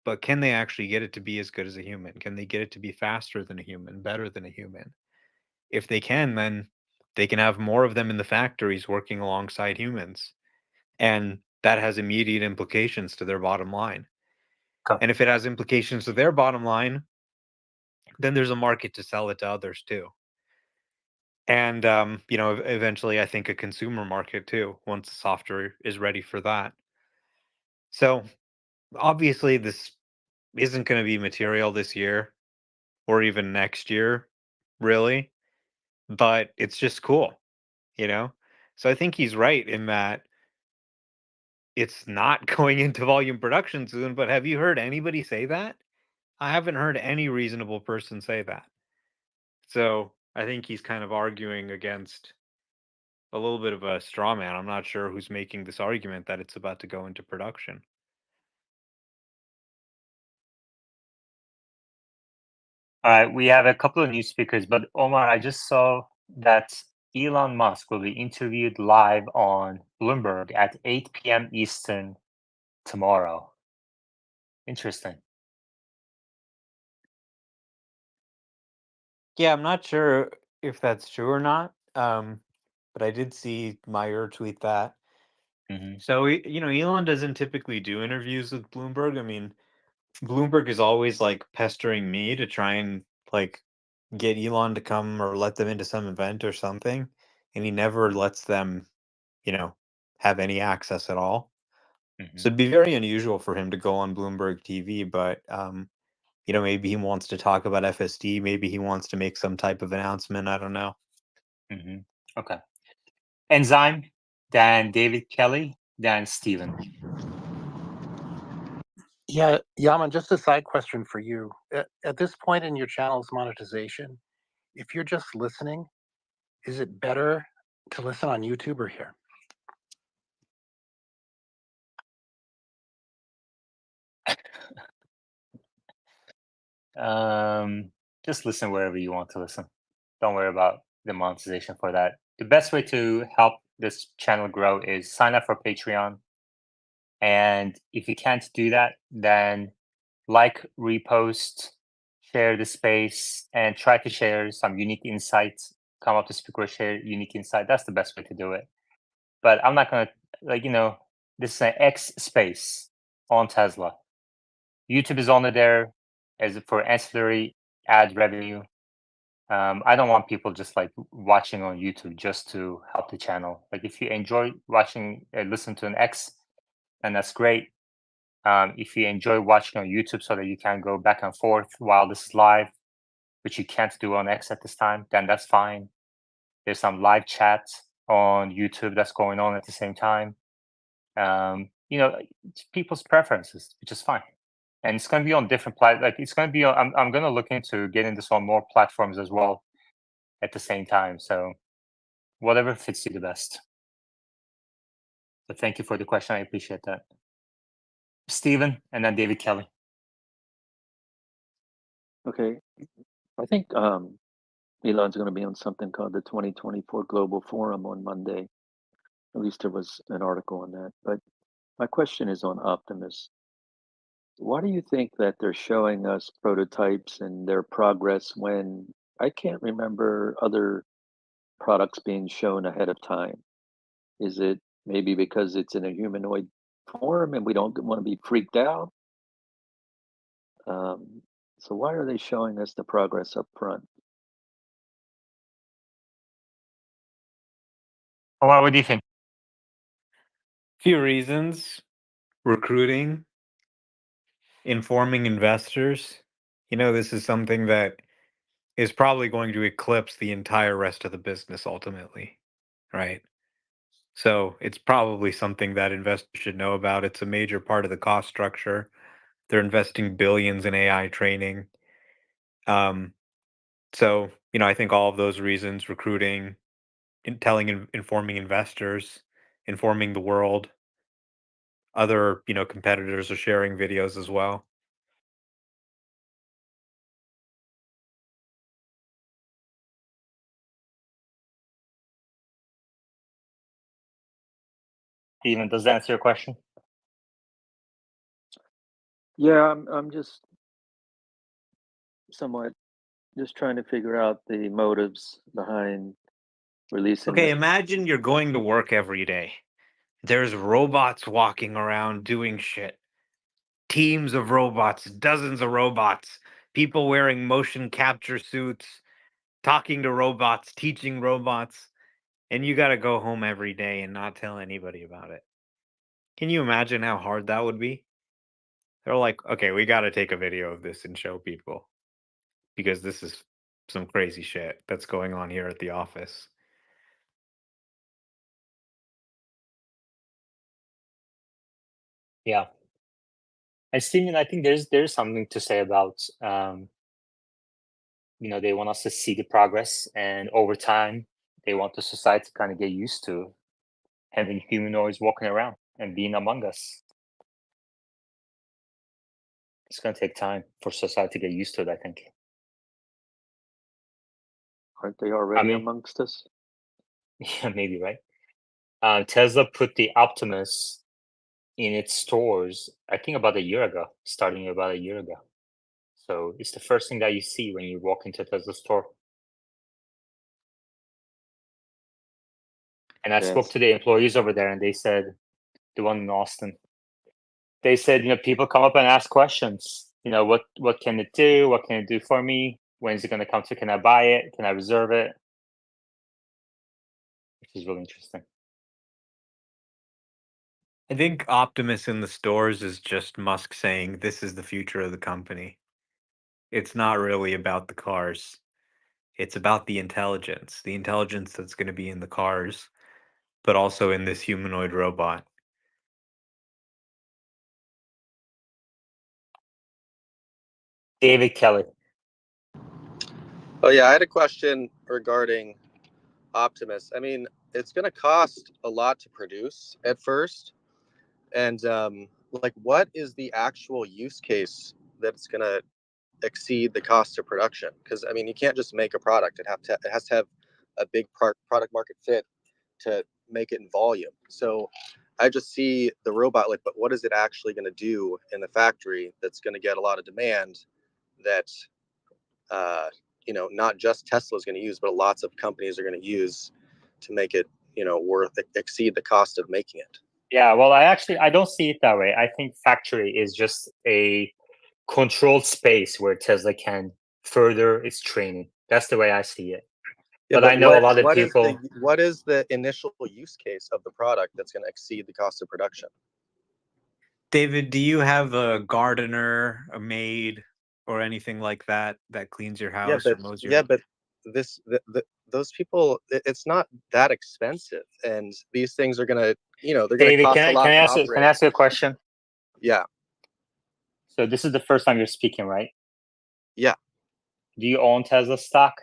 but can they actually get it to be as good as a human? Can they get it to be faster than a human, better than a human? If they can, then they can have more of them in the factories working alongside humans. And that has immediate implications to their bottom line. Okay. And if it has implications to their bottom line, then there's a market to sell it to others too. And eventually I think a consumer market too, once the software is ready for that. So obviously this isn't going to be material this year or even next year, really, but it's just cool, you know? So I think he's right in that it's not going into volume production soon, but have you heard anybody say that? I haven't heard any reasonable person say that. So I think he's kind of arguing against a little bit of a straw man. I'm not sure who's making this argument that it's about to go into production. All right, we have a couple of new speakers, but Omar, I just saw that Elon Musk will be interviewed live on Bloomberg at 8 p.m. Eastern tomorrow. Interesting. Yeah, I'm not sure if that's true or not, but I did see Meyer tweet that. Mm-hmm. So, Elon doesn't typically do interviews with Bloomberg. I mean, Bloomberg is always like pestering me to try and like get Elon to come or let them into some event or something, and he never lets them, you know, have any access at all. So it'd be very unusual for him to go on Bloomberg TV, but maybe he wants to talk about FSD, maybe he wants to make some type of announcement, I don't know. Mm-hmm. Okay. Enzyme, then David Kelly, then Steven. Yeah, Yaman, just a side question for you. At this point in your channel's monetization, if you're just listening, is it better to listen on YouTube or here? Just listen wherever you want to listen. Don't worry about the monetization for that. The best way to help this channel grow is sign up for Patreon. And if you can't do that, then like, repost, share the space, and try to share some unique insights. Come up to speaker, share unique insight. That's the best way to do it. But I'm not gonna this is an X space on Tesla. YouTube is only there as for ancillary ad revenue. I don't want people just like watching on YouTube just to help the channel. Like if you enjoy watching, listen to an X, then that's great. If you enjoy watching on YouTube so that you can go back and forth while this is live, which you can't do on X at this time, then that's fine. There's some live chat on YouTube that's going on at the same time. You know, it's people's preferences, which is fine. And it's going to be on different like it's going to be on, I'm going to look into getting this on more platforms as well at the same time. So whatever fits you the best. But thank you for the question. I appreciate that. Stephen, and then David Kelly. Okay. I think Elon's going to be on something called the 2024 Global Forum on Monday. At least there was an article on that. But my question is on Optimus. Why do you think that they're showing us prototypes and their progress when I can't remember other products being shown ahead of time? Is it maybe because it's in a humanoid form and we don't want to be freaked out? So why are they showing us the progress up front? Well, what do you think? Few reasons: recruiting, informing investors. You know, this is something that is probably going to eclipse the entire rest of the business ultimately, right? So it's probably something that investors should know about. It's a major part of the cost structure. They're investing billions in AI training. Um, so, you know, I think all of those reasons, recruiting, informing investors, informing the world, other, you know, competitors are sharing videos as well. Stephen, does that answer your question? Yeah, I'm just somewhat just trying to figure out the motives behind releasing Okay, this. imagine you're going to work every day. There's robots walking around doing shit. Teams of robots, dozens of robots, people wearing motion capture suits, talking to robots, teaching robots, and you got to go home every day and not tell anybody about it. Can you imagine how hard that would be? They're like, okay, we got to take a video of this and show people because this is some crazy shit that's going on here at the office. Yeah. And Stephen, I think there's something to say about you know, they want us to see the progress, and over time they want the society to kind of get used to having humanoids walking around and being among us. It's going to take time for society to get used to it, I think. Aren't they already mean- amongst us? Yeah, maybe, right? Tesla put the Optimus in its stores, I think about a year ago, starting about a year ago. So it's the first thing that you see when you walk into a Tesla store. And I spoke to the employees over there, and they said, the one in Austin, they said, you know, people come up and ask questions. You know, what can it do? What can it do for me? When is it going to come to? Can I buy it? Can I reserve it? Which is really interesting. I think Optimus in the stores is just Musk saying this is the future of the company. It's not really about the cars. It's about the intelligence that's going to be in the cars, but also in this humanoid robot. David Kelly. Oh yeah, I had a question regarding Optimus. I mean, it's going to cost a lot to produce at first, and like, what is the actual use case that's going to exceed the cost of production? Because I mean, you can't just make a product; it has to have a big product market fit to make it in volume. So I just see the robot, like, but what is it actually going to do in the factory that's going to get a lot of demand that you know, not just Tesla is going to use, but lots of companies are going to use to make it, you know, exceed the cost of making it. Yeah, well, I don't see it that way. I think factory is just a controlled space where Tesla can further its training. That's the way I see it. Yeah, but I know a lot of people. What is the initial use case of the product that's going to exceed the cost of production? David, do you have a gardener, a maid, or anything like that that cleans your house or mows your? Yeah, but those people, it's not that expensive, and these things are going to you know, they're going to David, cost a can lot I to ask you? Can I operate. ask you a question? Yeah. So this is the first time you're speaking, right? Yeah. Do you own Tesla stock?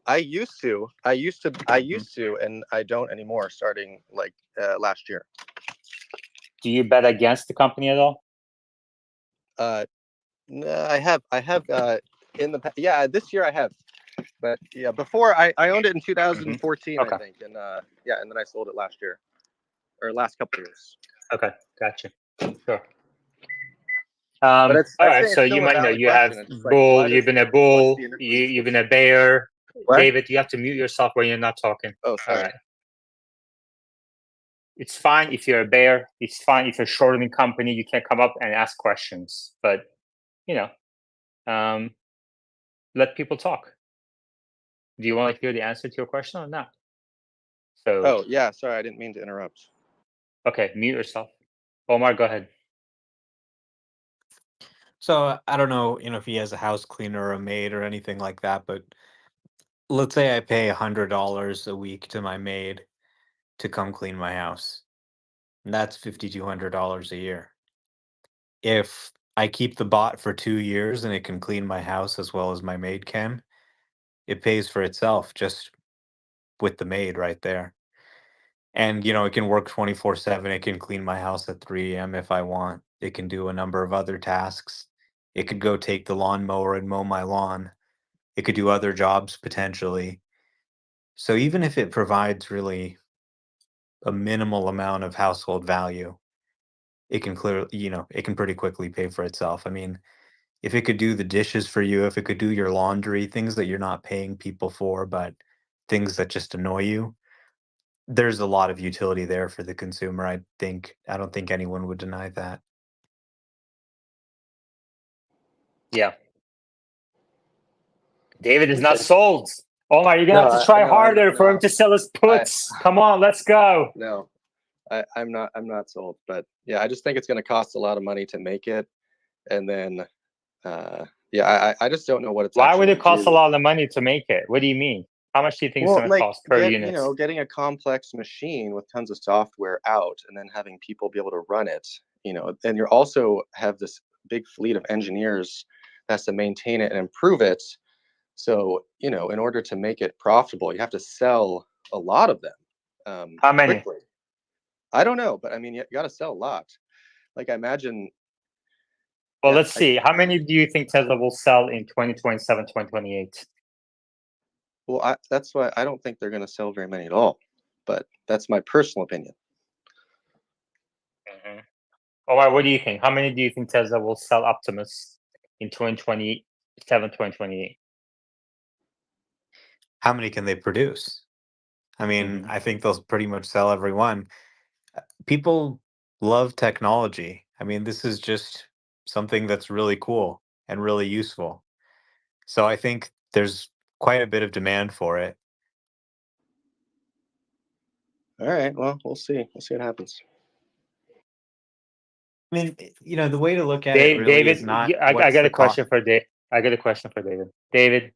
I used to, and I don't anymore. Starting like last year. Do you bet against the company at all? No, I have in the yeah, this year I have, but yeah, before I owned it in 2014, Okay. I think, and yeah, and then I sold it last year or last couple of years. Okay, gotcha. Sure. But All I'd right, say so it's you still a might know valid you have question. It's just like, bull. what You've is, been a what's bull. the interest? You've been a bear. What? David, you have to mute yourself when you're not talking. Oh, All sorry. right. It's fine if you're a bear. It's fine if you're shorting company. You can come up and ask questions, but you know, let people talk. Do you want to hear the answer to your question or not? So. Oh yeah, sorry, I didn't mean to interrupt. Okay, mute yourself. Omar, go ahead. So I don't know, if he has a house cleaner or a maid or anything like that, but let's say I pay $100 a week to my maid to come clean my house. And that's $5,200 a year. If I keep the bot for 2 years and it can clean my house as well as my maid can, it pays for itself just with the maid right there. And it can work 24/7. It can clean my house at 3 a.m. if I want. It can do a number of other tasks. It could go take the lawnmower and mow my lawn. It could do other jobs potentially. So even if it provides really a minimal amount of household value, it can it can pretty quickly pay for itself. I mean, if it could do the dishes for you, if it could do your laundry, things that you're not paying people for, but things that just annoy you, there's a lot of utility there for the consumer. I don't think anyone would deny that. Yeah. David is not Okay. sold. Omar, you're gonna No, have to try harder for him no. to sell his puts. Come on, let's go. No, I'm not sold. But yeah, I just think it's going to cost a lot of money to make it, and then yeah, I just don't know what it's Why actually would going it to cost a do. lot of money to make it? What do you mean? How much do you think it's Well, gonna like cost per unit? getting a complex machine with tons of software out, and then having people be able to run it. And you also have this big fleet of engineers that has to maintain it and improve it. So in order to make it profitable, you have to sell a lot of them. How many? Quickly. I don't know, but I mean, you got to sell a lot. Like I imagine. Well, Yeah, let's see. How many do you think Tesla will sell in 2027, 2028? Well, that's why I don't think they're going to sell very many at all. But that's my personal opinion. Mm-hmm. Omar, what do you think? How many do you think Tesla will sell Optimus in 2027, 2028? How many can they produce? I mean, I think they'll pretty much sell every one. People love technology. I mean, this is just something that's really cool and really useful. So I think there's quite a bit of demand for it. All right. Well, we'll see. We'll see what happens. I mean, the way to look at it really is David, not I what's got the a cost. question for David. I got a question for David. David,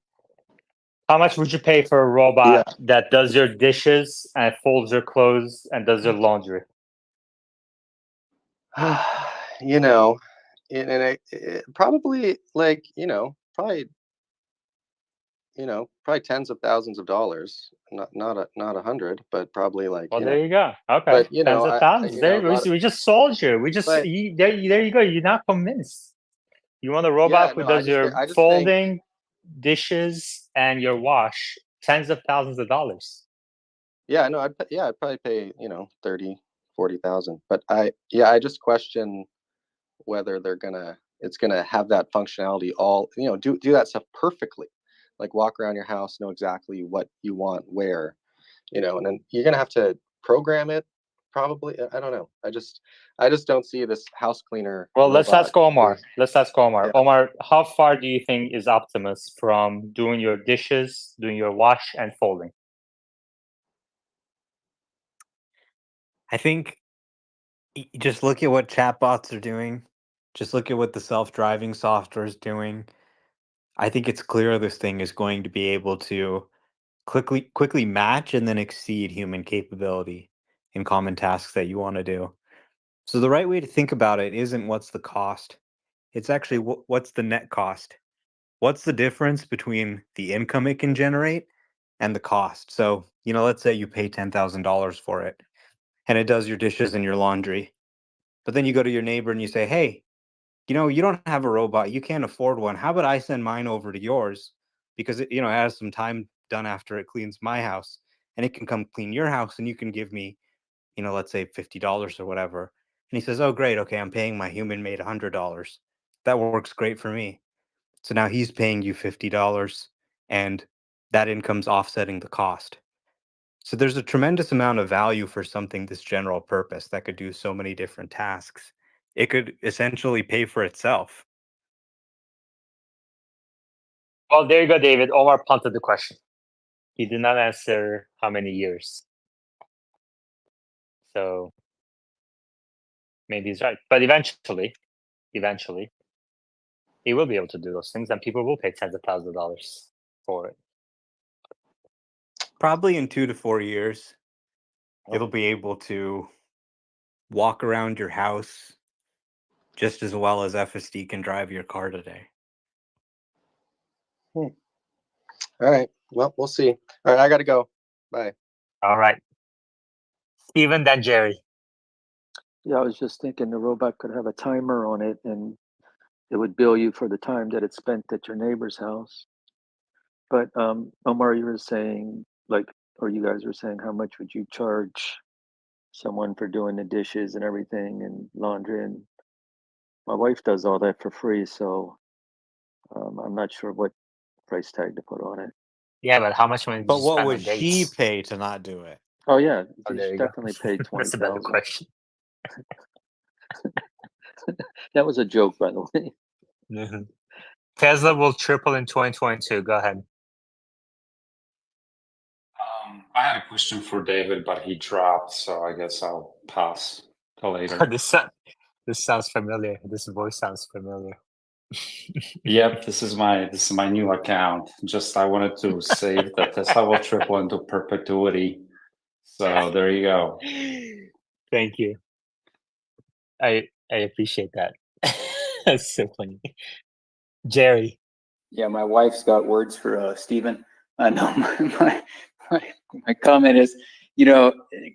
how much would you pay for a Yeah. robot that does your dishes and folds your clothes and does your laundry? And probably like probably tens of thousands of dollars. Not 100, but probably like Well, there you go. Okay, But tens of thousands. There, we just sold you. We just But there you go. You're not convinced. You want a robot yeah, who no, I does just your I just think folding, dishes, and your wash. Tens of thousands of dollars. yeah, no, I'd probably pay 30,000, 40,000. But I just question whether it's gonna have that functionality all do that stuff perfectly, like walk around your house, know exactly what you want where, and then you're gonna have to program it probably. I don't know. I just don't see this house cleaner Well, let's robot. ask Omar. Let's ask Omar. Yeah. Omar, how far do you think is Optimus from doing your dishes, doing your wash, and folding? I think just look at what chatbots are doing. Just look at what the self-driving software is doing. I think it's clear this thing is going to be able to quickly match and then exceed human capability. in common tasks that you want to do. So the right way to think about it isn't what's the cost. It's actually what's the net cost. What's the difference between the income it can generate and the cost? So, let's say you pay $10,000 for it and it does your dishes and your laundry. But then you go to your neighbor and you say, "Hey, you don't have a robot. You can't afford one. How about I send mine over to yours because it has some time done after it cleans my house and it can come clean your house and you can give me, let's say $50 or whatever." And he says, "Oh, great. Okay, I'm paying my human made $100. That works great for me." So now he's paying you $50 and that income's offsetting the cost. So there's a tremendous amount of value for something this general purpose that could do so many different tasks. It could essentially pay for itself. Well, there you go, David. Omar punted the question. He did not answer how many years. So maybe he's right. But eventually, he will be able to do those things and people will pay tens of thousands of dollars for it. Probably in 2 to 4 years, Oh. it'll be able to walk around your house just as well as FSD can drive your car today. All right. Well, we'll see. All right, I got to go. Bye. All right. Steven, then Jerry. Yeah, I was just thinking the robot could have a timer on it and it would bill you for the time that it spent at your neighbor's house. But Omar, you were saying or you guys were saying, how much would you charge someone for doing the dishes and everything and laundry? And my wife does all that for free, so I'm not sure what price tag to put on it. Yeah, but how much money did But you what spend would on she dates? pay to not do it? Oh yeah, Oh, she there you definitely go. paid That's a better 20,000. question. That was a joke, by the way. Mhm. Tesla will triple in 2022. Go ahead. I had a question for David, but he dropped, so I guess I'll pass till later. This sounds familiar. This voice sounds familiar. Yep, this is my new account. Just I wanted to save that Tesla will triple into perpetuity. So there you go. Thank you. I appreciate that. That's so funny. Jerry. Yeah, my wife's got words for Stephen. No, my comment is,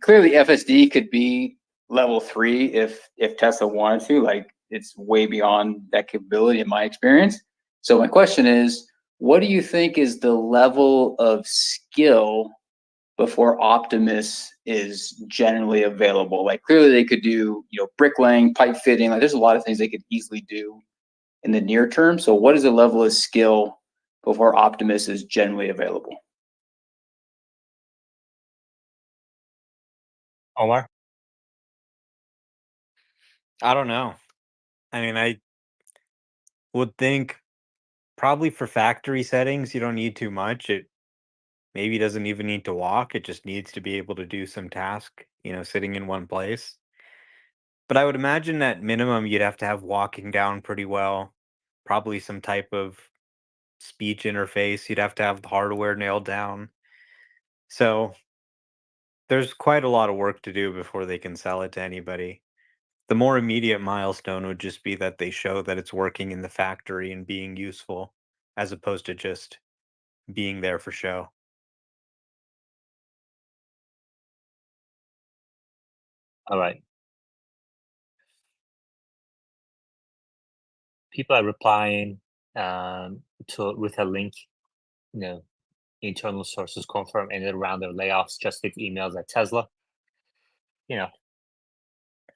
clearly FSD could be level 3 if Tesla wanted to. Like, it's way beyond that capability in my experience. So my question is, what do you think is the level of skill before Optimus is generally available? Like, clearly they could do, bricklaying, pipe fitting. Like, there's a lot of things they could easily do in the near term. So what is the level of skill before Optimus is generally available? Omar? I don't know. I mean, I would think probably for factory settings, you don't need too much. It maybe doesn't even need to walk. It just needs to be able to do some task, sitting in one place. But I would imagine at minimum, you'd have to have walking down pretty well, probably some type of speech interface. You'd have to have the hardware nailed down. So there's quite a lot of work to do before they can sell it to anybody. The more immediate milestone would just be that they show that it's working in the factory and being useful, as opposed to just being there for show. All right. People are replying with a link, internal sources confirm any round of layoffs, just leave emails at Tesla.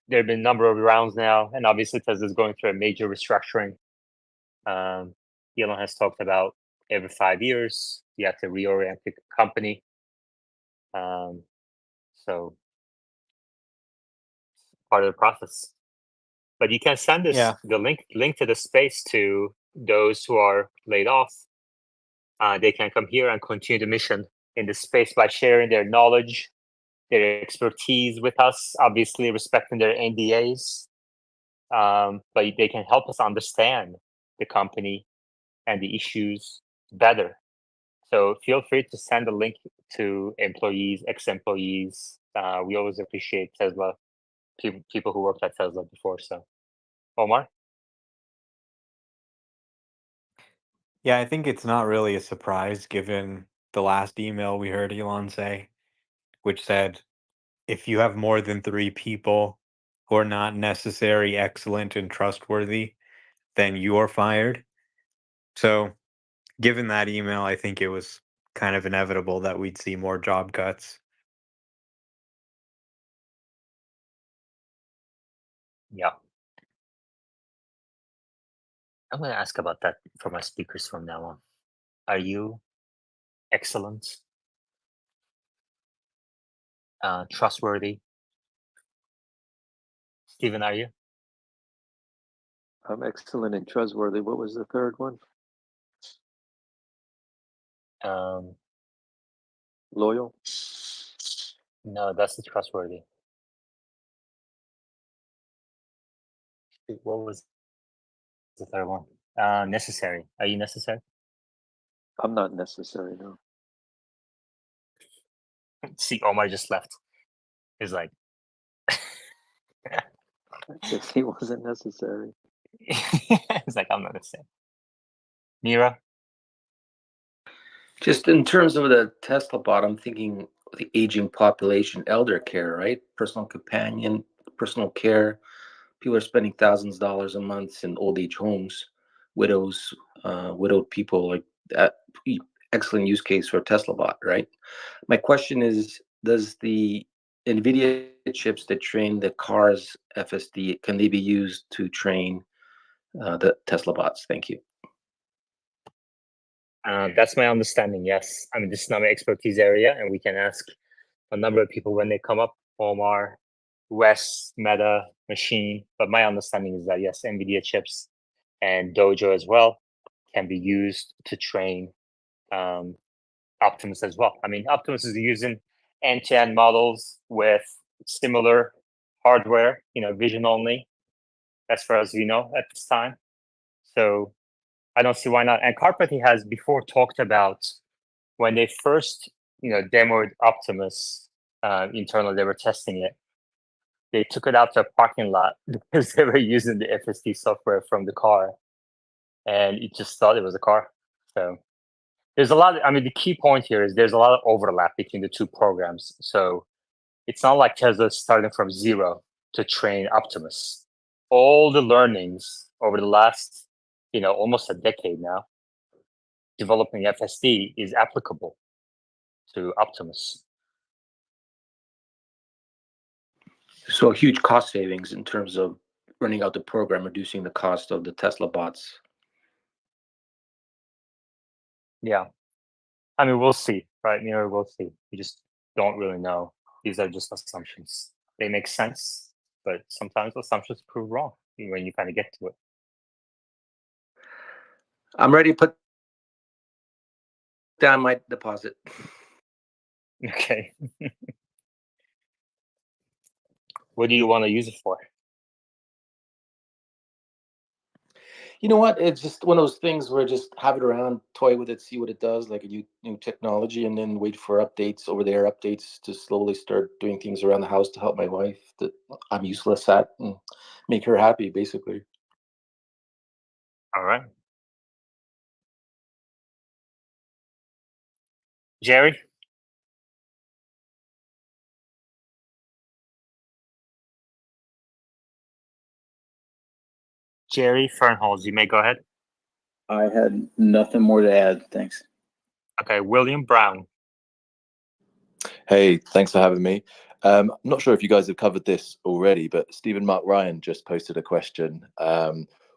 There have been a number of rounds now, and obviously Tesla is going through a major restructuring. Elon has talked about every 5 years, you have to reorient the company. So part of the process. But you can send Yeah. the link to the space to those who are laid off. They can come here and continue the mission in the space by sharing their knowledge, their expertise with us, obviously respecting their NDAs. But they can help us understand the company and the issues better. So feel free to send a link to employees, ex-employees, We always appreciate Tesla, people who worked at Tesla before. So, Omar? Yeah, I think it's not really a surprise given the last email we heard Elon say, which said if you have more than 3 people who are not necessary, excellent, and trustworthy, then you're fired. So, given that email, I think it was kind of inevitable that we'd see more job cuts. Yeah. I'm going to ask about that for my speakers from now on. Are you excellent, trustworthy? Stephen, are you? I'm excellent and trustworthy. What was the third one? Um, Loyal? no, that's the trustworthy. What was the third one? Necessary. Are you necessary? I'm not necessary, no. See, Omar just left. He's like, If he wasn't necessary. he's like, I'm not necessary. Mira? Just in terms of the Tesla bot, I'm thinking the aging population, elder care, right? Personal companion, personal care. People are spending thousands of dollars a month in old age homes, widows, widowed people, like that. Excellent use case for a Tesla bot, right? My question is, does the Nvidia chips that train the car's FSD, can they be used to train the Tesla bots? Thank you. That's my understanding, yes. I mean, this is not my expertise area, and we can ask a number of people when they come up, Omar, Wes, Meta, Machine. But my understanding is that, yes, NVIDIA chips and Dojo as well can be used to train Optimus as well. I mean, Optimus is using end-to-end models with similar hardware, vision only, as far as we know at this time. So I don't see why not. And Carpathy has before talked about when they first, demoed Optimus internally, they were testing it. They took it out to a parking lot because they were using the FSD software from the car, and it just thought it was a car. So there's a lot. I mean, the key point here is there's a lot of overlap between the two programs. So it's not like Tesla's starting from zero to train Optimus. All the learnings over the last, almost a decade now, developing FSD is applicable to Optimus. So a huge cost savings in terms of running out the program, reducing the cost of the Tesla bots. Yeah. I mean, we'll see, right? We'll see. We just don't really know. These are just assumptions. They make sense, but sometimes assumptions prove wrong when you kind of get to it. I'm ready to put down my deposit. Okay. What do you want to use it for? You know what? It's just one of those things where just have it around, toy with it, see what it does, like a new technology, and then wait for updates, over-the-air updates, to slowly start doing things around the house to help my wife that I'm useless at and make her happy, basically. All right. Jerry? Jerry Fernholz, you may go ahead. I had nothing more to add. Thanks. Okay, William Brown. Hey, thanks for having me. I'm not sure if you guys have covered this already, but Stephen Mark Ryan just posted a question.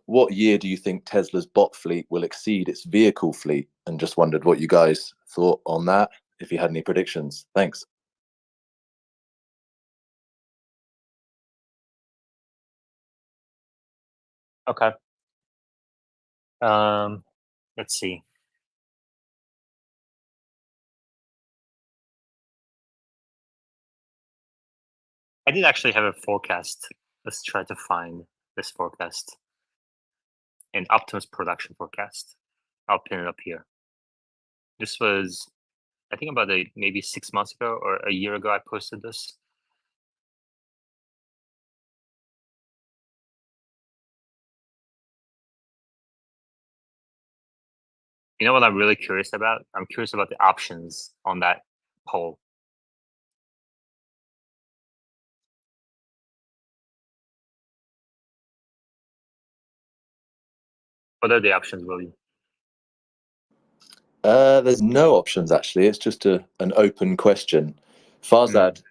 What year do you think Tesla's bot fleet will exceed its vehicle fleet? And just wondered what you guys thought on that, if you had any predictions. Thanks. Okay. Let's see. I did actually have a forecast. Let's try to find this forecast. An Optimus production forecast. I'll pin it up here. This was, I think, about maybe 6 months ago or a year ago. I posted this. You know what I'm really curious about? I'm curious about the options on that poll. What are the options, William? There's no options actually. It's just an open question. Farzad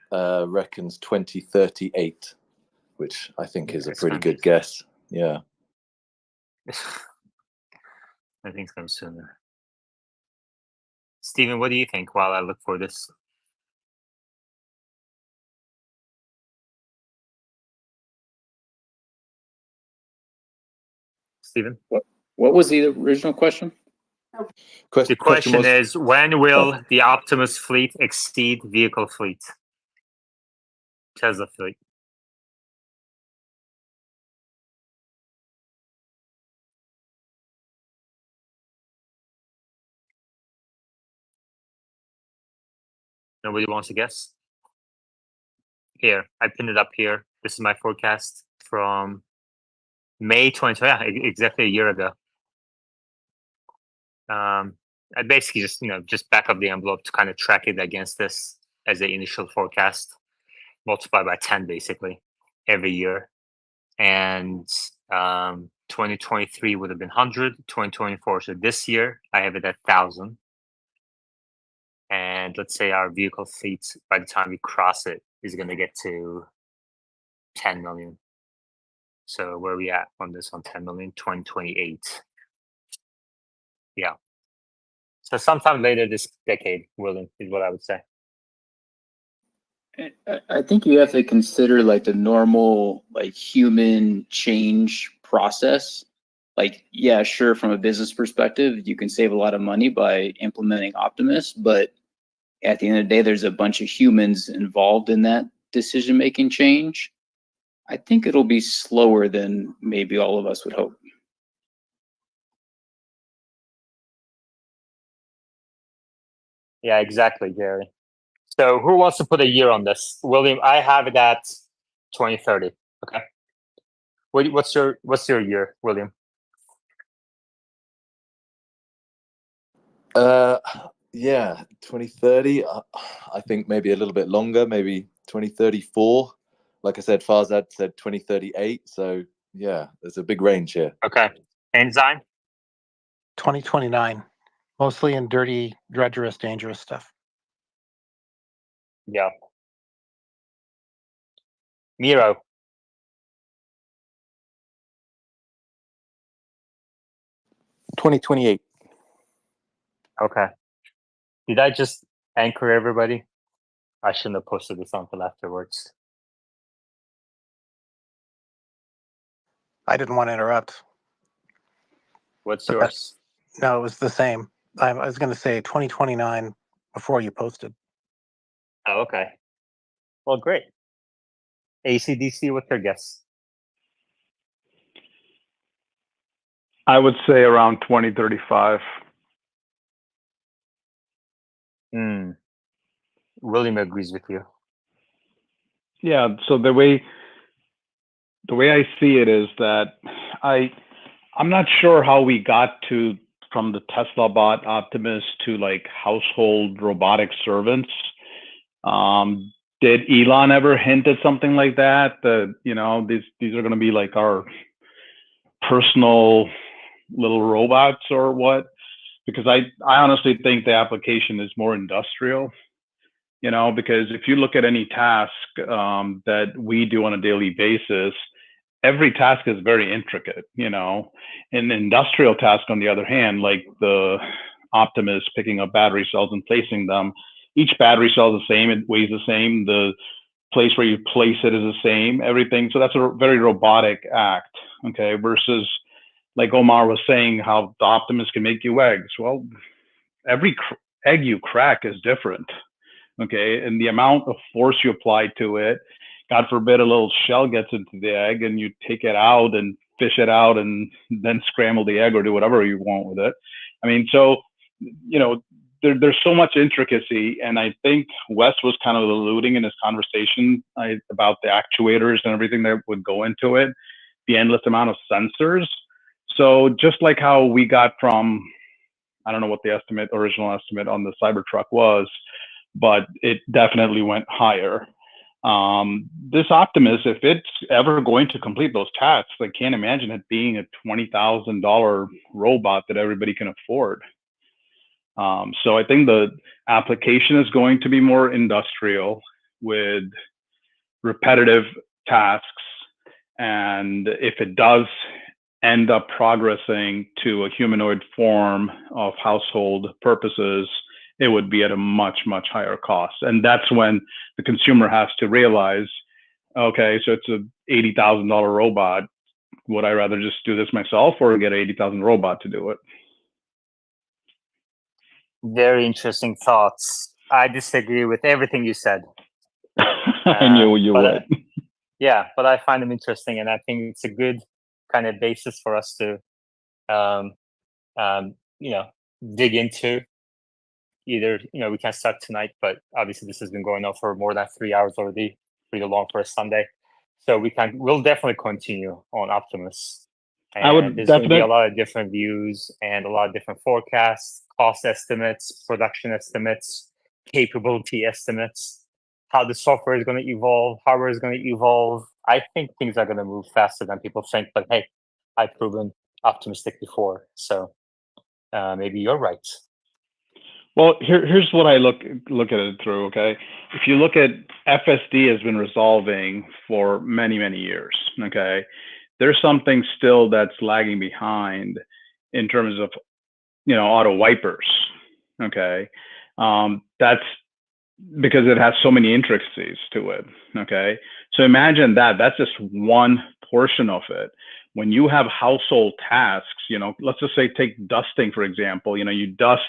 reckons 2038, which I think is a pretty good guess. Yeah. I think it's going sooner. Stephen, what do you think while I look for this? Stephen? What was the original question? The question is, when will the Optimus fleet exceed vehicle fleet? Tesla fleet. Nobody wants to guess? Here, I pinned it up here. This is my forecast from May 2020. Yeah, exactly a year ago. I basically just back up the envelope to kind of track it against this as the initial forecast, multiply by 10 basically every year. And 2023 would have been 100, 2024. So this year I have it at 1,000. And let's say our vehicle fleet, by the time we cross it, is going to get to 10 million. So where are we at on this on 10 million? 2028. Yeah. So sometime later this decade, William, is what I would say. I think you have to consider like the normal like human change process. Like, yeah, sure, from a business perspective, you can save a lot of money by implementing Optimus, but at the end of the day, there's a bunch of humans involved in that decision-making change. I think it'll be slower than maybe all of us would hope. Yeah, exactly, Jerry. So who wants to put a year on this? William, I have it at 2030. Okay. What's your year, William? Yeah, 2030. I think maybe a little bit longer, maybe 2034. Like I said, Farzad said 2038. So yeah, there's a big range here. Okay. Enzyme? 2029, mostly in dirty, treacherous, dangerous stuff. Yeah. Miro? $2028. Okay. Did I just anchor everybody? I shouldn't have posted this until afterwards. I didn't want to interrupt. What's yours? No, it was the same. I was going to say 2029 before you posted. Oh, okay. Well, great. ACDC, what's your guess? I would say around 2035. William agrees with you. Yeah. So the way I see it is that I'm not sure how we got from the Tesla bot Optimus to like household robotic servants. Did Elon ever hint at something like that? That these are going to be like our personal little robots or what? Because I honestly think the application is more industrial. Because if you look at any task that we do on a daily basis, every task is very intricate. An industrial task, on the other hand, like the Optimus picking up battery cells and placing them, each battery cell is the same, it weighs the same, the place where you place it is the same, everything. So that's a very robotic act, okay? Versus, like Omar was saying, how the Optimus can make you eggs. Well, every egg you crack is different, okay? And the amount of force you apply to it, God forbid a little shell gets into the egg and you take it out and fish it out and then scramble the egg or do whatever you want with it. I mean, so, there's so much intricacy. And I think Wes was kind of alluding in his conversation about the actuators and everything that would go into it, the endless amount of sensors. So just like how we got from I don't know what the original estimate on the Cybertruck was, but it definitely went higher. This Optimus, if it's ever going to complete those tasks, I can't imagine it being a $20,000 robot that everybody can afford. So I think the application is going to be more industrial with repetitive tasks. And if it does end up progressing to a humanoid form of household purposes, it would be at a much, much higher cost. And that's when the consumer has to realize, okay, so it's a $80,000 robot. Would I rather just do this myself or get an $80,000 robot to do it? Very interesting thoughts. I disagree with everything you said. I knew you would. Yeah, but I find them interesting, and I think it's a good kind of basis for us to, dig into. Either, we can start tonight, but obviously this has been going on for more than 3 hours already, pretty long for a Sunday. So we'll definitely continue on Optimus. And there's going to be a lot of different views and a lot of different forecasts, cost estimates, production estimates, capability estimates, how the software is going to evolve, hardware is going to evolve. I think things are going to move faster than people think, but hey, I've proven optimistic before. So maybe you're right. Well, here's what I look at it through, okay? If you look at FSD has been resolving for many, many years, okay? There's something still that's lagging behind in terms of, auto wipers, okay? That's because it has so many intricacies to it, okay? So imagine that's just one portion of it. When you have household tasks, let's just say take dusting, for example, you dust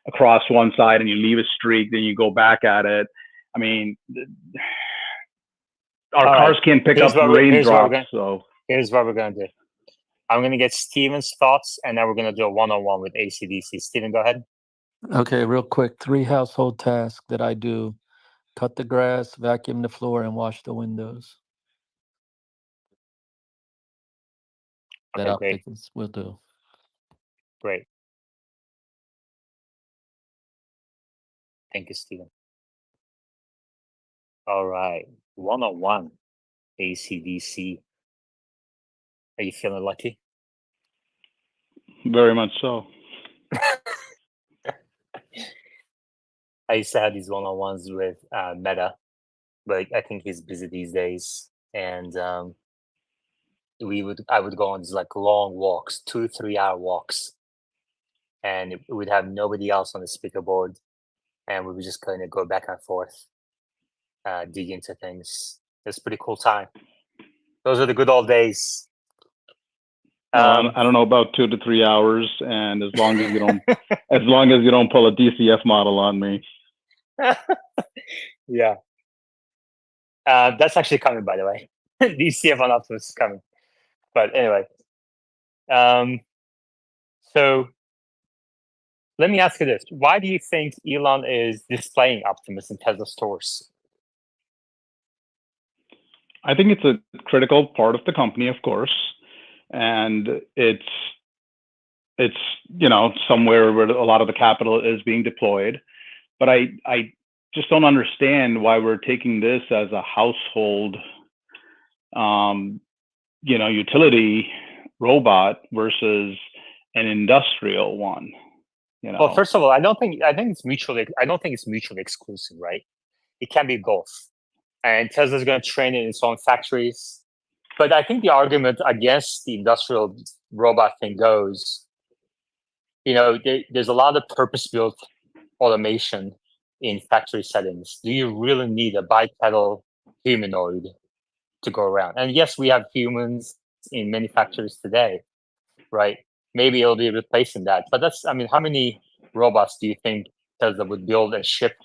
across one side and you leave a streak, then you go back at it. I mean, our cars can't pick up raindrops. So here's what we're going to do. I'm going to get Steven's thoughts, and then we're going to do a one-on-one with AC/DC. Steven, go ahead. Okay, real quick. 3 household tasks that I do: cut the grass, vacuum the floor, and wash the windows. That Optimus will do. Great. Thank you, Steven. All right. One-on-one, AC/DC. Are you feeling lucky? Very much so. I used to have these one-on-ones with Meta, but I think he's busy these days. And I would go on these like long walks, 2-3 hour walks, and we'd have nobody else on the speaker board, and we would just kind of go back and forth, dig into things. It's a pretty cool time. Those are the good old days. I don't know about 2 to 3 hours, and as long as you don't, as long as you don't pull a DCF model on me. Yeah, that's actually coming, by the way. DCF on Optimus is coming. But anyway, so let me ask you this: why do you think Elon is displaying Optimus in Tesla stores? I think it's a critical part of the company, of course, and it's somewhere where a lot of the capital is being deployed. But I just don't understand why we're taking this as a household, utility robot versus an industrial one. Well, first of all, I don't think it's mutually exclusive, right? It can be both. And Tesla's going to train it in its own factories. But I think the argument against the industrial robot thing goes, there's a lot of purpose-built automation in factory settings. Do you really need a bipedal humanoid to go around? And yes, we have humans in many factories today, right? Maybe it'll be replacing that. But how many robots do you think Tesla would build and ship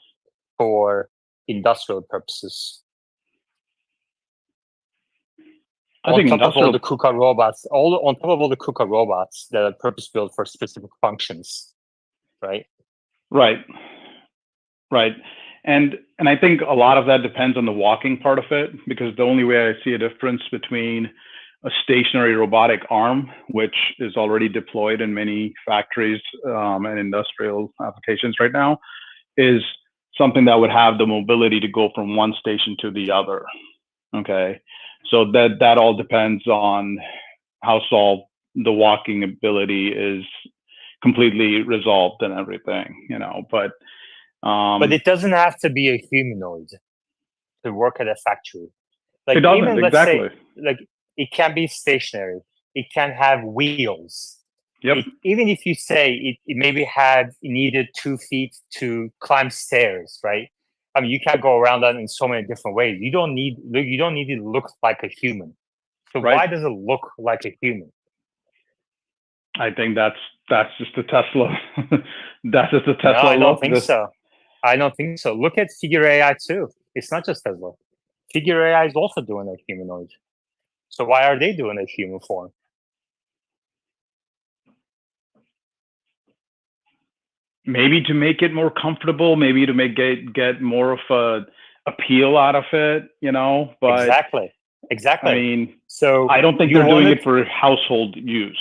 for industrial purposes? On top of all the KUKA robots, on top of all the KUKA robots that are purpose-built for specific functions, right? Right. And I think a lot of that depends on the walking part of it, because the only way I see a difference between a stationary robotic arm, which is already deployed in many factories and industrial applications right now, is something that would have the mobility to go from one station to the other. Okay, so that all depends on how solved the walking ability is completely resolved and everything, but it doesn't have to be a humanoid to work at a factory. It Like doesn't, even let's say, exactly. like it can be stationary. It can have wheels. Yep. Even if you say it maybe needed 2 feet to climb stairs, right? I mean, you can go around that in so many different ways. You don't need it to look like a human. So Right. why does it look like a human? I think that's just the Tesla. That's just the No, Tesla I don't look. think so. I don't think so. Look at Figure AI too. It's not just Tesla. Figure AI is also doing a humanoid. So why are they doing a human form? Maybe to make it more comfortable, maybe to get more of a appeal out of it, But Exactly. I mean, so I don't think they're doing it for household use.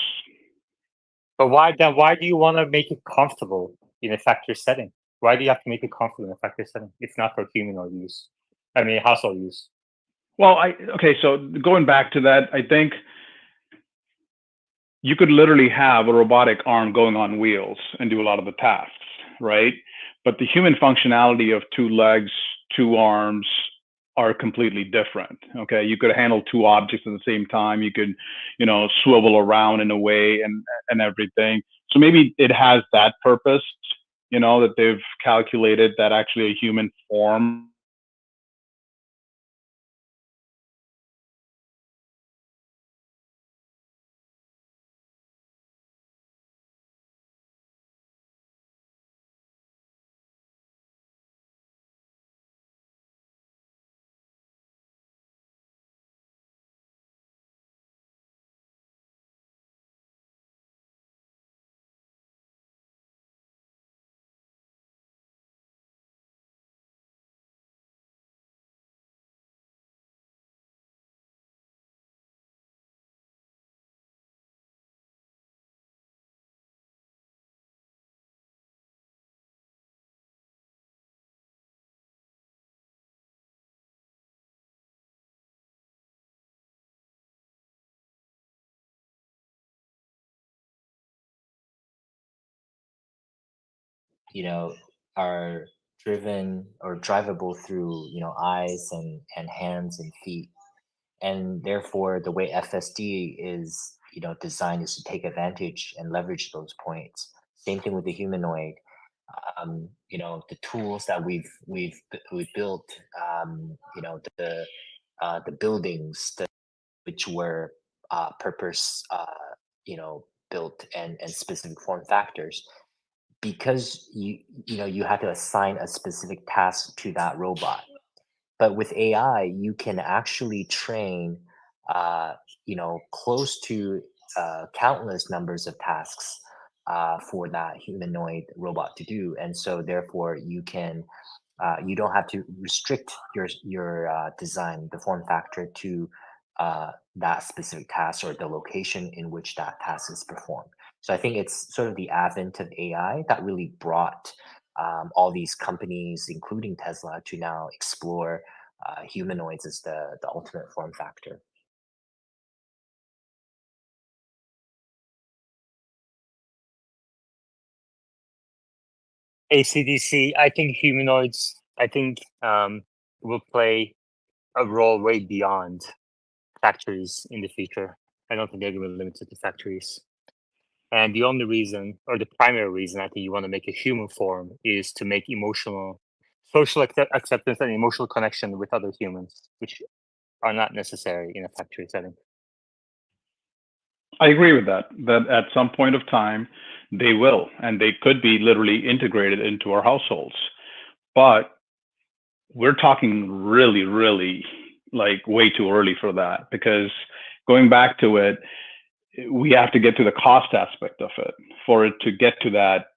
But why do you want to make it comfortable in a factory setting? Why do you have to make it comfortable in a factory setting? If not for humanoid use, I mean household use. Well, okay, so going back to that, I think you could literally have a robotic arm going on wheels and do a lot of the tasks, right? But the human functionality of 2 legs, 2 arms are completely different. Okay, you could handle 2 objects at the same time. You could, swivel around in a way and everything. So maybe it has that purpose, that they've calculated that actually a human form are driven or drivable through, eyes and hands and feet. And therefore, the way FSD is, designed is to take advantage and leverage those points. Same thing with the humanoid. The tools that we've built, the buildings, which were purpose, built and specific form factors, because you have to assign a specific task to that robot. But with AI, you can actually train, close to countless numbers of tasks for that humanoid robot to do, and so therefore you don't have to restrict your design, the form factor, to that specific task or the location in which that task is performed. So I think it's sort of the advent of AI that really brought all these companies, including Tesla, to now explore humanoids as the ultimate form factor. ACDC, I think humanoids, will play a role way beyond factories in the future. I don't think they're going to be limited to factories. And the only reason, or the primary reason, I think you want to make a human form is to make social acceptance and emotional connection with other humans, which are not necessary in a factory setting. I agree with that at some point of time, they will, and they could be literally integrated into our households. But we're talking really, really like way too early for that, because going back to it, we have to get to the cost aspect of it for it to get to that,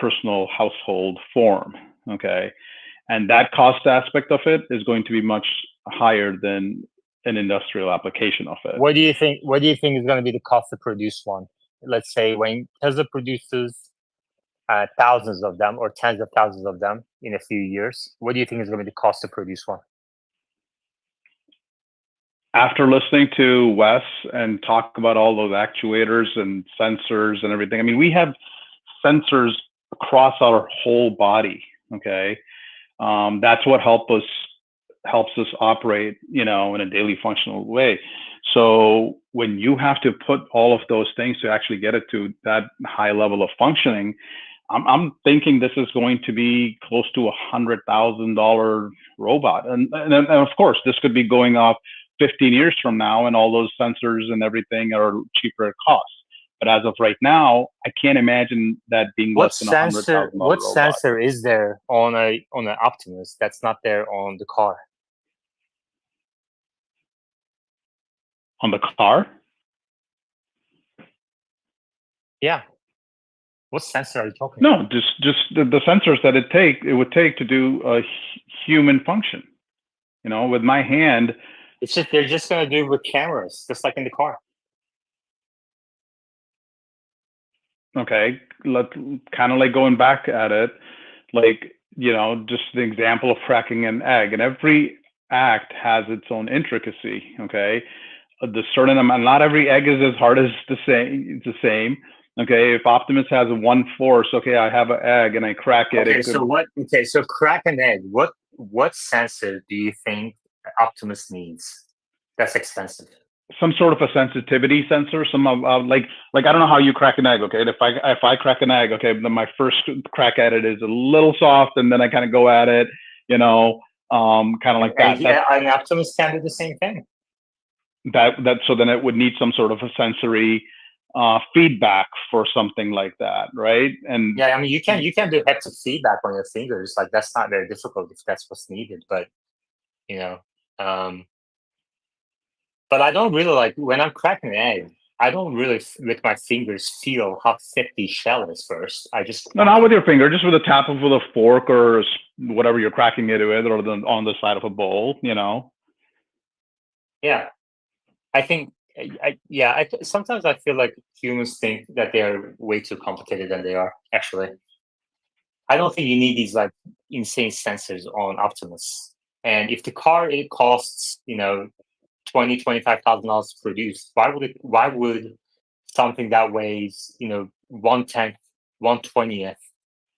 personal household form. Okay. And that cost aspect of it is going to be much higher than an industrial application of it. What do you think? What do you think is going to be the cost to produce one? Let's say when Tesla produces thousands of them or tens of thousands of them in a few years, what do you think is going to be the cost to produce one? After listening to Wes and talk about all those actuators and sensors and everything, I mean, we have sensors across our whole body. Okay, that's what helps us operate, in a daily functional way. So when you have to put all of those things to actually get it to that high level of functioning, I'm thinking this is going to be close to $100,000 robot, and of course this could be going off 15 years from now, and all those sensors and everything are cheaper at cost. But as of right now, I can't imagine that being less than $100,000 What robot. sensor is there on an Optimus that's not there on the car? On the car? Yeah. What sensor are you talking No, just the sensors that it would take to do a human function. With my hand. It's just they're just going to do it with cameras, just like in the car. Okay, kind of like going back at it, like, just the example of cracking an egg, and every act has its own intricacy. Okay, the certain amount, not every egg is as hard as the same. Okay, if Optimus has a 1 force, okay, I have an egg and I crack it. Okay, so crack an egg. What sensor do you think Optimus needs? That's expensive. Some sort of a sensitivity sensor. Some like I don't know how you crack an egg. Okay, if I crack an egg, okay, then my first crack at it is a little soft, and then I kind of go at it, kind of like that. Yeah, an Optimus can do the same thing. So then it would need some sort of a sensory feedback for something like that, right? And yeah, I mean, you can do haptic feedback on your fingers. Like, that's not very difficult if that's what's needed. But but I don't really like when I'm cracking an egg. I don't really with my fingers feel how thick the shell is first. I just not with your finger, just with a tap of with a fork or whatever you're cracking it with, or on the side of a bowl. Yeah, I think. Sometimes I feel like humans think that they are way too complicated than they are. Actually, I don't think you need these like insane sensors on Optimus. And if the car costs $20,000-$25,000 to produce, why would something that weighs 1/10, 1/20th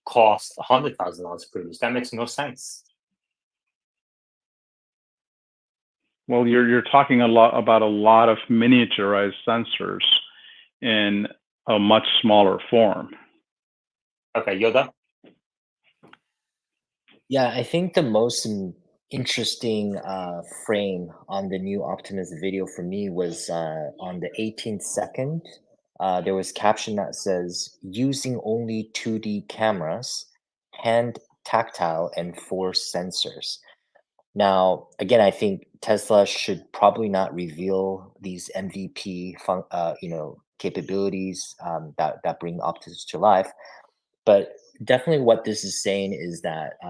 cost $100,000 to produce? That makes no sense. Well, you're talking about a lot of miniaturized sensors in a much smaller form. Okay, Yoda? Yeah, I think the most interesting frame on the new Optimus video for me was on the 18th second. There was caption that says, using only 2D cameras, hand tactile, and force sensors. Now, again, I think Tesla should probably not reveal these MVP, capabilities that bring Optimus to life. But definitely, what this is saying is that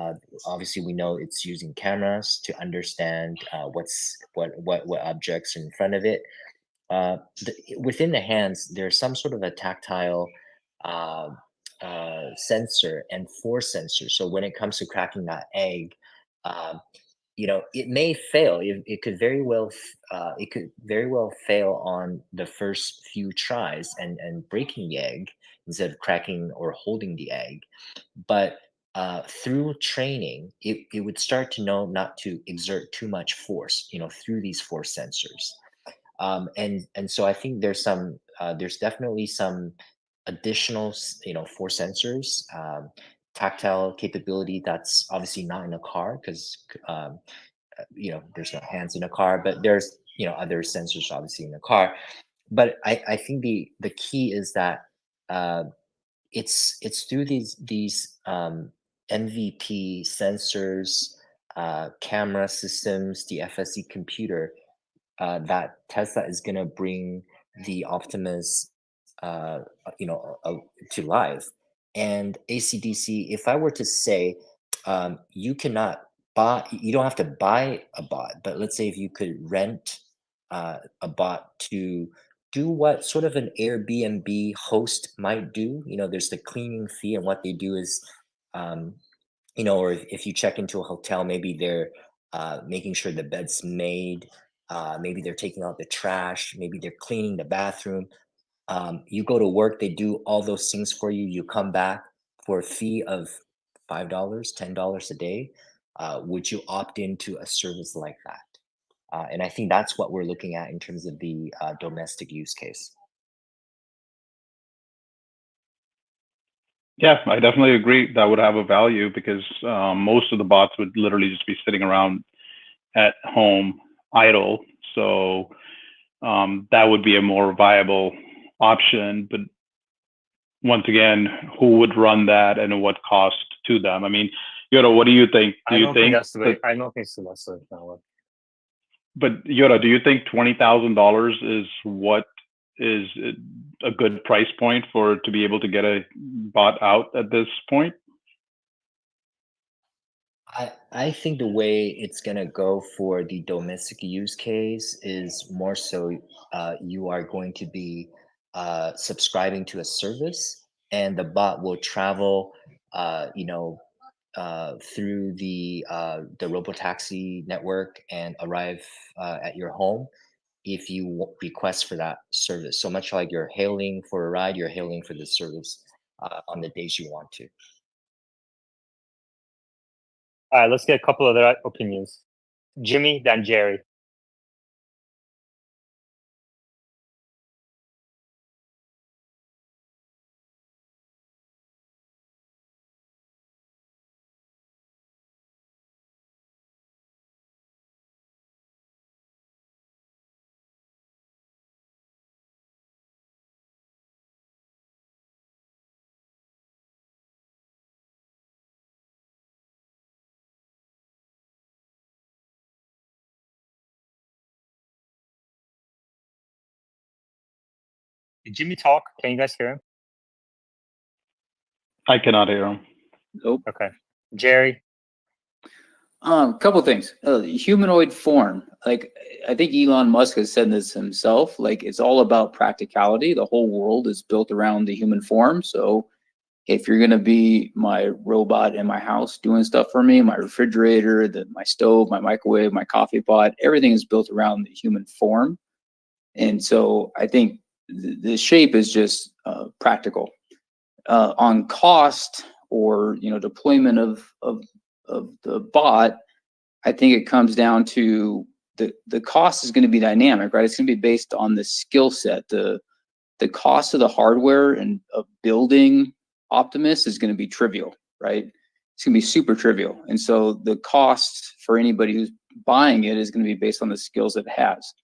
obviously we know it's using cameras to understand what objects are in front of it. Within the hands, there's some sort of a tactile sensor and force sensor. So when it comes to cracking that egg, it may fail. It could very well fail on the first few tries and breaking the egg instead of cracking or holding the egg. But through training, it would start to know not to exert too much force, through these force sensors. And so I think there's definitely some additional, force sensors, tactile capability that's obviously not in a car because there's no hands in a car, but there's other sensors obviously in a car. But I think the key is that it's through these MVP sensors, camera systems, the FSD computer that Tesla is going to bring the Optimus to life. And ACDC, if I were to say, you don't have to buy a bot, but let's say if you could rent a bot to do what sort of an Airbnb host might do. You know, there's the cleaning fee, and what they do is, you know, or if you check into a hotel, maybe they're making sure the bed's made, maybe they're taking out the trash, maybe they're cleaning the bathroom. You go to work, they do all those things for you. You come back for a fee of $5, $10 a day. Would you opt into a service like that? And I think that's what we're looking at in terms of the domestic use case. Yeah, I definitely agree that would have a value because most of the bots would literally just be sitting around at home idle. So that would be a more viable option. But once again, who would run that and at what cost to them? I mean, Yoda, what do you think? Do I you don't think think that's the way. that, I don't think so. That's the way it's gonna work. but Yoda, do you think $20,000 is what is a good price point for to be able to get a bot out at this point? I think the way it's gonna go for the domestic use case is more so you are going to be subscribing to a service, and the bot will travel, you know, through the robotaxi network and arrive at your home if you request for that service. So much like you're hailing for a ride, you're hailing for the service on the days you want to. All right, let's get a couple other opinions. Jimmy, then Jerry. Did Jimmy talk? Can you guys hear him? I cannot hear him. Nope. Okay. Jerry. Couple things. Humanoid form. Like, I think Elon Musk has said this himself. Like, it's all about practicality. The whole world is built around the human form. So, if you're gonna be my robot in my house doing stuff for me, my refrigerator, my stove, my microwave, my coffee pot, everything is built around the human form. And so, I think the shape is just practical. On cost or deployment of the bot, I think it comes down to the cost is going to be dynamic, right? It's going to be based on the skill set. The cost of the hardware and of building Optimus is going to be trivial, right? It's going to be super trivial. And so the cost for anybody who's buying it is going to be based on the skills that it has.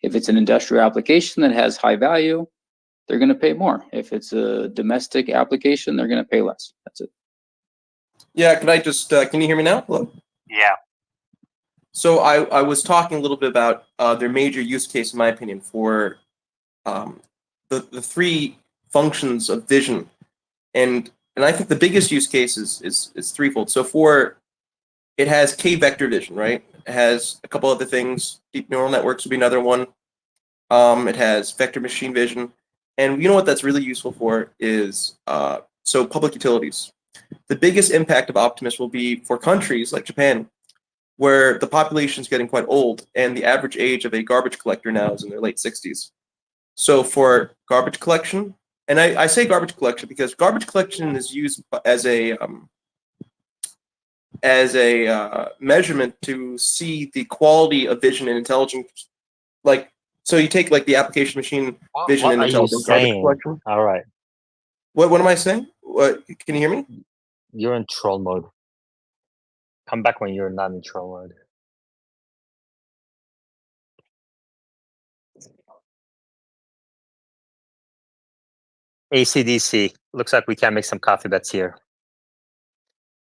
If it's an industrial application that has high value, they're going to pay more. If it's a domestic application, they're going to pay less. That's it. Yeah, can I just, can you hear me now? Hello? Yeah. So I was talking a little bit about their major use case, in my opinion, for the three functions of vision. And I think the biggest use case is threefold. So it has K-vector vision, right? It has a couple other things. Deep neural networks would be another one. It has vector machine vision. And you know what that's really useful for is, so public utilities. The biggest impact of Optimus will be for countries like Japan, where the population is getting quite old, and the average age of a garbage collector now is in their late 60s. So for garbage collection, and I say garbage collection because garbage collection is used as a measurement to see the quality of vision and intelligence. Like, so you take like the application machine vision What and are you intelligence garbage saying? collection. All right. What am I saying? What, can you hear me? You're in troll mode. Come back when you're not in troll mode. ACDC. Looks like we can make some coffee bets here.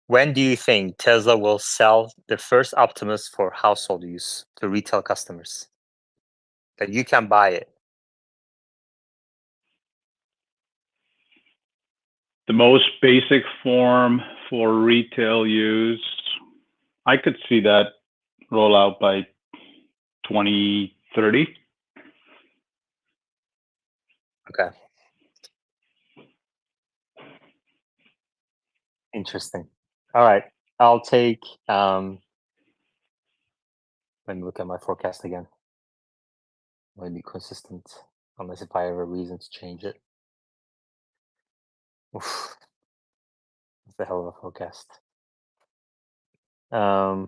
When do you think Tesla will sell the first Optimus for household use to retail customers? That you can buy it. The most basic form for retail use, I could see that roll out by 2030, 30. Okay. Interesting. All right. I'll take let me look at my forecast again. Let me be consistent, unless if I have a reason to change it. Oof. That's a hell of a forecast. All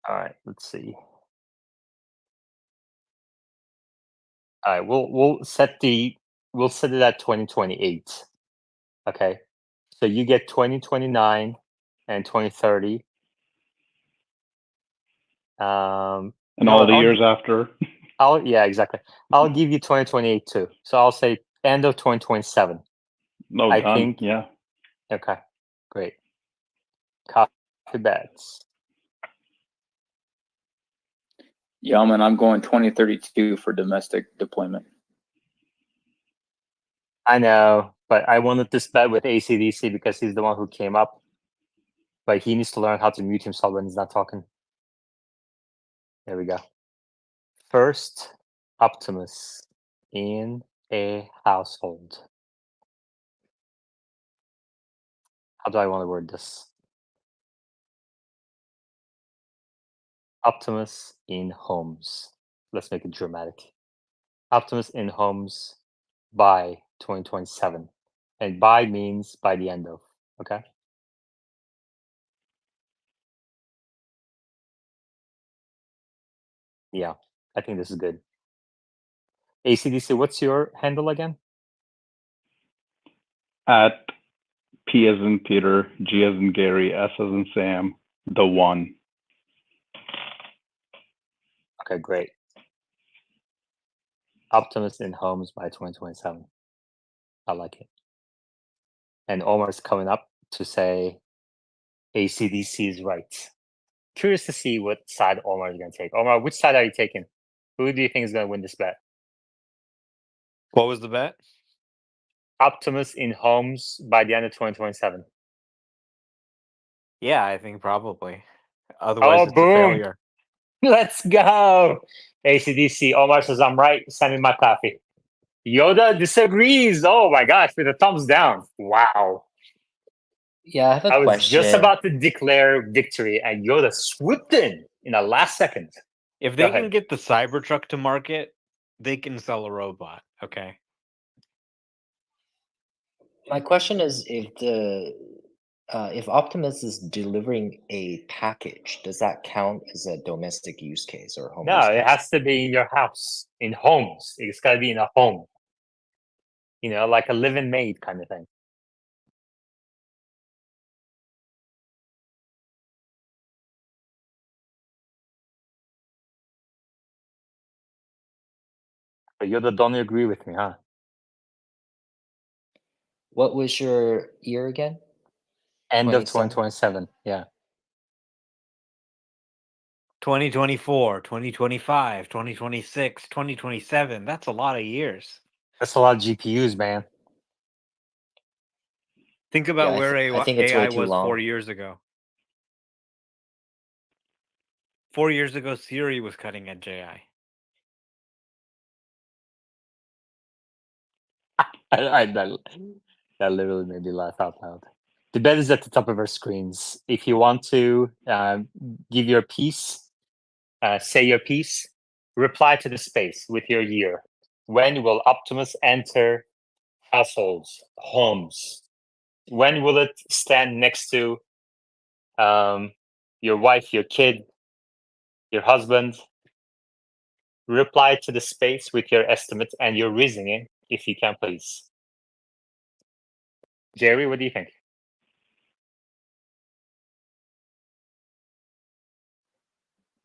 right, let's see. All right, we'll set it at 2028. Okay. So you get 2029 and 2030. And You know all what, the years after. yeah, exactly. I'll give you 2028 too. So I'll say end of 2027. No, I done. think. Yeah. Okay, great. Copy bets. Yeah, I'm going 2032 for domestic deployment. I know, but I wanted this bet with ACDC because he's the one who came up. But he needs to learn how to mute himself when he's not talking. There we go. First, Optimus in a household. How do I want to word this? Optimus in homes. Let's make it dramatic. Optimus in homes by 2027. And by means by the end of. Okay? Yeah, I think this is good. ACDC, what's your handle again? At P as in Peter, G as in Gary, S as in Sam, the one. Okay, great. Optimus in homes by 2027. I like it. And Omar's coming up to say ACDC is right. Curious to see what side Omar is going to take. Omar, which side are you taking? Who do you think is going to win this bet? What was the bet? Optimus in homes by the end of 2027. Yeah, I think probably. Otherwise, Oh, it's a boom. failure. Let's go. ACDC. Omar says, I'm right. Send me my coffee. Yoda disagrees. Oh my gosh, with a thumbs down. Wow. Yeah, I have a I was just question. about to declare victory, and Yoda swooped in a last second. If Go they can ahead. get the Cybertruck to market, they can sell a robot. Okay. My question is if Optimus is delivering a package, does that count as a domestic use case or home No, use it case? has to be in your house, in homes. It's got to be in a home. You know, like a live-in maid kind of thing. But Yoda don't agree with me, huh? What was your year again? End of 27? 2027. Yeah. 2024, 2025, 2026, 2027. That's a lot of years. That's a lot of GPUs, man. Think about Yeah, where I think it's way AI too was 4 long. years ago. 4 years ago, Siri was cutting edge AI. That literally made me laugh out loud. The bet is at the top of our screens. If you want to give your piece, say your piece, reply to the space with your year. When will Optimus enter households, homes? When will it stand next to your wife, your kid, your husband? Reply to the space with your estimate and your reasoning, if you can, please. Jerry, what do you think?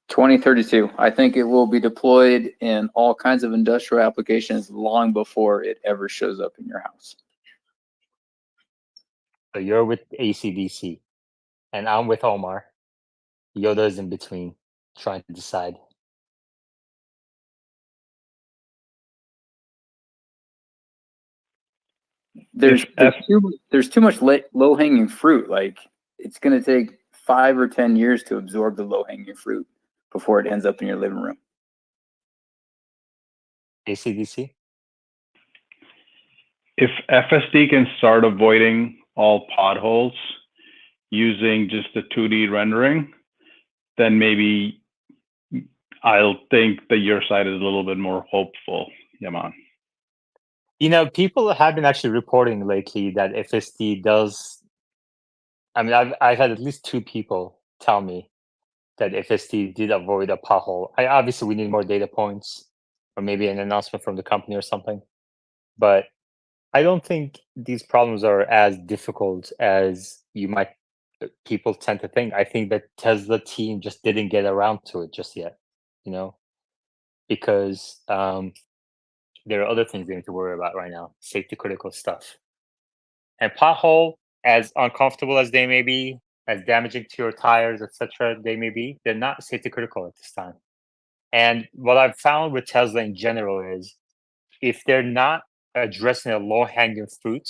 $2032. I think it will be deployed in all kinds of industrial applications long before it ever shows up in your house. So you're with ACDC, and I'm with Omar. Yoda's in between, trying to decide. There's too much low hanging fruit. Like it's going to take 5 or 10 years to absorb the low hanging fruit before it ends up in your living room. ACDC? If FSD can start avoiding all potholes using just the 2D rendering, then maybe I'll think that your side is a little bit more hopeful, Yaman. You know, people have been actually reporting lately that FSD does. I mean, I've had at least 2 people tell me that FSD did avoid a pothole. Obviously, we need more data points or maybe an announcement from the company or something. But I don't think these problems are as difficult as people tend to think. I think that Tesla team just didn't get around to it just yet, because there are other things they need to worry about right now, safety critical stuff. And pothole, as uncomfortable as they may be, as damaging to your tires, etc., they may be, they're not safety critical at this time. And what I've found with Tesla in general is if they're not addressing a low hanging fruit,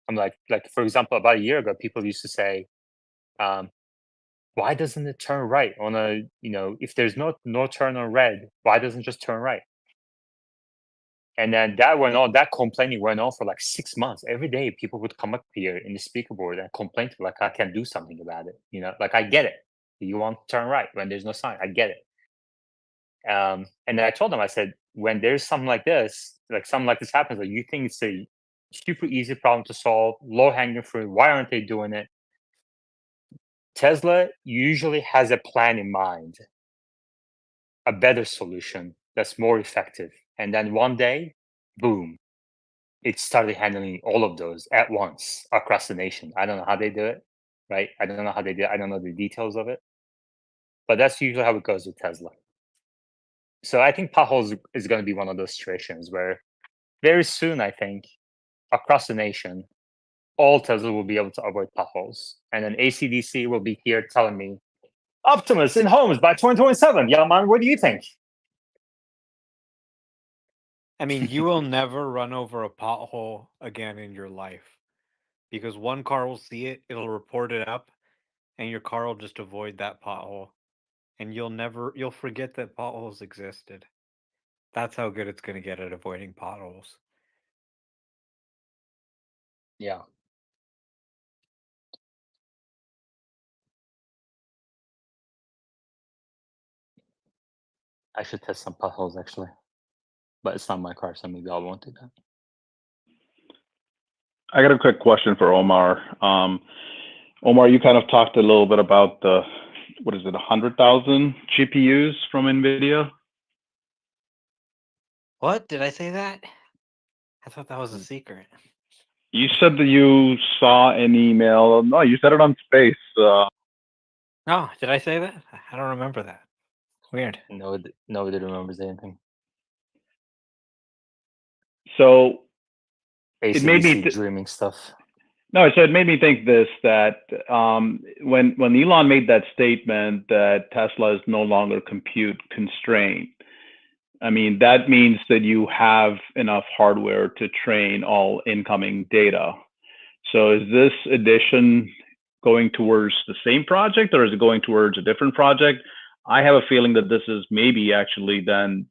I'm like for example, about a year ago, people used to say, why doesn't it turn right on if there's no turn on red, why doesn't it just turn right? And then that complaining went on for like 6 months. Every day people would come up here in the speaker board and complain to like, I can't do something about it. Like I get it. You want to turn right when there's no sign. I get it. And then I told them, I said, when there's something like this happens, like you think it's a super easy problem to solve, low hanging fruit, why aren't they doing it? Tesla usually has a plan in mind, a better solution that's more effective. And then one day, boom, it started handling all of those at once across the nation. I don't know how they do it, right? I don't know how they do it. I don't know the details of it. But that's usually how it goes with Tesla. So I think potholes is going to be one of those situations where very soon, I think, across the nation, all Tesla will be able to avoid potholes. And then ACDC will be here telling me, Optimus in homes by 2027. Yeah, man, what do you think? I mean, you will never run over a pothole again in your life because one car will see it, it'll report it up, and your car will just avoid that pothole. And you'll forget that potholes existed. That's how good it's going to get at avoiding potholes. Yeah. I should test some potholes actually, but it's not my car, so maybe I won't do that. I got a quick question for Omar. Omar, you kind of talked a little bit about 100,000 GPUs from Nvidia? What? Did I say that? I thought that was a secret. You said that you saw an email. No, you said it on Space. Oh, did I say that? I don't remember that. Weird. Nobody remembers anything. So it made me dreaming stuff. No, so it made me think that when Elon made that statement that Tesla is no longer compute constrained, I mean, that means that you have enough hardware to train all incoming data. So is this addition going towards the same project or is it going towards a different project? I have a feeling that this is maybe actually then,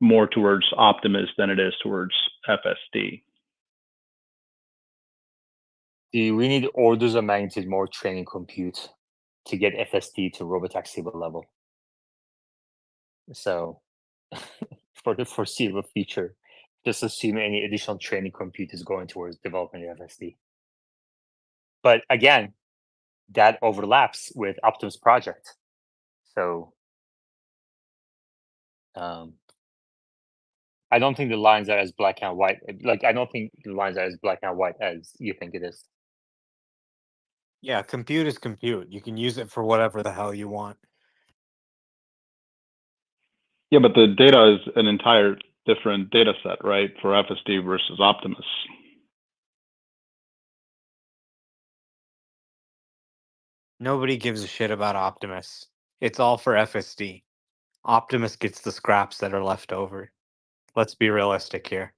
more towards Optimus than it is towards FSD. We need orders of magnitude more training compute to get FSD to robotaxi level. So for the foreseeable future, just assume any additional training compute is going towards developing FSD. But again, that overlaps with Optimus project. So I don't think the lines are as black and white. I don't think the lines are as black and white as you think it is. Yeah, compute is compute. You can use it for whatever the hell you want. Yeah, but the data is an entire different data set, right, for FSD versus Optimus. Nobody gives a shit about Optimus. It's all for FSD. Optimus gets the scraps that are left over. Let's be realistic here.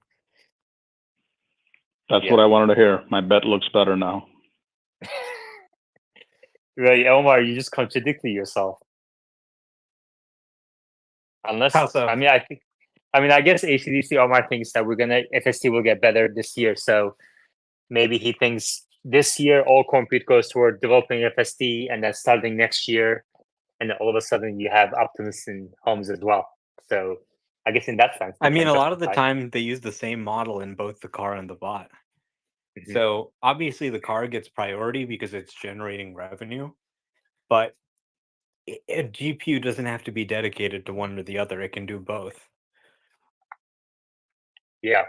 That's what I wanted to hear. My bet looks better now. Right, Omar, you just contradicted yourself. Unless How so? I mean, I guess ACDC Omar thinks that FSD will get better this year. So maybe he thinks this year all compute goes toward developing FSD, and then starting next year, and then all of a sudden you have Optimus in homes as well. So I guess in that sense, I they mean, can a lot of the justify it. time they use the same model in both the car and the bot. Mhm. So obviously the car gets priority because it's generating revenue, but a GPU doesn't have to be dedicated to one or the other. It can do both. Yeah.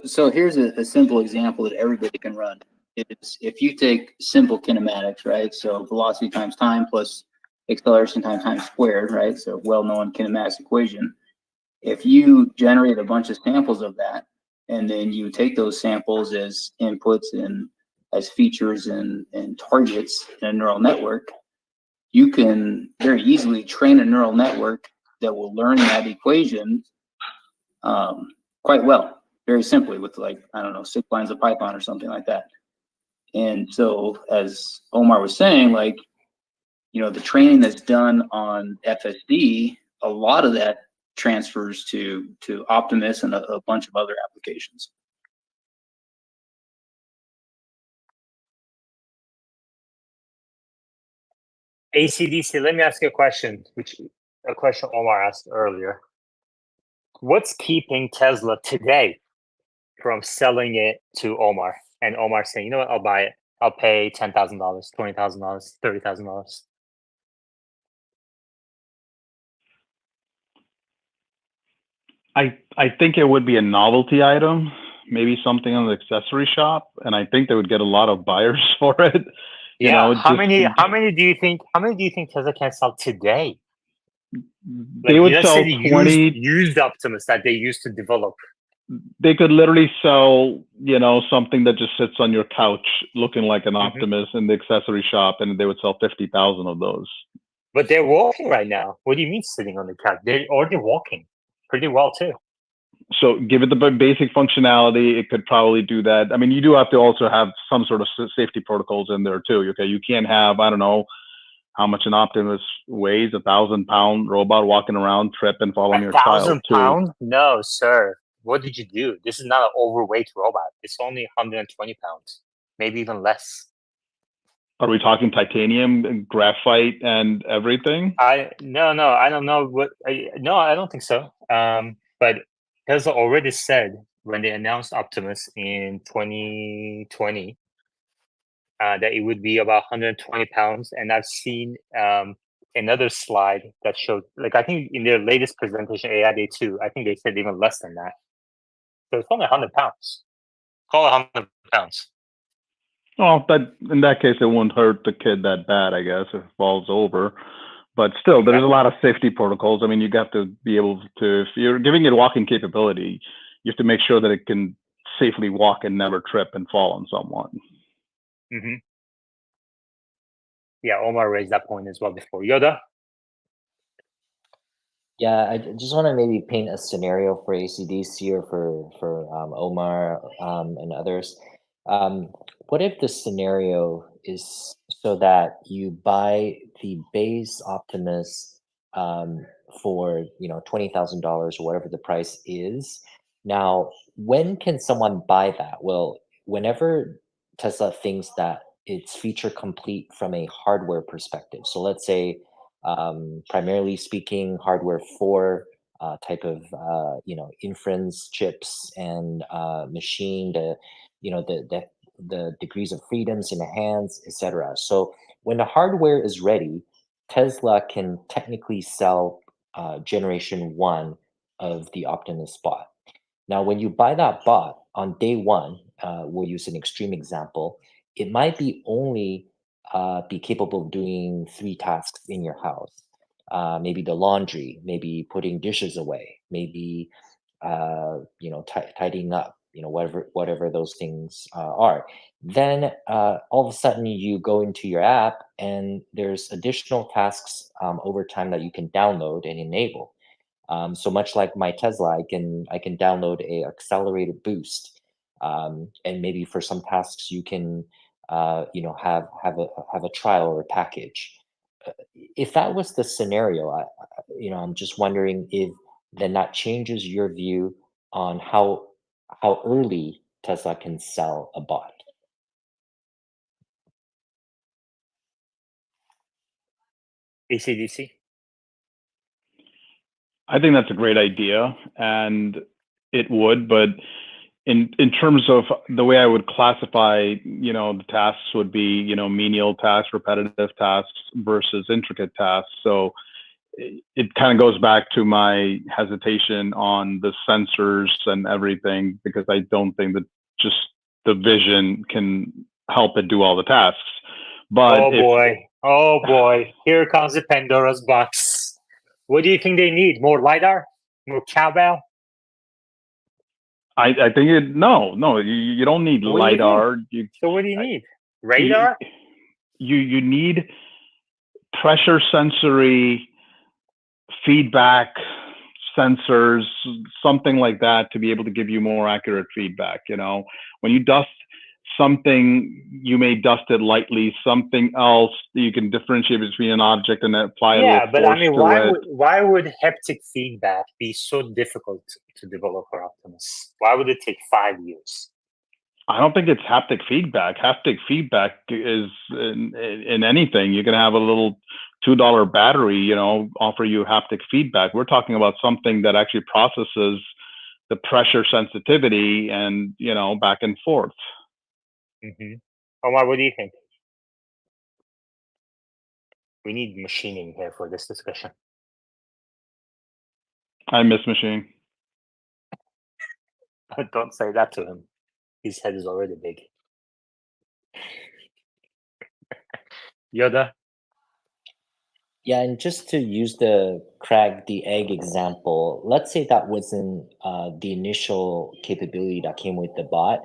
So here's a simple example that everybody can run. It's if you take simple kinematics, right? So velocity times time plus acceleration times time squared, right? So well-known kinematics equation. If you generate a bunch of samples of that, and then you take those samples as inputs and as features and targets in a neural network, you can very easily train a neural network that will learn that equation quite well, very simply with like, I don't know, 6 lines of Python or something like that. And so as Omar was saying, like, the training that's done on FSD, a lot of that transfers to Optimus and a bunch of other applications. ACDC, let me ask you a question, a question Omar asked earlier. What's keeping Tesla today from selling it to Omar? And Omar saying, you know what, I'll buy it. I'll pay $10,000, $20,000, $30,000. I think it would be a novelty item, maybe something on the accessory shop, and I think they would get a lot of buyers for it. Yeah. How many do you think Tesla can sell today? They would let's sell say the 20. used Optimus that they used to develop. They could literally sell, something that just sits on your couch looking like an Optimus in the accessory shop, and they would sell 50,000 of those. But they're walking right now. What do you mean sitting on the couch? They're already walking pretty well too. So give it the basic functionality, it could probably do that. I mean, you do have to also have some sort of safety protocols in there too. Okay, you can't have, I don't know how much an Optimus weighs, 1,000-pound robot walking around, trip and fall on your child 1,000 too. pounds? No, sir. What did you do? This is not an overweight robot. It's only 120 pounds, maybe even less. Are we talking titanium, and graphite, and everything? No, I don't know what. No, I don't think so. But Tesla already said when they announced Optimus in 2020 that it would be about 120 pounds, and I've seen another slide that showed, like, I think in their latest presentation, AI Day 2, I think they said even less than that. So it's only 100 pounds. Call it 100 pounds. Well, in that case, it won't hurt the kid that bad, I guess, if it falls over. But still, there's a lot of safety protocols. I mean, you got to be able to, if you're giving it walking capability, you have to make sure that it can safely walk and never trip and fall on someone. Mm-hmm. Yeah, Omar raised that point as well before. Yoda? Yeah, I just want to maybe paint a scenario for ACDC or for Omar and others. What if the scenario is so that you buy the base Optimus for $20,000 or whatever the price is? Now, when can someone buy that? Well, whenever Tesla thinks that it's feature complete from a hardware perspective. So let's say primarily speaking, hardware 4 type of inference chips and machine the degrees of freedoms in the hands, etc. So when the hardware is ready, Tesla can technically sell generation 1 of the Optimus bot. Now, when you buy that bot on day 1, we'll use an extreme example. It might be only be capable of doing 3 tasks in your house. Maybe the laundry, maybe putting dishes away, maybe tidying up, whatever those things are. Then all of a sudden you go into your app and there's additional tasks over time that you can download and enable. So much like my Tesla, I can download a accelerated boost, and maybe for some tasks you can have a trial or a package. If that was the scenario, I'm just wondering if then that changes your view on how early Tesla can sell a bot. ACDC. I think that's a great idea, and it would, but in terms of the way I would classify, the tasks would be, menial tasks, repetitive tasks versus intricate tasks. So it kind of goes back to my hesitation on the sensors and everything, because I don't think that just the vision can help it do all the tasks. But oh boy, here comes the Pandora's box. What do you think they need? More LiDAR? More cowbell? I think you don't need LiDAR. So what do you need? Radar? You need pressure sensory feedback sensors, something like that, to be able to give you more accurate feedback. When you dust something, you may dust it lightly. Something else, you can differentiate between an object and apply a little force but I mean, to it. why would haptic feedback be so difficult to develop for Optimus? Why would it take 5 years? I don't think it's haptic feedback. Haptic feedback is in anything. You can have a little $2 battery, offer you haptic feedback. We're talking about something that actually processes the pressure sensitivity and, back and forth. Mm-hmm. Omar, what do you think? We need machining here for this discussion. I miss machining. Don't say that to him. His head is already big. Yoda? Yeah, and just to use the crack the egg example, let's say that wasn't the initial capability that came with the bot.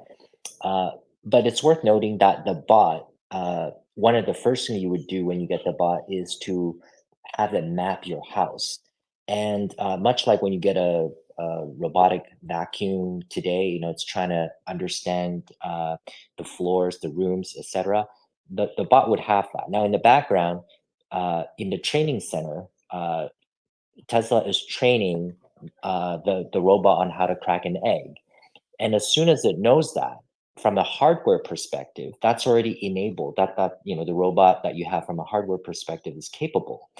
But it's worth noting that the bot, one of the first things you would do when you get the bot is to have it map your house. And much like when you get a robotic vacuum today, it's trying to understand the floors, the rooms, etc. The bot would have that. Now, in the background, in the training center, Tesla is training the robot on how to crack an egg. And as soon as it knows that, from a hardware perspective, that's already enabled. That the robot that you have from a hardware perspective is capable.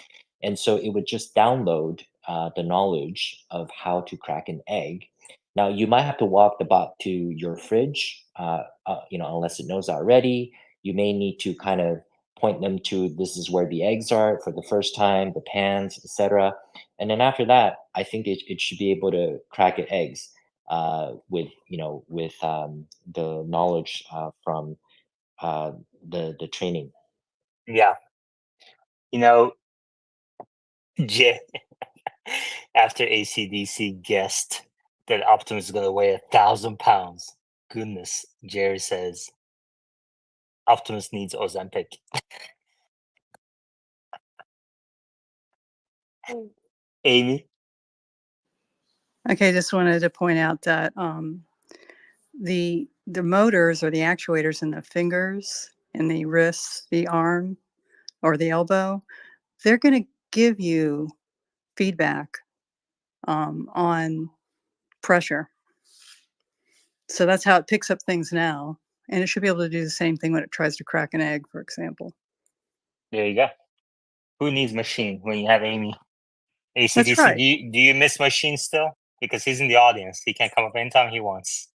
And so it would just download the knowledge of how to crack an egg. Now, you might have to walk the bot to your fridge, unless it knows already. You may need to kind of point them to this is where the eggs are for the first time, the pans, etc. And then after that, I think it should be able to crack eggs with the knowledge from the training. Yeah. After ACDC guessed that Optimus is going to weigh 1,000 pounds, goodness, Jerry says Optimus needs Ozempic. Amy? Okay, just wanted to point out that the motors or the actuators in the fingers, in the wrists, the arm, or the elbow, they're going to give you feedback on pressure. So that's how it picks up things now. And it should be able to do the same thing when it tries to crack an egg, for example. There you go. Who needs machine when you have Amy? ACDC, That's right. do you miss machine still? Because he's in the audience. He can come up anytime he wants.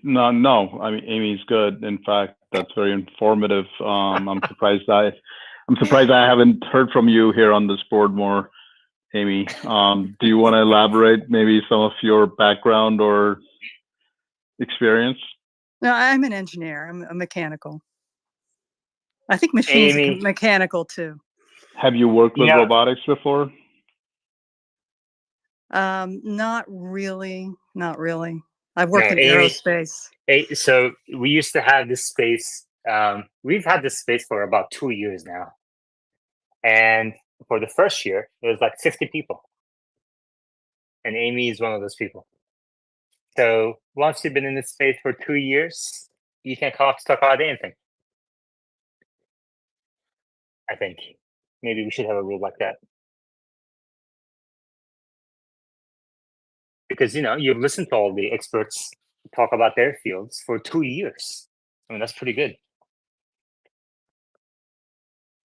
No. I mean, Amy's good. In fact, that's very informative. I'm surprised I haven't heard from you here on this board more, Amy. Do you want to elaborate maybe some of your background or experience? No, I'm an engineer. I'm a mechanical. I think machines are mechanical too. Have you worked with robotics before? Not really. I've worked in aerospace. So we used to have this space. We've had this space for about 2 years now. And for the first year, it was like 50 people. And Amy is one of those people. So once you've been in this space for 2 years, you can come up to talk about anything. I think maybe we should have a rule like that. because you've listened to all the experts talk about their fields for 2 years. I mean, that's pretty good.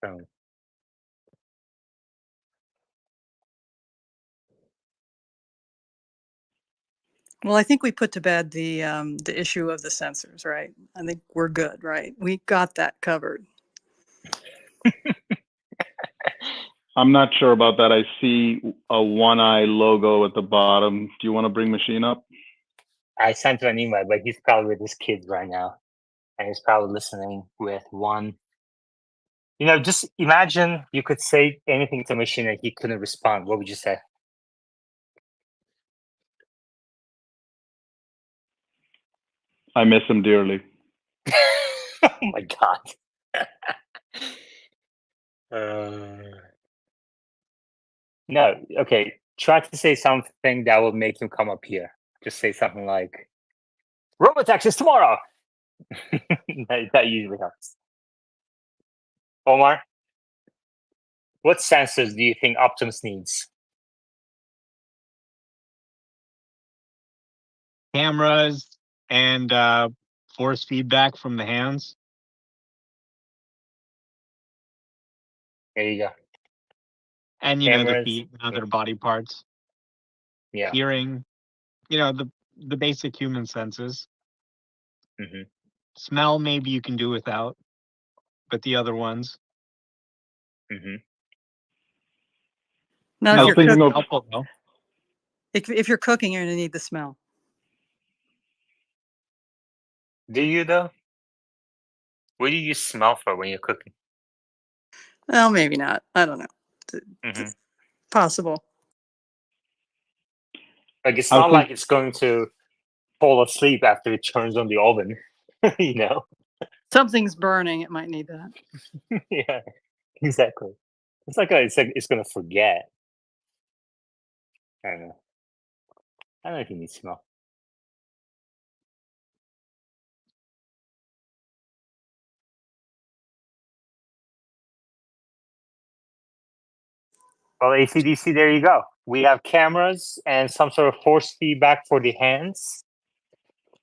So, Well, I think we put to bed the issue of the sensors, right? I think we're good, right? We got that covered. I'm not sure about that. I see a one eye logo at the bottom. Do you want to bring Machine up? I sent him an email, but he's probably with his kids right now, and he's probably listening with one. Just imagine you could say anything to Machine and he couldn't respond. What would you say? I miss him dearly. Oh my god. No, okay. Try to say something that will make him come up here. Just say something like, Robotics is tomorrow. that usually helps. Omar, what sensors do you think Optimus needs? Cameras and force feedback from the hands. There you go. And the Cameras. feet and other body parts. Yeah. Hearing, the basic human senses. Mm-hmm. Smell, maybe you can do without, but the other ones. Mm-hmm. Now, if you're thinking of helpful, though. If you're cooking, you're going to need the smell. Do you though? What do you smell for when you're cooking? Well, maybe not. I don't know. Mm-hmm. Possible. Like it's not like it's going to fall asleep after it turns on the oven, Something's burning. It might need that. Yeah, exactly. It's like it's gonna forget. I don't know. I don't know if you need smell. Well, ACDC, there you go. We have cameras and some sort of force feedback for the hands,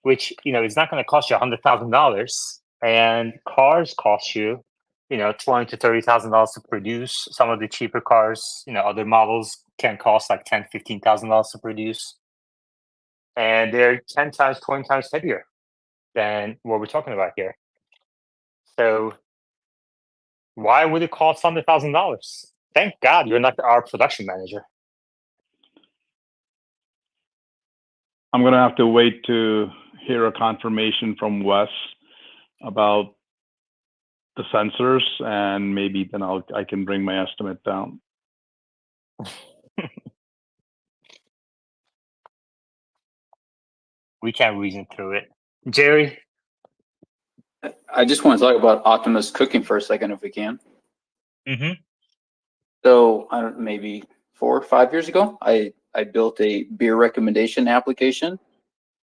which is not going to cost you $100,000. And cars cost you, $20,000 to $30,000 to produce. Some of the cheaper cars, other models can cost like $10,000, $15,000 to produce, and they're 10 times, 20 times heavier than what we're talking about here. So why would it cost $100,000? Thank God you're not our production manager. I'm going to have to wait to hear a confirmation from Wes about the sensors, and maybe then I can bring my estimate down. We can't reason through it. Jerry? I just want to talk about Optimus cooking for a second, if we can. Mm-hmm. So maybe 4 or 5 years ago, I built a beer recommendation application,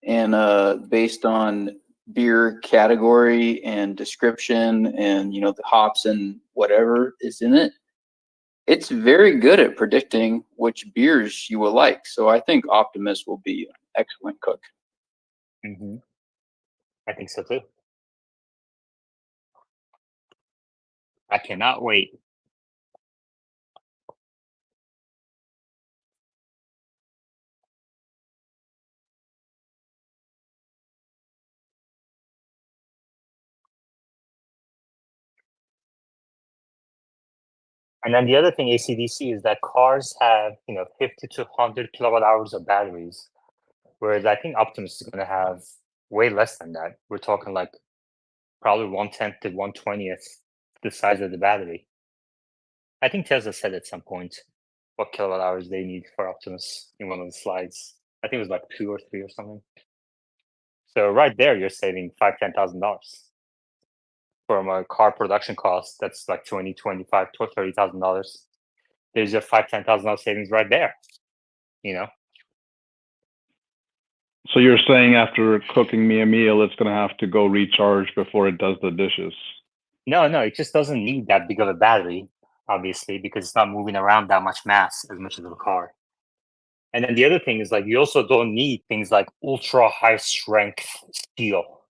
and based on beer category and description and the hops and whatever is in it, it's very good at predicting which beers you will like. So I think Optimus will be an excellent cook. Mm-hmm. I think so too. I cannot wait. And then the other thing, ACDC, is that cars have 50 to 100 kilowatt hours of batteries, whereas I think Optimus is going to have way less than that. We're talking like probably 1/10 to 1/20th the size of the battery. I think Tesla said at some point what kilowatt hours they need for Optimus in one of the slides. I think it was like 2 or 3 or something. So right there, you're saving $10,000 from a car production cost that's like $20,000, $25,000, $30,000. There's your $10,000 savings right there. So you're saying after cooking me a meal, it's going to have to go recharge before it does the dishes? No, it just doesn't need that big of a battery, obviously, because it's not moving around that much mass as much as a car. And then the other thing is like you also don't need things like ultra high strength steel,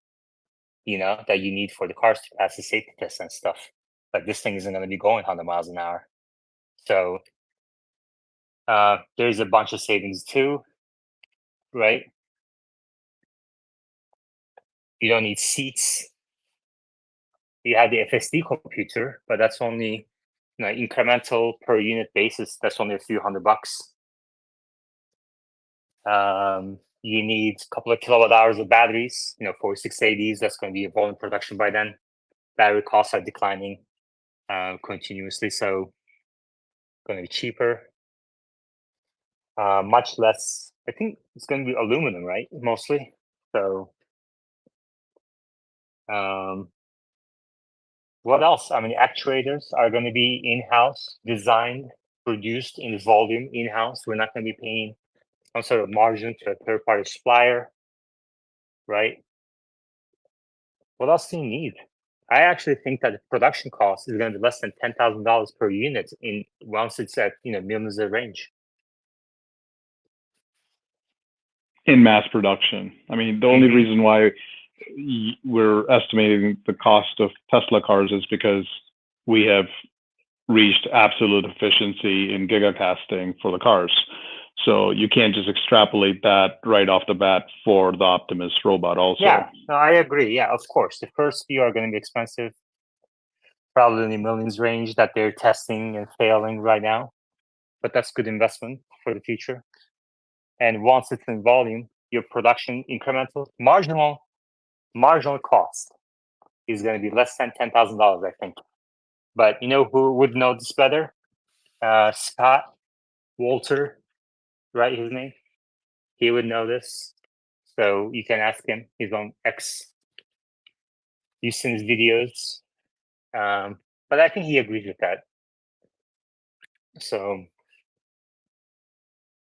you know, that you need for the cars to pass the safety tests and stuff. Like this thing isn't going to be going 100 miles an hour. So there's a bunch of savings too, right? You don't need seats. You have the FSD computer, but that's only, you know, incremental per unit basis. That's only a few $100. You need a couple of kilowatt hours of batteries, you know, 4680s. That's going to be a volume production by then. Battery costs are declining continuously, so going to be cheaper. Much less. I think it's going to be aluminum, right? Mostly. So, what else? I mean, actuators are going to be in-house, designed, produced in volume in-house. We're not going to be paying some sort of margin to a third-party supplier, right? What else do you need? I actually think that the production cost is going to be less than $10,000 per unit in once it's at, you know, millions of range. In mass production. I mean, the only reason why we're estimating the cost of Tesla cars is because we have reached absolute efficiency in gigacasting for the cars. So you can't just extrapolate that right off the bat for the Optimus robot also. Yeah, no, I agree. Yeah, of course. The first few are going to be expensive, probably in the millions range that they're testing and failing right now. But that's good investment for the future. And once it's in volume, your production incremental, marginal cost is going to be less than $10,000, I think. But you know who would know this better? Scott Walter, right? His name. He would know this. So you can ask him. He's on X. You've seen his videos. But I think he agrees with that. So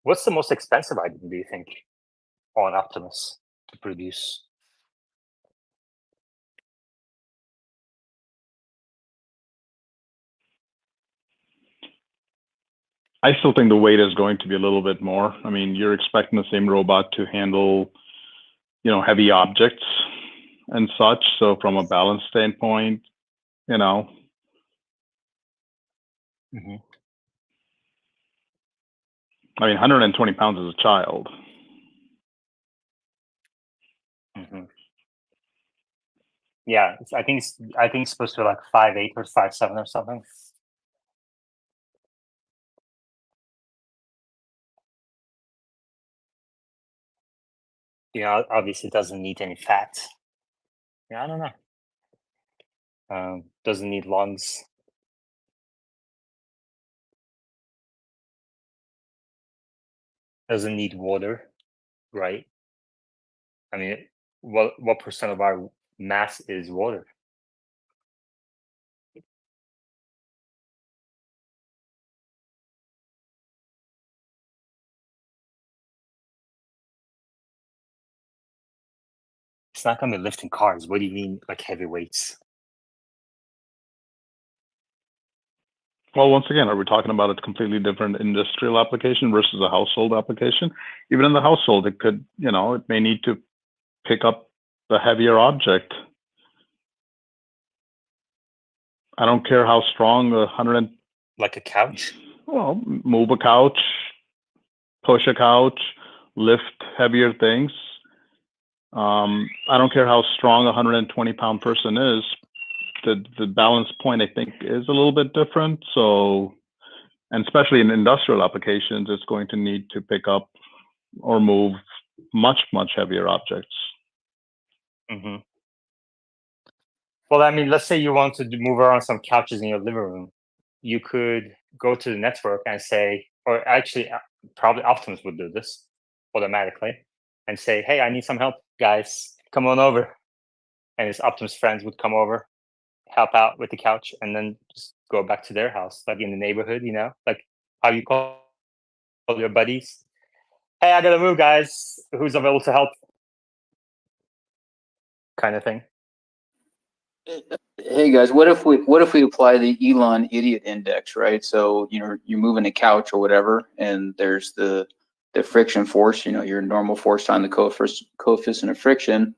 what's the most expensive item, do you think, on Optimus to produce? I still think the weight is going to be a little bit more. I mean, you're expecting the same robot to handle, you know, heavy objects and such. So from a balance standpoint, you know. I mean, 120 pounds is a child. Yeah, I think it's supposed to be like 5'8" or 5'7" or something. Yeah, obviously it doesn't need any fat. Yeah, I don't know. Doesn't need lungs. Doesn't need water, right? I mean, what percent of our mass is water? It's not gonna be lifting cars. What do you mean, like heavy weights? Well, once again, are we talking about a completely different industrial application versus a household application? Even in the household, it could, you know, it may need to pick up the heavier object. I don't care how strong the 100. Like a couch? Well, move a couch, push a couch, lift heavier things. I don't care how strong a 120-pound person is. The balance point, I think, is a little bit different. So, and especially in industrial applications, it's going to need to pick up or move much heavier objects. Well, I mean, let's say you want to move around some couches in your living room. You could go to the network and say, or actually, probably Optimus would do this automatically, and say, "Hey, I need some help, guys. Come on over." And his Optimus friends would come over, help out with the couch, and then just go back to their house, like in the neighborhood, you know, like how you call your buddies. Hey, I gotta move, guys. Who's available to help? Kind of thing. Hey guys, what if we apply the Elon idiot index, right? So, you know, you're moving a couch or whatever, and there's the the friction force, your normal force times the coefficient of friction,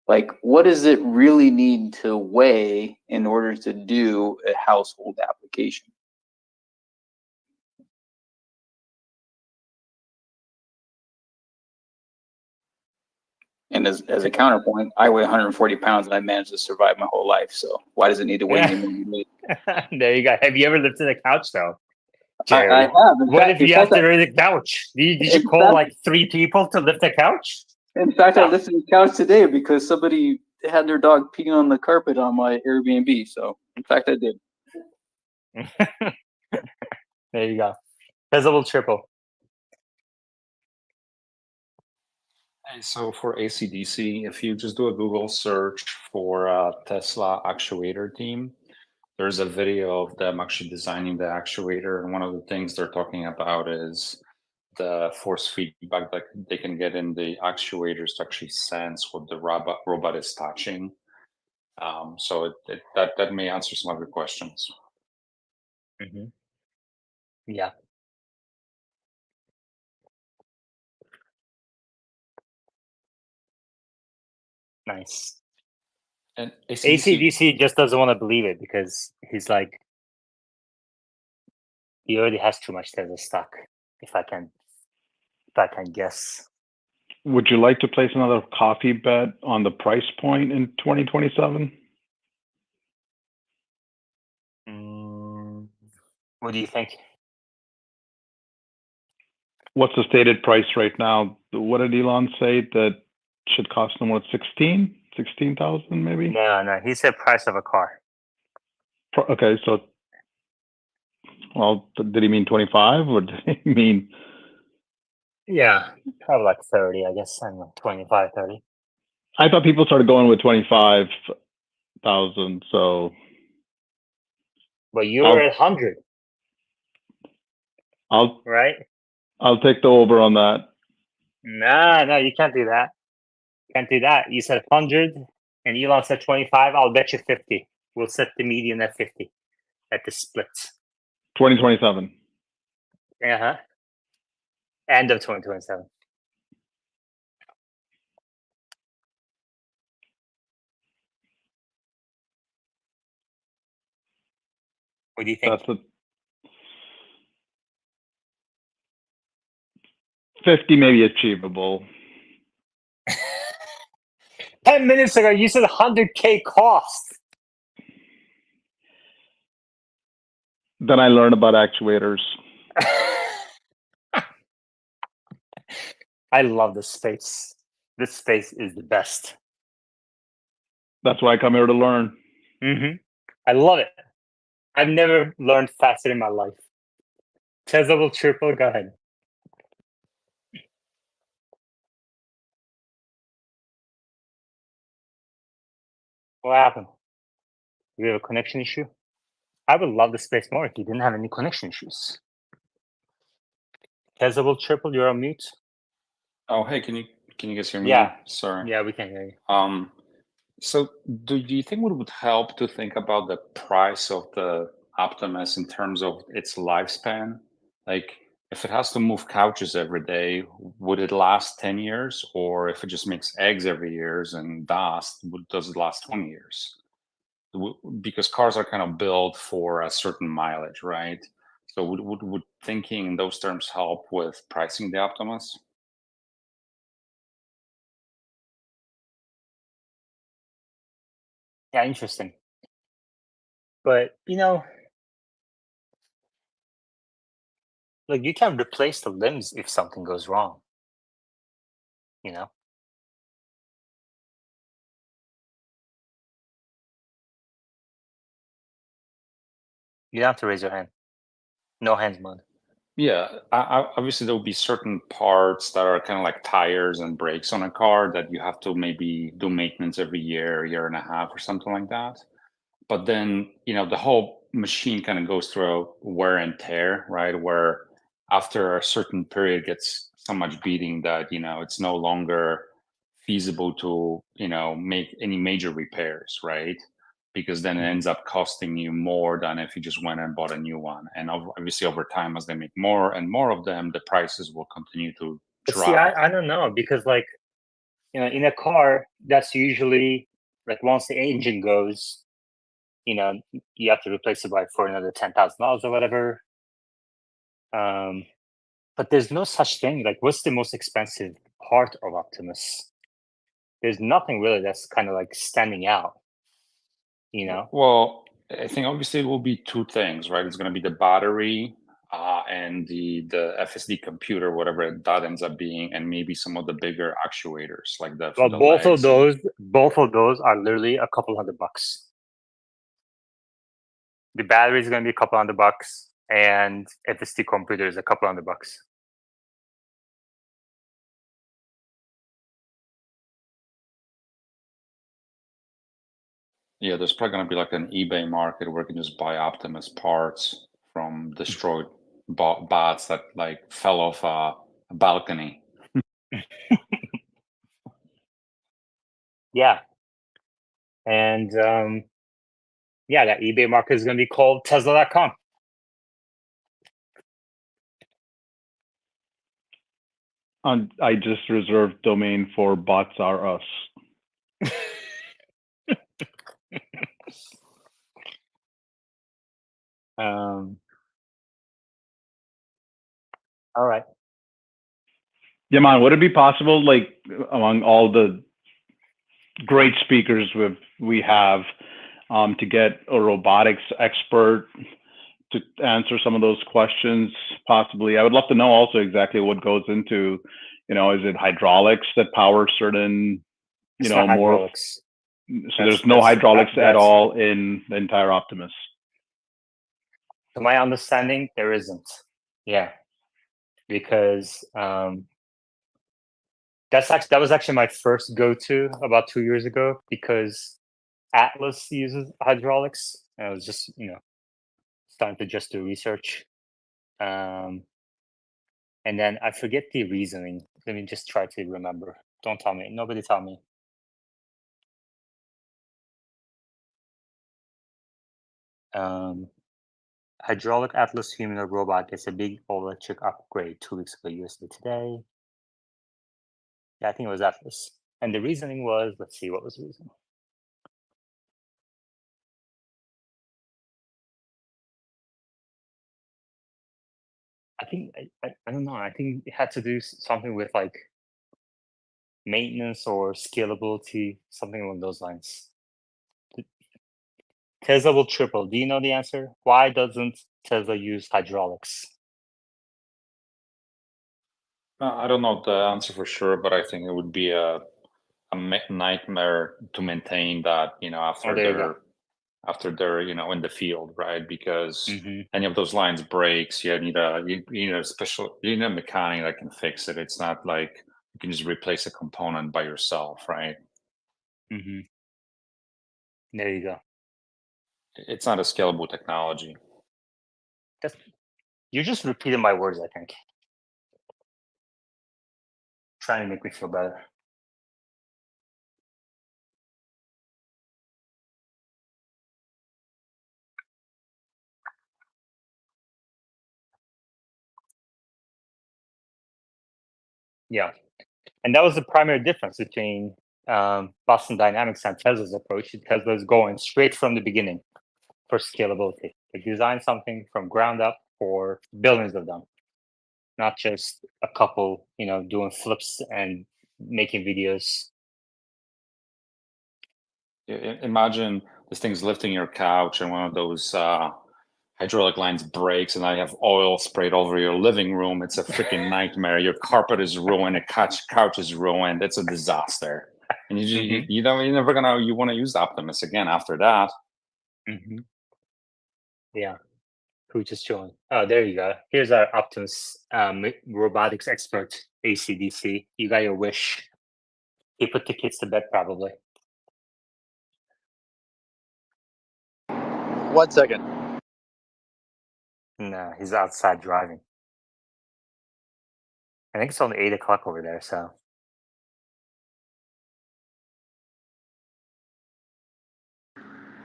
like what does it really need to weigh in order to do a household application? And as a counterpoint, I weigh 140 pounds and I managed to survive my whole life. So why does it need to weigh any more than me? There you go. Have you ever lifted a couch though, I Jerry? have. What if you have to lift a couch? Did you call like 3 people to lift a couch? In fact, I lifted the couch today because somebody had their dog peeing on the carpet on my Airbnb. So in fact, I did. There you go. Visible triple. Hey, so for ACDC, if you just do a Google search for Tesla actuator team, there's a video of them actually designing the actuator. And one of the things they're talking about is the force feedback that they can get in the actuators to actually sense what the robot is touching. So that may answer some of your questions. Mm-hmm. Yeah. Nice. And ACDC just doesn't want to believe it because he's like, he already has too much Tesla stock. If I can guess. Would you like to place another coffee bet on the price point in 2027? What do you think? What's the stated price right now? What did Elon say that should cost them? What, 16,000 maybe? No. He said price of a car. Okay, so, well, did he mean 25 or did he mean? Yeah, probably like 30, I guess. I don't know, 25, 30. I thought people started going with 25,000. So. But you were at 100. Right? I'll take the over on that. No, you can't do that. Can't do that. You said 100 and Elon said 25. I'll bet you 50. We'll set the median at 50 at the splits. 2027. Uh-huh. End of 2027. What do you think? That's 50 maybe achievable. 10 minutes ago, you said 100K cost. Then I learned about actuators. I love this space. This space is the best. That's why I come here to learn. Mm-hmm. I love it. I've never learned faster in my life. Tesla will triple. Go ahead. What happened? You have a connection issue? I would love the space more if you didn't have any connection issues. Tesla will triple. You're on mute. Oh, hey, can you guys hear me? Yeah. Now? Sorry. Yeah, we can hear you. So do you think it would help to think about the price of the Optimus in terms of its lifespan? Like, if it has to move couches every day, would it last 10 years? Or if it just makes eggs every year and dust, does it last 20 years? Because cars are kind of built for a certain mileage, right? So would thinking in those terms help with pricing the Optimus? Yeah, interesting. But, look, you can replace the limbs if something goes wrong. You don't have to raise your hand. No hands mode. Yeah, obviously there will be certain parts that are kind of like tires and brakes on a car that you have to maybe do maintenance every year and a half or something like that. But then, the whole machine kind of goes through a wear and tear, right? Where after a certain period gets so much beating that, it's no longer feasible to, make any major repairs, right? because then it ends up costing you more than if you just went and bought a new one. And obviously over time, as they make more and more of them, the prices will continue to But drop. see, I don't know, because like, you know, in a car, that's usually like once the engine goes, you know, you have to replace it by for another $10,000 or whatever. But there's no such thing. Like, what's the most expensive part of Optimus? There's nothing really that's kind of like standing out, you know? Well, I think obviously it will be two things, right? It's going to be the battery and the FSD computer, whatever that ends up being, and maybe some of the bigger actuators, like the Well, the both of legs. those are literally a couple $100. The battery is going to be a couple $100, and FSD computer is a couple $100. Yeah, there's probably going to be like an eBay market where you can just buy Optimus parts from destroyed bots that like fell off a balcony. Yeah. And yeah, that eBay market is going to be called Tesla.com. I just reserved domain for bots are us. All right. Yeah, man, would it be possible, like, among all the great speakers we have, to get a robotics expert to answer some of those questions, possibly? I would love to know also exactly what goes into, you know, is it hydraulics that power certain, you It's know, not more? hydraulics. So there's no hydraulics at that's all in the entire Optimus. To my understanding, there isn't. Yeah, because that was actually my first go-to about 2 years ago, because Atlas uses hydraulics. And I was just, you know, starting to just do research. And then I forget the reasoning. Let me just try to remember. Don't tell me. Nobody tell me. Hydraulic Atlas humanoid robot gets a big electric upgrade 2 weeks ago, USA Today. Yeah, I think it was Atlas. And the reasoning was, let's see, what was the reason? I think, I don't know. I think it had to do something with like maintenance or scalability, something along those lines. Tesla will triple. Do you know the answer? Why doesn't Tesla use hydraulics? I don't know the answer for sure, but I think it would be a nightmare to maintain that, you know, after they're you know in the field, right? Because any of those lines breaks, you need a mechanic that can fix it. It's not like you can just replace a component by yourself, right? There you go. It's not a scalable technology. You just repeated my words, I think. Trying to make me feel better. Yeah. And that was the primary difference between Boston Dynamics and Tesla's approach. Tesla is going straight from the beginning for scalability. They design something from ground up for billions of them, not just a couple, you know, doing flips and making videos. Imagine this thing's lifting your couch and one of those hydraulic lines breaks and I have oil sprayed over your living room. It's a freaking nightmare. Your carpet is ruined. The couch is ruined. It's a disaster. And you want to use Optimus again after that. Yeah. Who just joined? Oh, there you go. Here's our Optimus robotics expert, ACDC. You got your wish. He put the kids to bed, probably. 1 second. No, he's outside driving. I think it's only 8 o'clock over there, so.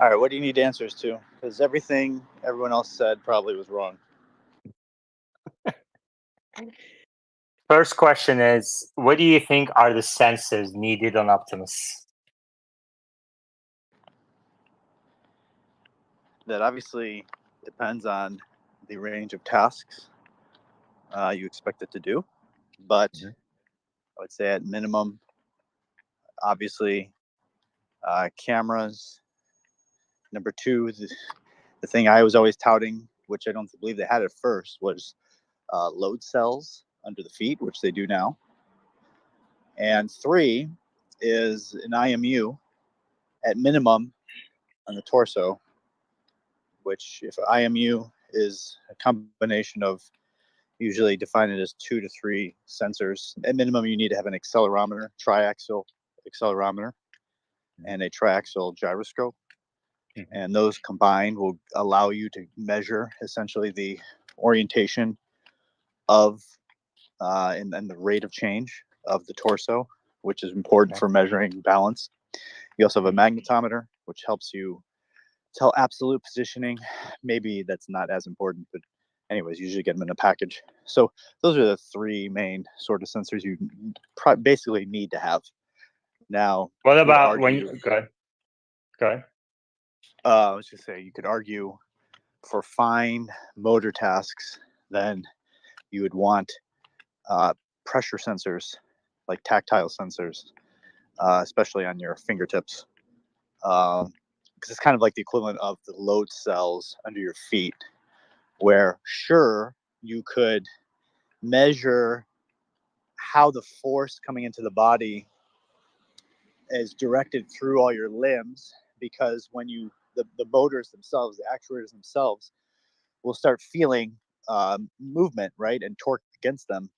All right, what do you need answers to? Because everything everyone else said probably was wrong. First question is, what do you think are the sensors needed on Optimus? That obviously depends on the range of tasks you expect it to do. But I would say at minimum, obviously, cameras. Number two, the thing I was always touting, which I don't believe they had at first, was load cells under the feet, which they do now. And three is an IMU at minimum on the torso, which if IMU is a combination of, usually define it as 2 to 3 sensors. At minimum, you need to have an accelerometer, triaxial accelerometer, and a triaxial gyroscope. And those combined will allow you to measure essentially the orientation of and the rate of change of the torso, which is important for measuring balance. You also have a magnetometer, which helps you tell absolute positioning. Maybe that's not as important, but anyways, usually get them in a package. So those are the three main sort of sensors you basically need to have. Now, what about when you go ahead. I was just say you could argue for fine motor tasks, then you would want pressure sensors, like tactile sensors, especially on your fingertips, because it's kind of like the equivalent of the load cells under your feet, where sure you could measure how the force coming into the body is directed through all your limbs, because when you the motors themselves, the actuators themselves, will start feeling movement, right, and torque against them,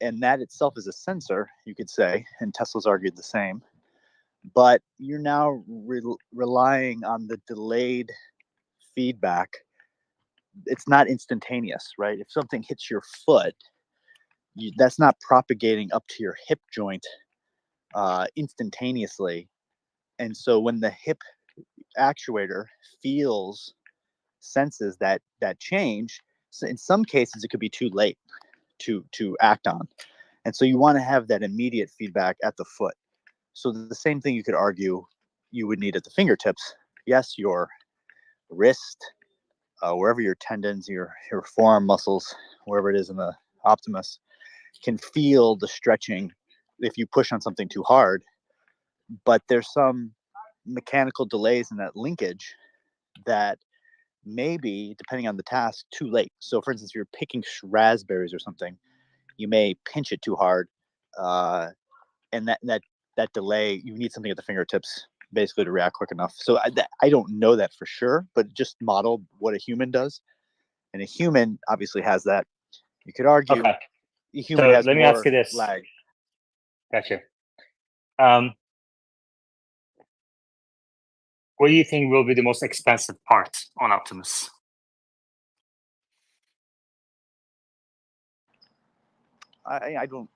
and that itself is a sensor, you could say, and Tesla's argued the same. But you're now relying on the delayed feedback. It's not instantaneous, right? If something hits your foot, that's not propagating up to your hip joint instantaneously. And so when the hip actuator senses that change, so in some cases it could be too late to act on. And so you want to have that immediate feedback at the foot. So the same thing you could argue you would need at the fingertips. Yes, your wrist, wherever your tendons, your forearm muscles, wherever it is in the Optimus, can feel the stretching if you push on something too hard. But there's some mechanical delays in that linkage that may be, depending on the task, too late. So for instance, if you're picking raspberries or something, you may pinch it too hard, and that delay, you need something at the fingertips basically to react quick enough. So I don't know that for sure, but just model what a human does, and a human obviously has that. You could argue a human has let me ask you this. lag. Gotcha. What do you think will be the most expensive part on Optimus? I don't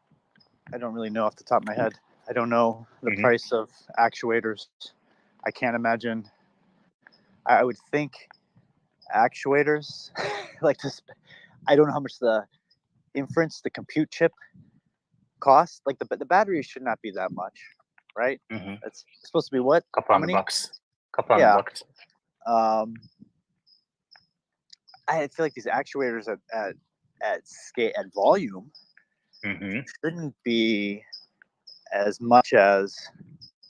really know off the top of my head. I don't know the price of actuators. I can't imagine. I would think actuators like this. I don't know how much the inference, the compute chip costs. Like the battery should not be that much, right? It's supposed to be what? Couple $100. Couple $100. I feel like these actuators at scale, at volume, shouldn't be as much as,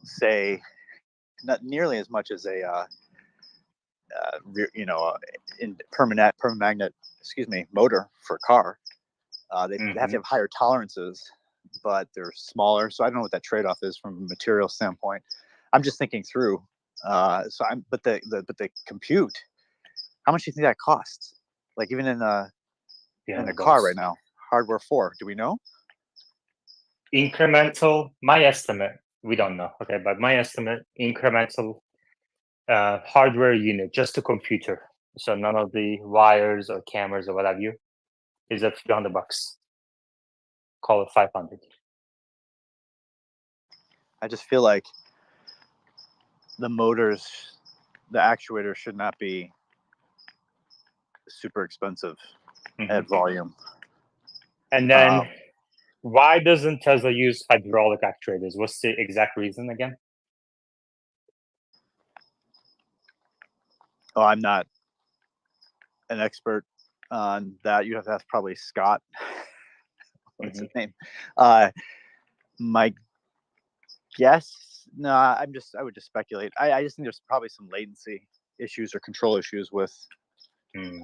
say, not nearly as much as a in permanent motor for a car. They have to have higher tolerances, but they're smaller. So I don't know what that trade-off is from a material standpoint. I'm just thinking through. But the compute, how much do you think that costs? Like even in a car right now, hardware 4, do we know? Incremental, my estimate, we don't know, okay, but my estimate, incremental hardware unit, just a computer, so none of the wires or cameras or what have you, is a few $100. Call it 500. I just feel like the motors the actuator should not be super expensive at volume. And then why doesn't Tesla use hydraulic actuators? What's the exact reason again? Oh, I'm not an expert on that. You have to ask probably Scott. What's his name? My guess, no, I would just speculate. I just think there's probably some latency issues or control issues with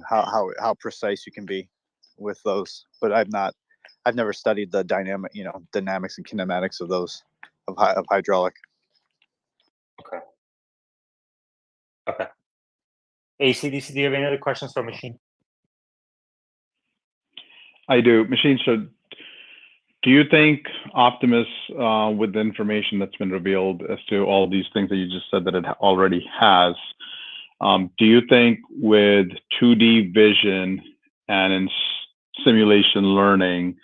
how precise you can be with those. But I've never studied the dynamics and kinematics of those of hydraulic. Okay. ACDC, do you have any other questions for Machine? I do. Machine, so do you think Optimus, with the information that's been revealed as to all these things that you just said that it already has, do you think with 2D vision and in simulation learning,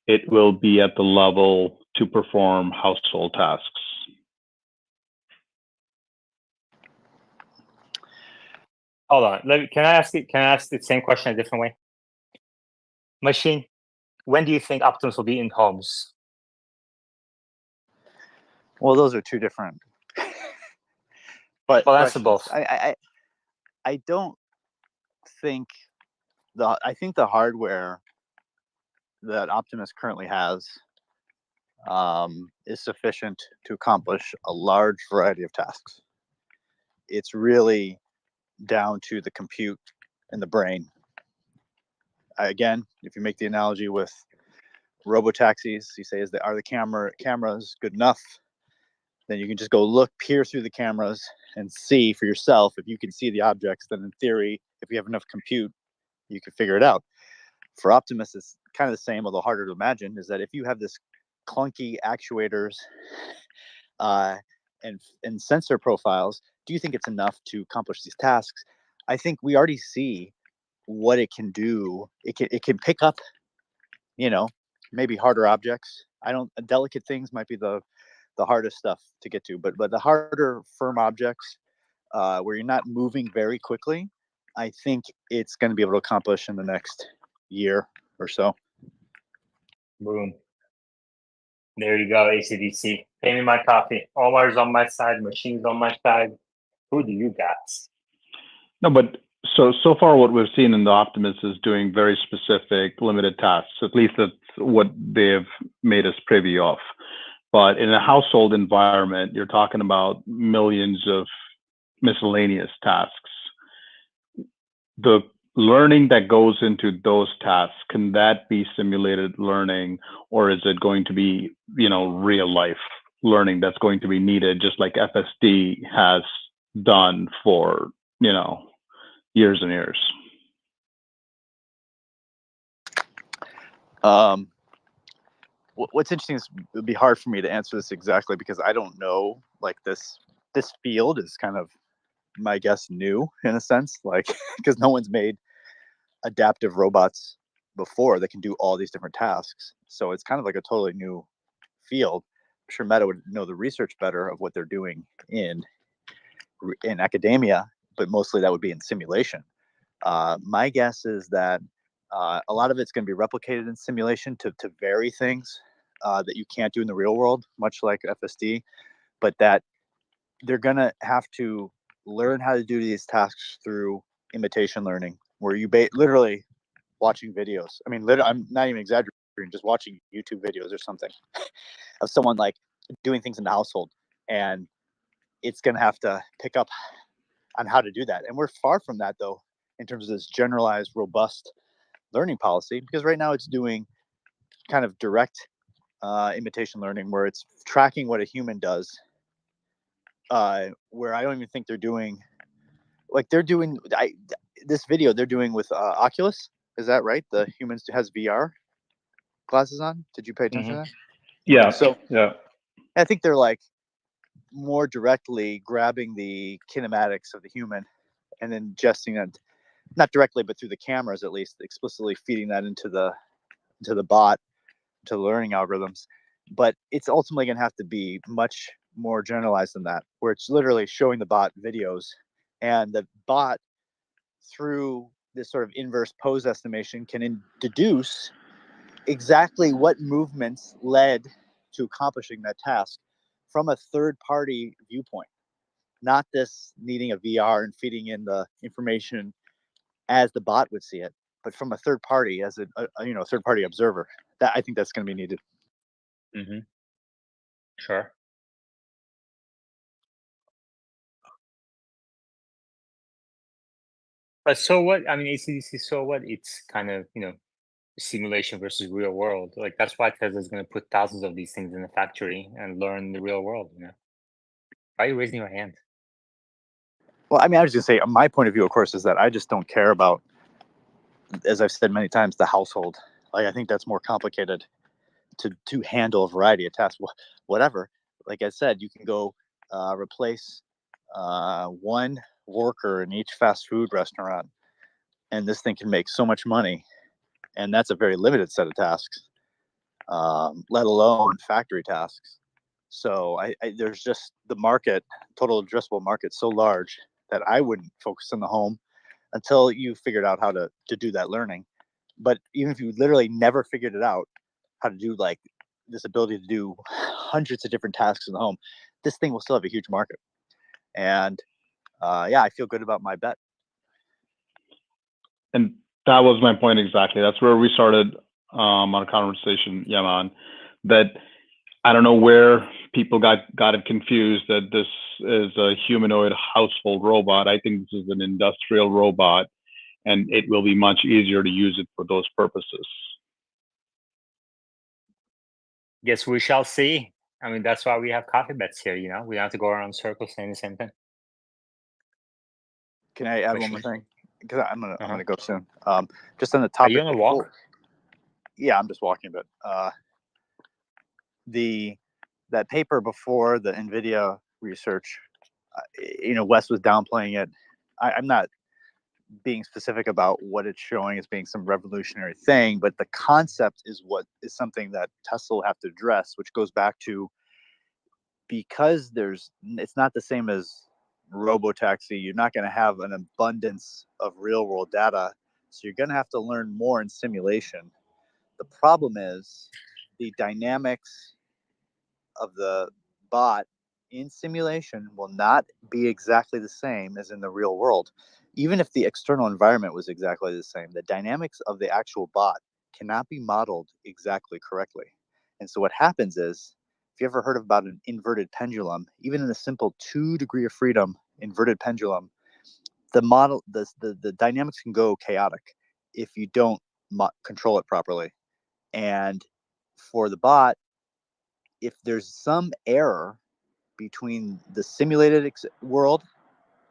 it will be at the level to perform household tasks? Hold on. Can I ask the same question a different way? Machine, when do you think Optimus will be in homes? Well, those are two different. But well, answer both. I don't think I think the hardware that Optimus currently has is sufficient to accomplish a large variety of tasks. It's really down to the compute in the brain. Again, if you make the analogy with robotaxis, you say, are the cameras good enough? Then you can just go peer through the cameras and see for yourself. If you can see the objects, then in theory, if you have enough compute, you can figure it out. For Optimus, it's kind of the same, although harder to imagine, is that if you have this clunky actuators and sensor profiles, do you think it's enough to accomplish these tasks? I think we already see what it can do. It can pick up, maybe harder objects. Delicate things might be the hardest stuff to get to, but the harder firm objects where you're not moving very quickly, I think it's going to be able to accomplish in the next year or so. Boom. There you go, ACDC. Pay me my coffee. Omar's on my side. Machine's on my side. Who do you got? No, but so far what we've seen in the Optimus is doing very specific, limited tasks. At least that's what they've made us privy of. But in a household environment, you're talking about millions of miscellaneous tasks. The learning that goes into those tasks, can that be simulated learning, or is it going to be, real life learning that's going to be needed, just like FSD has done for, years and years? What's interesting is it would be hard for me to answer this exactly because I don't know. Like this field is kind of, my guess, new in a sense, like because no one's made adaptive robots before that can do all these different tasks. So it's kind of like a totally new field. I'm sure Meta would know the research better of what they're doing in academia, but mostly that would be in simulation. My guess is that a lot of it's going to be replicated in simulation to vary things that you can't do in the real world, much like FSD, but that they're going to have to learn how to do these tasks through imitation learning, where you literally watching videos. I mean, I'm not even exaggerating, just watching YouTube videos or something of someone like doing things in the household, and it's going to have to pick up on how to do that. And we're far from that, though, in terms of this generalized, robust learning policy, because right now it's doing kind of direct imitation learning, where it's tracking what a human does, where I don't even think they're doing, this video they're doing with Oculus. Is that right? The humans has VR glasses on. Did you pay attention to that? Yeah. So yeah, I think they're like more directly grabbing the kinematics of the human and then ingesting it, not directly, but through the cameras, at least explicitly feeding that into the bot, to the learning algorithms. But it's ultimately going to have to be much more generalized than that, where it's literally showing the bot videos And the bot, through this sort of inverse pose estimation, can deduce exactly what movements led to accomplishing that task from a third-party viewpoint, not this needing a VR and feeding in the information as the bot would see it, but from a third party, as a third-party observer. That I think that's going to be needed. Mm-hmm. Sure. But so what? I mean, ACDC. So what? It's kind of simulation versus real world. Like that's why Tesla's going to put thousands of these things in the factory and learn the real world. Why are you raising your hand? Well, I mean, I was going to say, my point of view, of course, is that I just don't care about, as I've said many times, the household. Like, I think that's more complicated to handle a variety of tasks. Whatever. Like I said, you can go replace one worker in each fast food restaurant, and this thing can make so much money. And that's a very limited set of tasks, let alone factory tasks. So there's just the market, total addressable market, so large that I wouldn't focus on the home until you figured out how to do that learning. But even if you literally never figured it out, how to do like this ability to do hundreds of different tasks in the home, this thing will still have a huge market. And I feel good about my bet. And that was my point exactly. That's where we started on a conversation, Yaman, that I don't know where people got it confused that this is a humanoid household robot. I think this is an industrial robot, and it will be much easier to use it for those purposes. Guess we shall see. I mean, that's why we have coffee bets here. We don't have to go around in circles saying the same thing. Can I add one more thing? Because I'm gonna go soon. Just on the Are topic. you on a walk? Yeah, I'm just walking, but that paper before the Nvidia research, Wes was downplaying it. I'm not being specific about what it's showing as being some revolutionary thing, but the concept is what is something that Tesla will have to address, which goes back to, because it's not the same as robotaxi. You're not going to have an abundance of real world data, so you're going to have to learn more in simulation. The problem is the dynamics of the bot in simulation will not be exactly the same as in the real world. Even if the external environment was exactly the same, the dynamics of the actual bot cannot be modeled exactly correctly. And so what happens is, if you ever heard about an inverted pendulum, even in a simple 2 degree of freedom inverted pendulum, the dynamics can go chaotic if you don't control it properly. And for the bot, if there's some error between the simulated world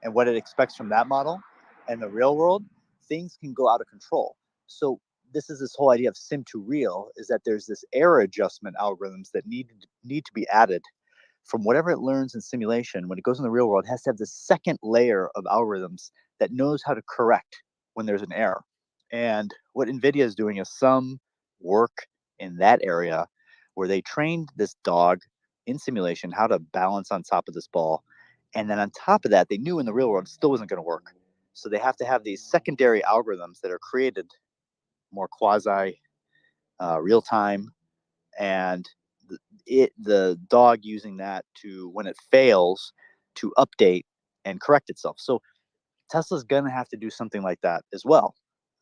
and what it expects from that model and the real world, things can go out of control. So this whole idea of sim to real, is that there's this error adjustment algorithms that need to be added from whatever it learns in simulation. When it goes in the real world, it has to have the second layer of algorithms that knows how to correct when there's an error. And what Nvidia is doing is some work in that area where they trained this dog in simulation how to balance on top of this ball. And then on top of that, they knew in the real world it still wasn't going to work. So they have to have these secondary algorithms that are created more quasi real time, and the dog using that to, when it fails, to update and correct itself. So Tesla's going to have to do something like that as well.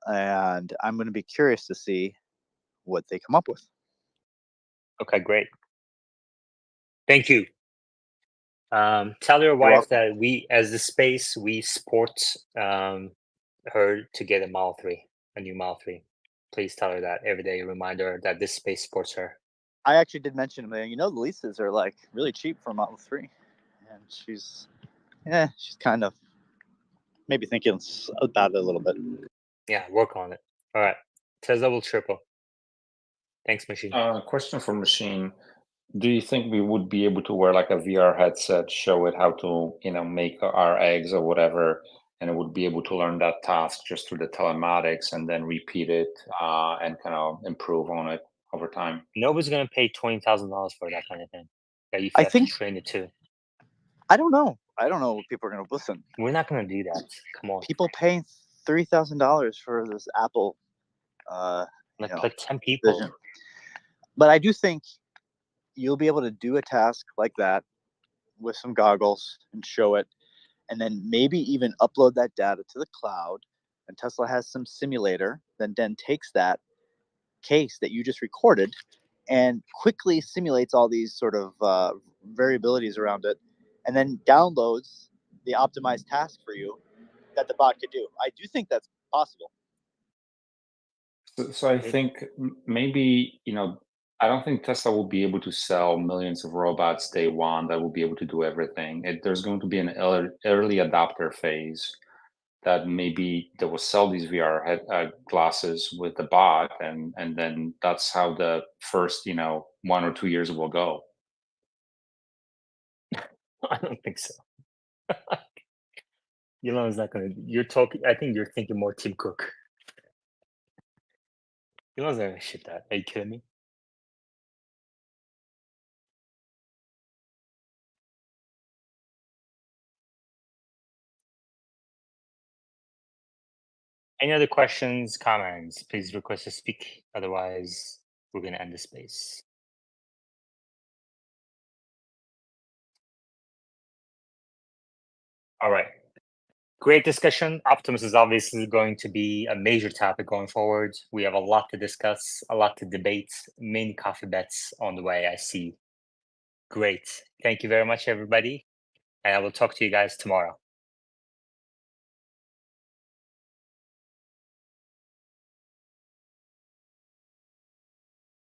And I'm going to be curious to see what they come up with. Okay, great. Thank you. Tell your wife that we, as the space, we support her to get a Model 3, a new Model 3. Please tell her that every day. Remind her that this space supports her. I actually did mention, the leases are like really cheap for Model 3. And she's kind of maybe thinking about it a little bit. Yeah, work on it. All right. Tesla will triple. Thanks, Machine. Question for Machine. Do you think we would be able to wear like a VR headset, show it how to, make our eggs or whatever, and it would be able to learn that task just through the telematics and then repeat it and kind of improve on it over time? Nobody's going to pay $20,000 for that kind of thing that you I have think to train it to. I don't know. I don't know what people are going to listen. We're not going to do that. Come on. People paying $3,000 for this Apple, like 10 people. Vision. But I do think you'll be able to do a task like that with some goggles and show it, and then maybe even upload that data to the cloud. And Tesla has some simulator that then takes that case that you just recorded and quickly simulates all these sort of variabilities around it, and then downloads the optimized task for you that the bot could do. I do think that's possible. So I think maybe, I don't think Tesla will be able to sell millions of robots day one that will be able to do everything. There's going to be an early adopter phase that maybe they will sell these VR glasses with the bot, and then that's how the first 1 or 2 years will go. I don't think so. Elon's not gonna. You're talking. I think you're thinking more Tim Cook. Elon's not gonna ship that. Are you kidding me? Any other questions, comments? Please request to speak. Otherwise, we're gonna end the space. All right. Great discussion. Optimus is obviously going to be a major topic going forward. We have a lot to discuss, a lot to debate, many coffee bets on the way, I see. Great. Thank you very much, everybody. And I will talk to you guys tomorrow.